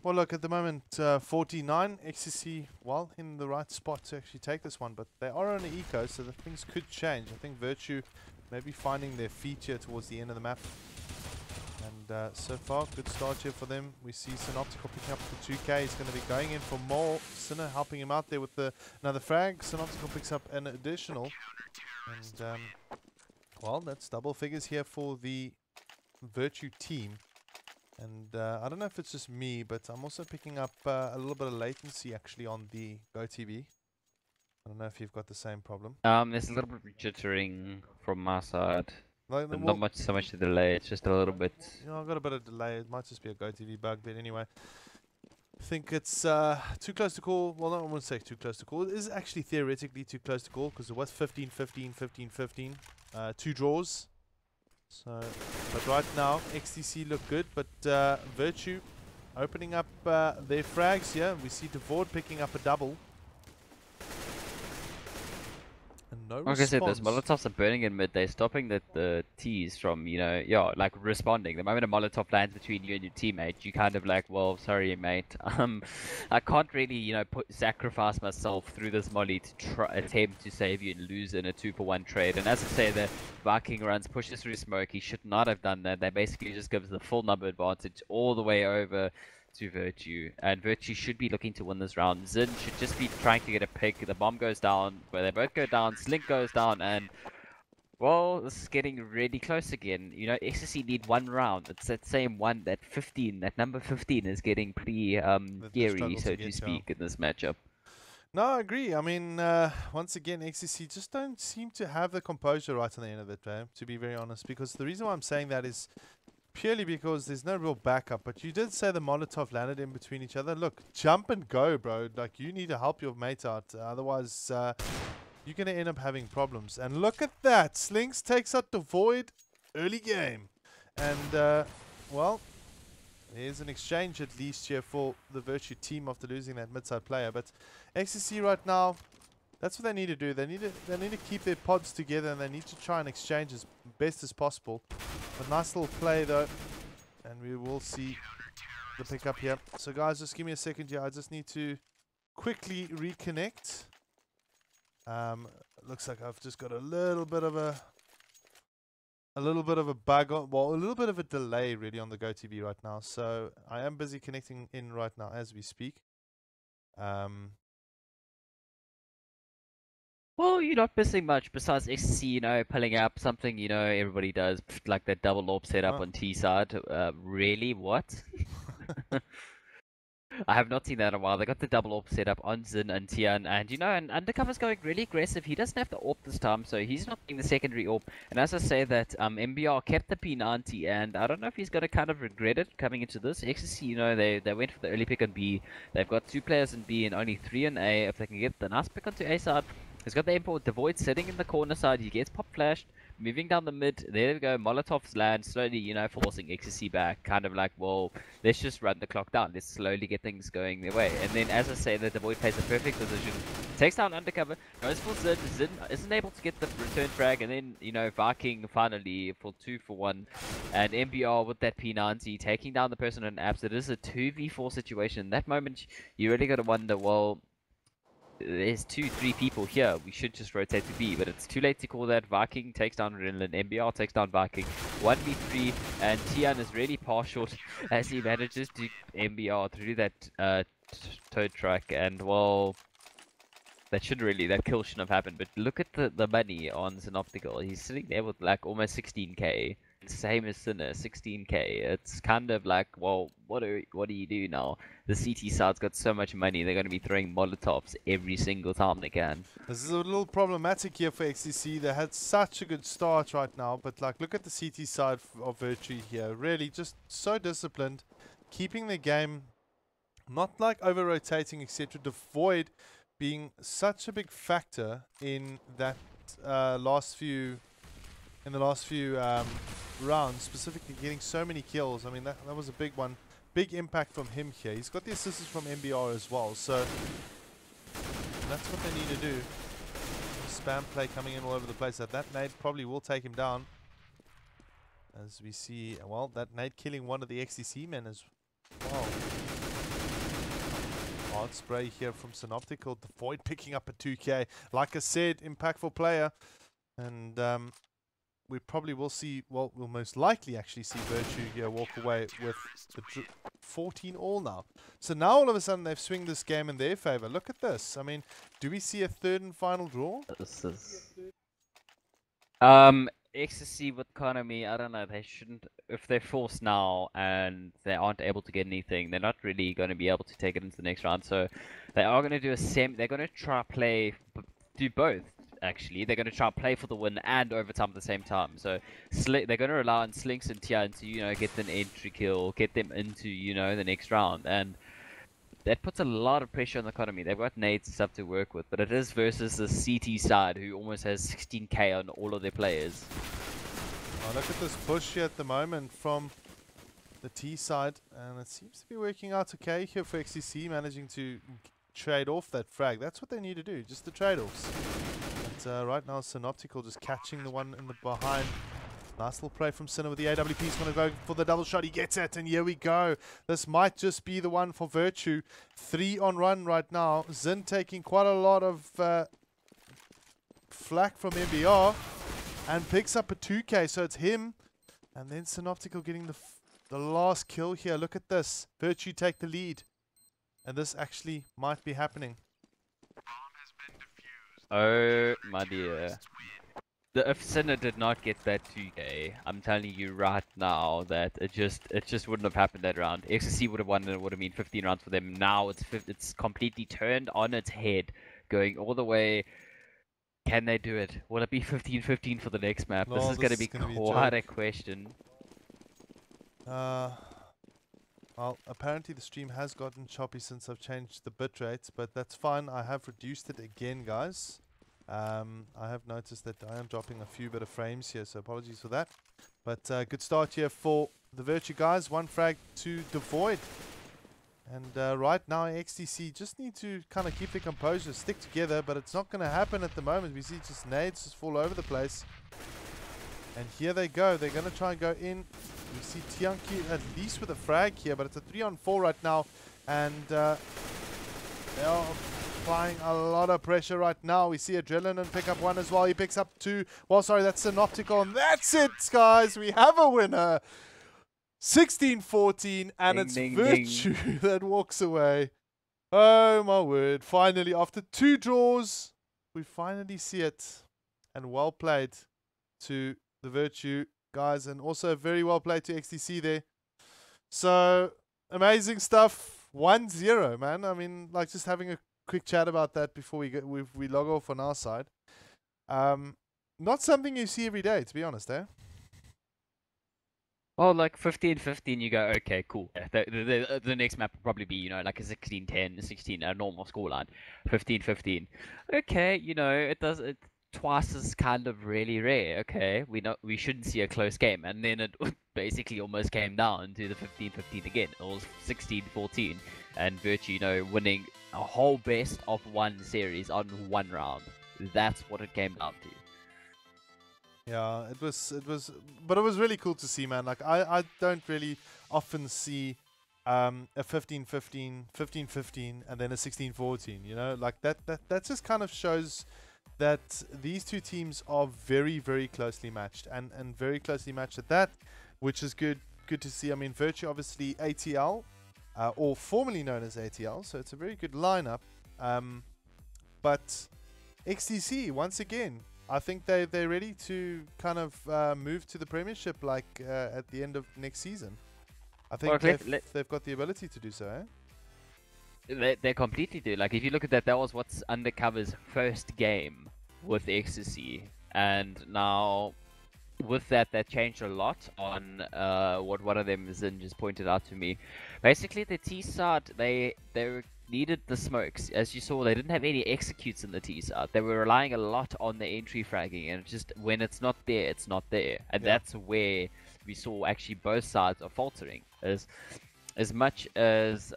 Well, look, at the moment, 49, xTc, well, in the right spot to actually take this one, but they are on an eco, so the things could change. I think Virtue maybe finding their feet here towards the end of the map. And so far, good start here for them. We see Synoptical picking up the 2K. He's going to be going in for more. Sinner helping him out there with another frag. Synoptical picks up an additional. And, well, that's double figures here for the Virtue team. And I don't know if it's just me, but I'm also picking up a little bit of latency actually on the GoTV. I don't know if you've got the same problem. There's a little bit of jittering from my side. Like, But well, not so much the delay, it's just a little bit. You know, I've got a bit of delay. It might just be a GoTV bug, but anyway. I think it's too close to call. Well, no, I wouldn't say too close to call. It is actually theoretically too close to call because it was 15, 15, 15, 15. 2 draws. So, but right now, xTc look good, but Virtue opening up their frags here. We see Devoid picking up a double. And no Like I said, those response. Molotovs are burning in mid. They're stopping the T's from, you know, yeah, like responding. The moment a Molotov lands between you and your teammate, you kind of like, well, sorry, mate. I can't really, you know, sacrifice myself through this molly to attempt to save you and lose in a 2-for-1 trade. And as I say, the Viking runs, pushes through smoke. He should not have done that. That basically just gives the full number advantage all the way over to Virtue, and Virtue should be looking to win this round. Zin should just be trying to get a pick. The bomb goes down, where they both go down, Slink goes down, and well, this is getting really close again. You know, xTc need 1 round. It's that same one, that 15, that number 15 is getting pretty scary, so to speak, in this matchup. No, I agree. I mean, once again, xTc just don't seem to have the composure right on the end of it, to be very honest, because the reason why I'm saying that is purely because there's no real backup. But you did say the Molotov landed in between each other. Look, jump and go, bro. Like, you need to help your mate out. Otherwise, you're going to end up having problems. And look at that. Slinks takes out Devoid early game. And, well, there's an exchange at least here for the Virtue team after losing that mid-side player. But xTc right now, that's what they need to do. They need to keep their pods together, and they need to try and exchange as best as possible. A nice little play though, and we will see the pickup here. So guys, just give me a second here. I just need to quickly reconnect. Looks like I've just got a little bit of a bug on, well, a little bit of a delay really on the GoTV right now. So I am busy connecting in right now as we speak. Well, you're not missing much besides xTc, you know, pulling up something, you know, everybody does, like that double AWP setup on T side. Really? What? I have not seen that in a while. They got the double AWP setup on Zin and Tian, and you know, and Undercover's going really aggressive. He doesn't have the AWP this time, so he's not doing the secondary AWP. And as I say that, MBR kept the P90, and I don't know if he's going to kind of regret it coming into this. xTc, you know, they went for the early pick on B. They've got 2 players in B and only 3 in A. If they can get the nice pick onto A side, he's got the import Devoid sitting in the corner side. He gets pop flashed. moving down the mid. There we go. Molotov's land slowly, you know, forcing xTc back. Kind of like, well, let's just run the clock down. Let's slowly get things going their way. And then, as I say, the Void plays a perfect position. Takes down undercover. Goes for Zin. Zin isn't able to get the return frag. And then, you know, Viking finally for 2 for 1. And MBR with that P90 taking down the person in Abs. It is a 2v4 situation. In that moment, you really got to wonder, well, there's 2-3 people here. We should just rotate to B, but it's too late to call that. Viking takes down Renlin. MBR takes down Viking. 1v3, and Tian is really partial as he manages to MBR through that tow truck. And well, that kill shouldn't have happened. But look at the money on Synoptical. He's sitting there with like almost 16k. Same as Sinner, 16k. It's kind of like, well, what do you do now? The CT side's got so much money, they're going to be throwing Molotovs every single time they can. This is a little problematic here for xTc. They had such a good start right now, but like, look at the CT side of Virtue here. Really, just so disciplined, keeping the game not like over-rotating, etc. The Void being such a big factor in that last few rounds, specifically getting so many kills. I mean, that was a big one. Big impact from him here. He's got the assistance from MBR as well, so that's what they need to do. Spam play coming in all over the place. That nade probably will take him down. As we see, well, that nade killing one of the xTc men as well. Hard spray here from Synoptical. The Void picking up a 2k. Like I said, impactful player. And we probably will see, well, we'll most likely actually see Virtue here walk away with the 14 all now. So now all of a sudden they've swinged this game in their favor. Look at this. I mean, do we see a third and final draw? This is xTc with economy, I don't know, they shouldn't, if they're forced now and they aren't able to get anything, they're not really going to be able to take it into the next round. So they are going to do they're going to try play, do both. Actually, they're going to try and play for the win and overtime at the same time. So they're going to rely on Slinks and Tian to, you know, get an entry kill, get them into, you know, the next round. And that puts a lot of pressure on the economy. They've got nades and stuff to work with, but it is versus the CT side who almost has 16k on all of their players. Oh, look at this push here at the moment from the T side, and it seems to be working out okay here for xTc, managing to trade off that frag. That's what they need to do, just the trade-offs. Right now, Synoptical just catching the one in the behind. Nice little play from Sinner with the AWP. He's going to go for the double shot. He gets it, and here we go. This might just be the one for Virtue. 3 on run right now. Zin taking quite a lot of flack from MBR and picks up a 2k, so it's him. And then Synoptical getting the last kill here. Look at this. Virtue take the lead. And this actually might be happening. Oh my dear. If Sinner did not get that 2k, I'm telling you right now that it just wouldn't have happened that round. xTc would have won and it would have been 15 rounds for them. Now it's completely turned on its head, going all the way. Can they do it? Will it be 15-15 for the next map? No, this is going to be quite a question. Well, apparently the stream has gotten choppy since I've changed the bitrate, but that's fine. I have reduced it again, guys. I have noticed that I am dropping a few bit of frames here, so apologies for that. But good start here for the Virtue guys. 1 frag to the Void. And right now, xTc just need to kind of keep their composure, stick together, but it's not going to happen at the moment. We see just nades just fall over the place. And here they go. They're going to try and go in. We see Tianqi at least with a frag here, but it's a 3-on-4 right now. And they are applying a lot of pressure right now. We see Adrenaline pick up 1 as well. He picks up 2. Well, sorry, that's Synoptical. And that's it, guys. We have a winner. 16-14, and it's Virtue that walks away. Oh, my word. Finally, after 2 draws, we finally see it. And well played to the Virtue guys, and also very well played to xTc there. So amazing stuff. 1-0, man. I mean, like, just having a quick chat about that before we log off on our side. Not something you see every day, to be honest, eh? Well, like 15-15, you go, okay, cool. The next map will probably be, you know, like a 16-10, 16, a normal scoreline. 15-15. Okay, you know, twice is kind of really rare. Okay, we shouldn't see a close game, and then it basically almost came down to the 15-15 again. It was 16-14, and Virtue, winning a whole best of one series on one round. That's what it came down to. Yeah, but it was really cool to see, man. Like, I don't really often see a 15-15, 15-15, and then a 16-14, like that just kind of shows that these two teams are very, very closely matched, and very closely matched at that, which is good to see. I mean, Virtue, obviously ATL, or formerly known as ATL, so it's a very good lineup. But xTc, once again, I think they're ready to kind of move to the Premiership, like at the end of next season. I think they've got the ability to do so, eh? They completely do. Like, if you look at that was what's Undercover's first game with xTc, and now with that changed a lot on what one of them Zin just pointed out to me. Basically, the T side they needed the smokes. As you saw, they didn't have any executes in the T side. They were relying a lot on the entry fragging, and just when it's not there, it's not there, and that's where we saw actually both sides are faltering. As much as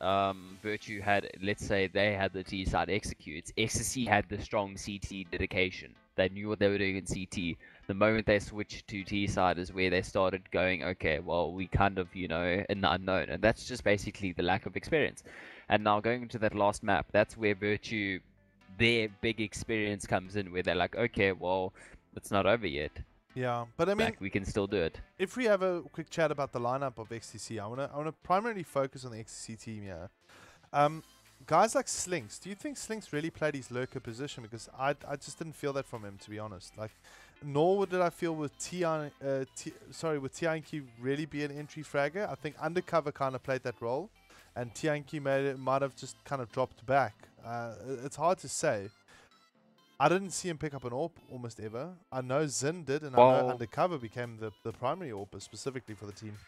Virtue had, let's say they had the T side executes, xTc had the strong CT dedication. They knew what they were doing in CT. The moment they switched to T side is where they started going, okay, well, we kind of, in the unknown. And that's just basically the lack of experience. And now going into that last map, that's where Virtue, their big experience comes in, where they're like, okay, well, it's not over yet. Yeah, but I mean, like, we can still do it. If we have a quick chat about the lineup of xTc, I wanna primarily focus on the xTc team here. Guys like Slinks, do you think Slinks really played his lurker position? Because I just didn't feel that from him, to be honest. Like, nor did I feel with with Tianqi really be an entry fragger. I think Undercover kind of played that role, and Tianqi might have just kind of dropped back. It's hard to say. I didn't see him pick up an AWP almost ever. I know Zin did, and I know Undercover became the primary AWPer specifically for the team.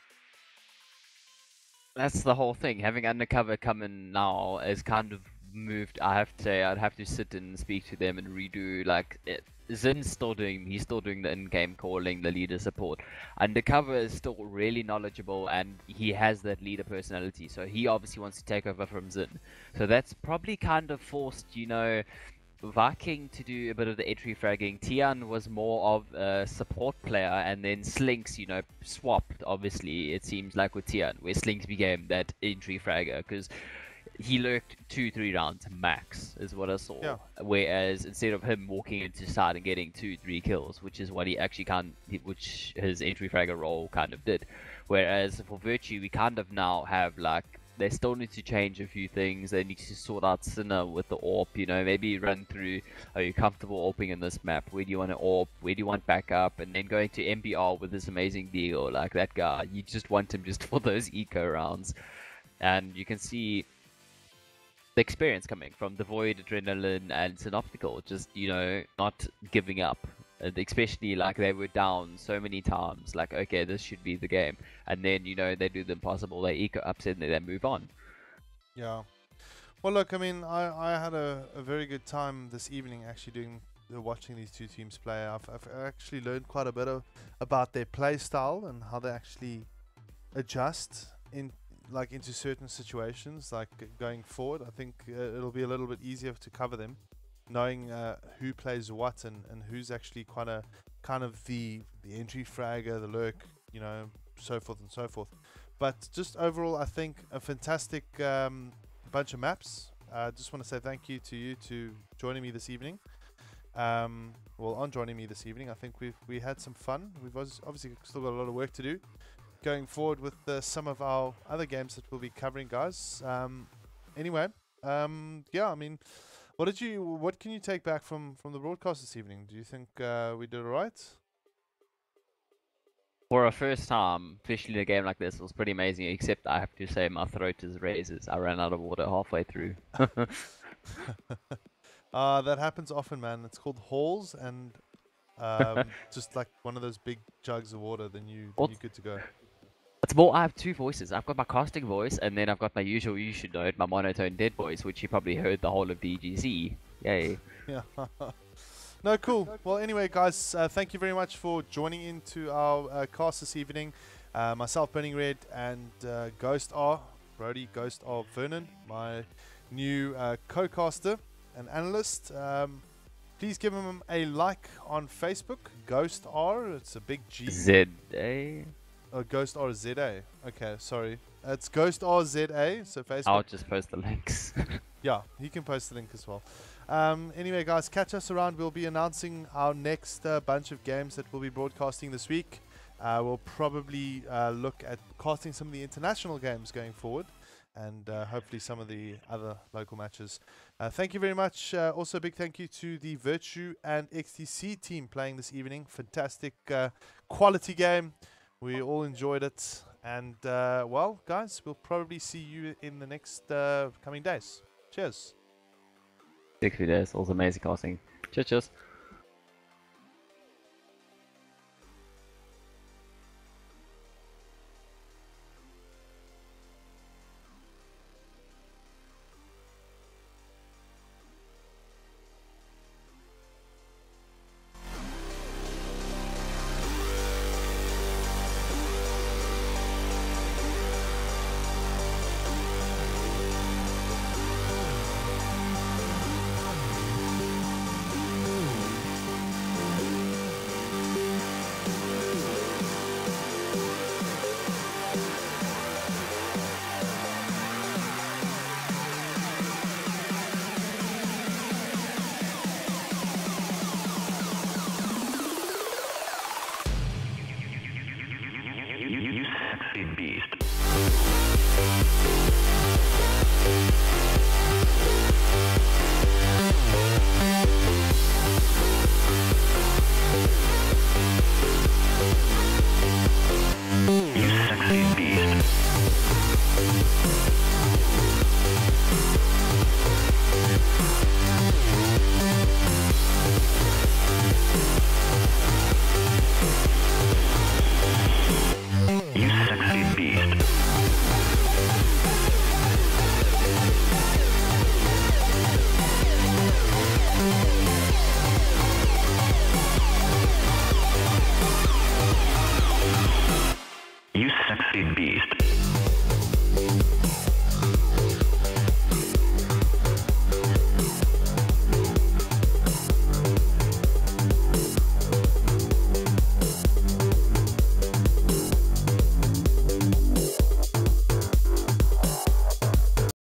That's the whole thing. Having Undercover come in now is kind of moved. I have to say, I'd have to sit and speak to them and redo, like, Zin's still doing the in-game calling, the leader support. Undercover is still really knowledgeable, and he has that leader personality, so he obviously wants to take over from Zin. So that's probably kind of forced, Viking to do a bit of the entry fragging. Tian was more of a support player, and then Slinks, swapped, obviously, it seems like, with Tian, where Slinks became that entry fragger, because he lurked 2-3 rounds max, is what I saw. Yeah. Whereas instead of him walking into side and getting 2-3 kills, which is what he actually which his entry fragger role kind of did. Whereas for Virtue, we kind of now have, like, they still need to change a few things. They need to sort out Sinner with the AWP, maybe run through, are you comfortable AWPing in this map? Where do you want to AWP? Where do you want backup? And then going to MBR with this amazing deal, like that guy. You just want him just for those eco rounds. And you can see the experience coming from the Void, Adrenaline, and Synoptical, just, not giving up. Especially, like, they were down so many times, like, okay, this should be the game. And then, they do the impossible, they eco upset, and they move on. Yeah. Well, look, I mean, I had a very good time this evening actually watching these two teams play. I've actually learned quite a bit about their play style and how they actually adjust into certain situations, like going forward. I think it'll be a little bit easier to cover them, knowing who plays what and who's actually kind of the entry fragger, the lurk, so forth and so forth. But just overall, I think a fantastic bunch of maps. Just want to say thank you to you to joining me this evening. On joining me this evening, I think we had some fun. We've obviously still got a lot of work to do going forward with some of our other games that we'll be covering, guys. Anyway, yeah, I mean, what can you take back from the broadcast this evening? Do you think we did all right? For a first time, especially in a game like this, it was pretty amazing, except I have to say my throat is razors. I ran out of water halfway through. That happens often, man. It's called halls, and just like one of those big jugs of water, then you're good to go. It's more, I have two voices. I've got my casting voice, and then I've got my usual, you should know it, my monotone dead voice, which you probably heard the whole of DGC. Yay. Yeah. No, cool. Well, anyway, guys, thank you very much for joining into our cast this evening. Myself, Burning Red, and Ghost R, Brody, Ghost R, Vernon, my new co-caster and analyst. Please give him a like on Facebook, Ghost R. It's a big G. ZA. Oh, Ghost R ZA. Okay, sorry. It's Ghost R ZA. So Facebook. I'll just post the links. Yeah, he can post the link as well. Anyway, guys, catch us around. We'll be announcing our next bunch of games that we'll be broadcasting this week. We'll probably look at casting some of the international games going forward, and hopefully some of the other local matches. Thank you very much. Also, a big thank you to the Virtue and xTc team playing this evening. Fantastic quality game. We all enjoyed it. And, well, guys, we'll probably see you in the next coming days. Cheers. 60 days, also amazing casting. Cheers, cheers.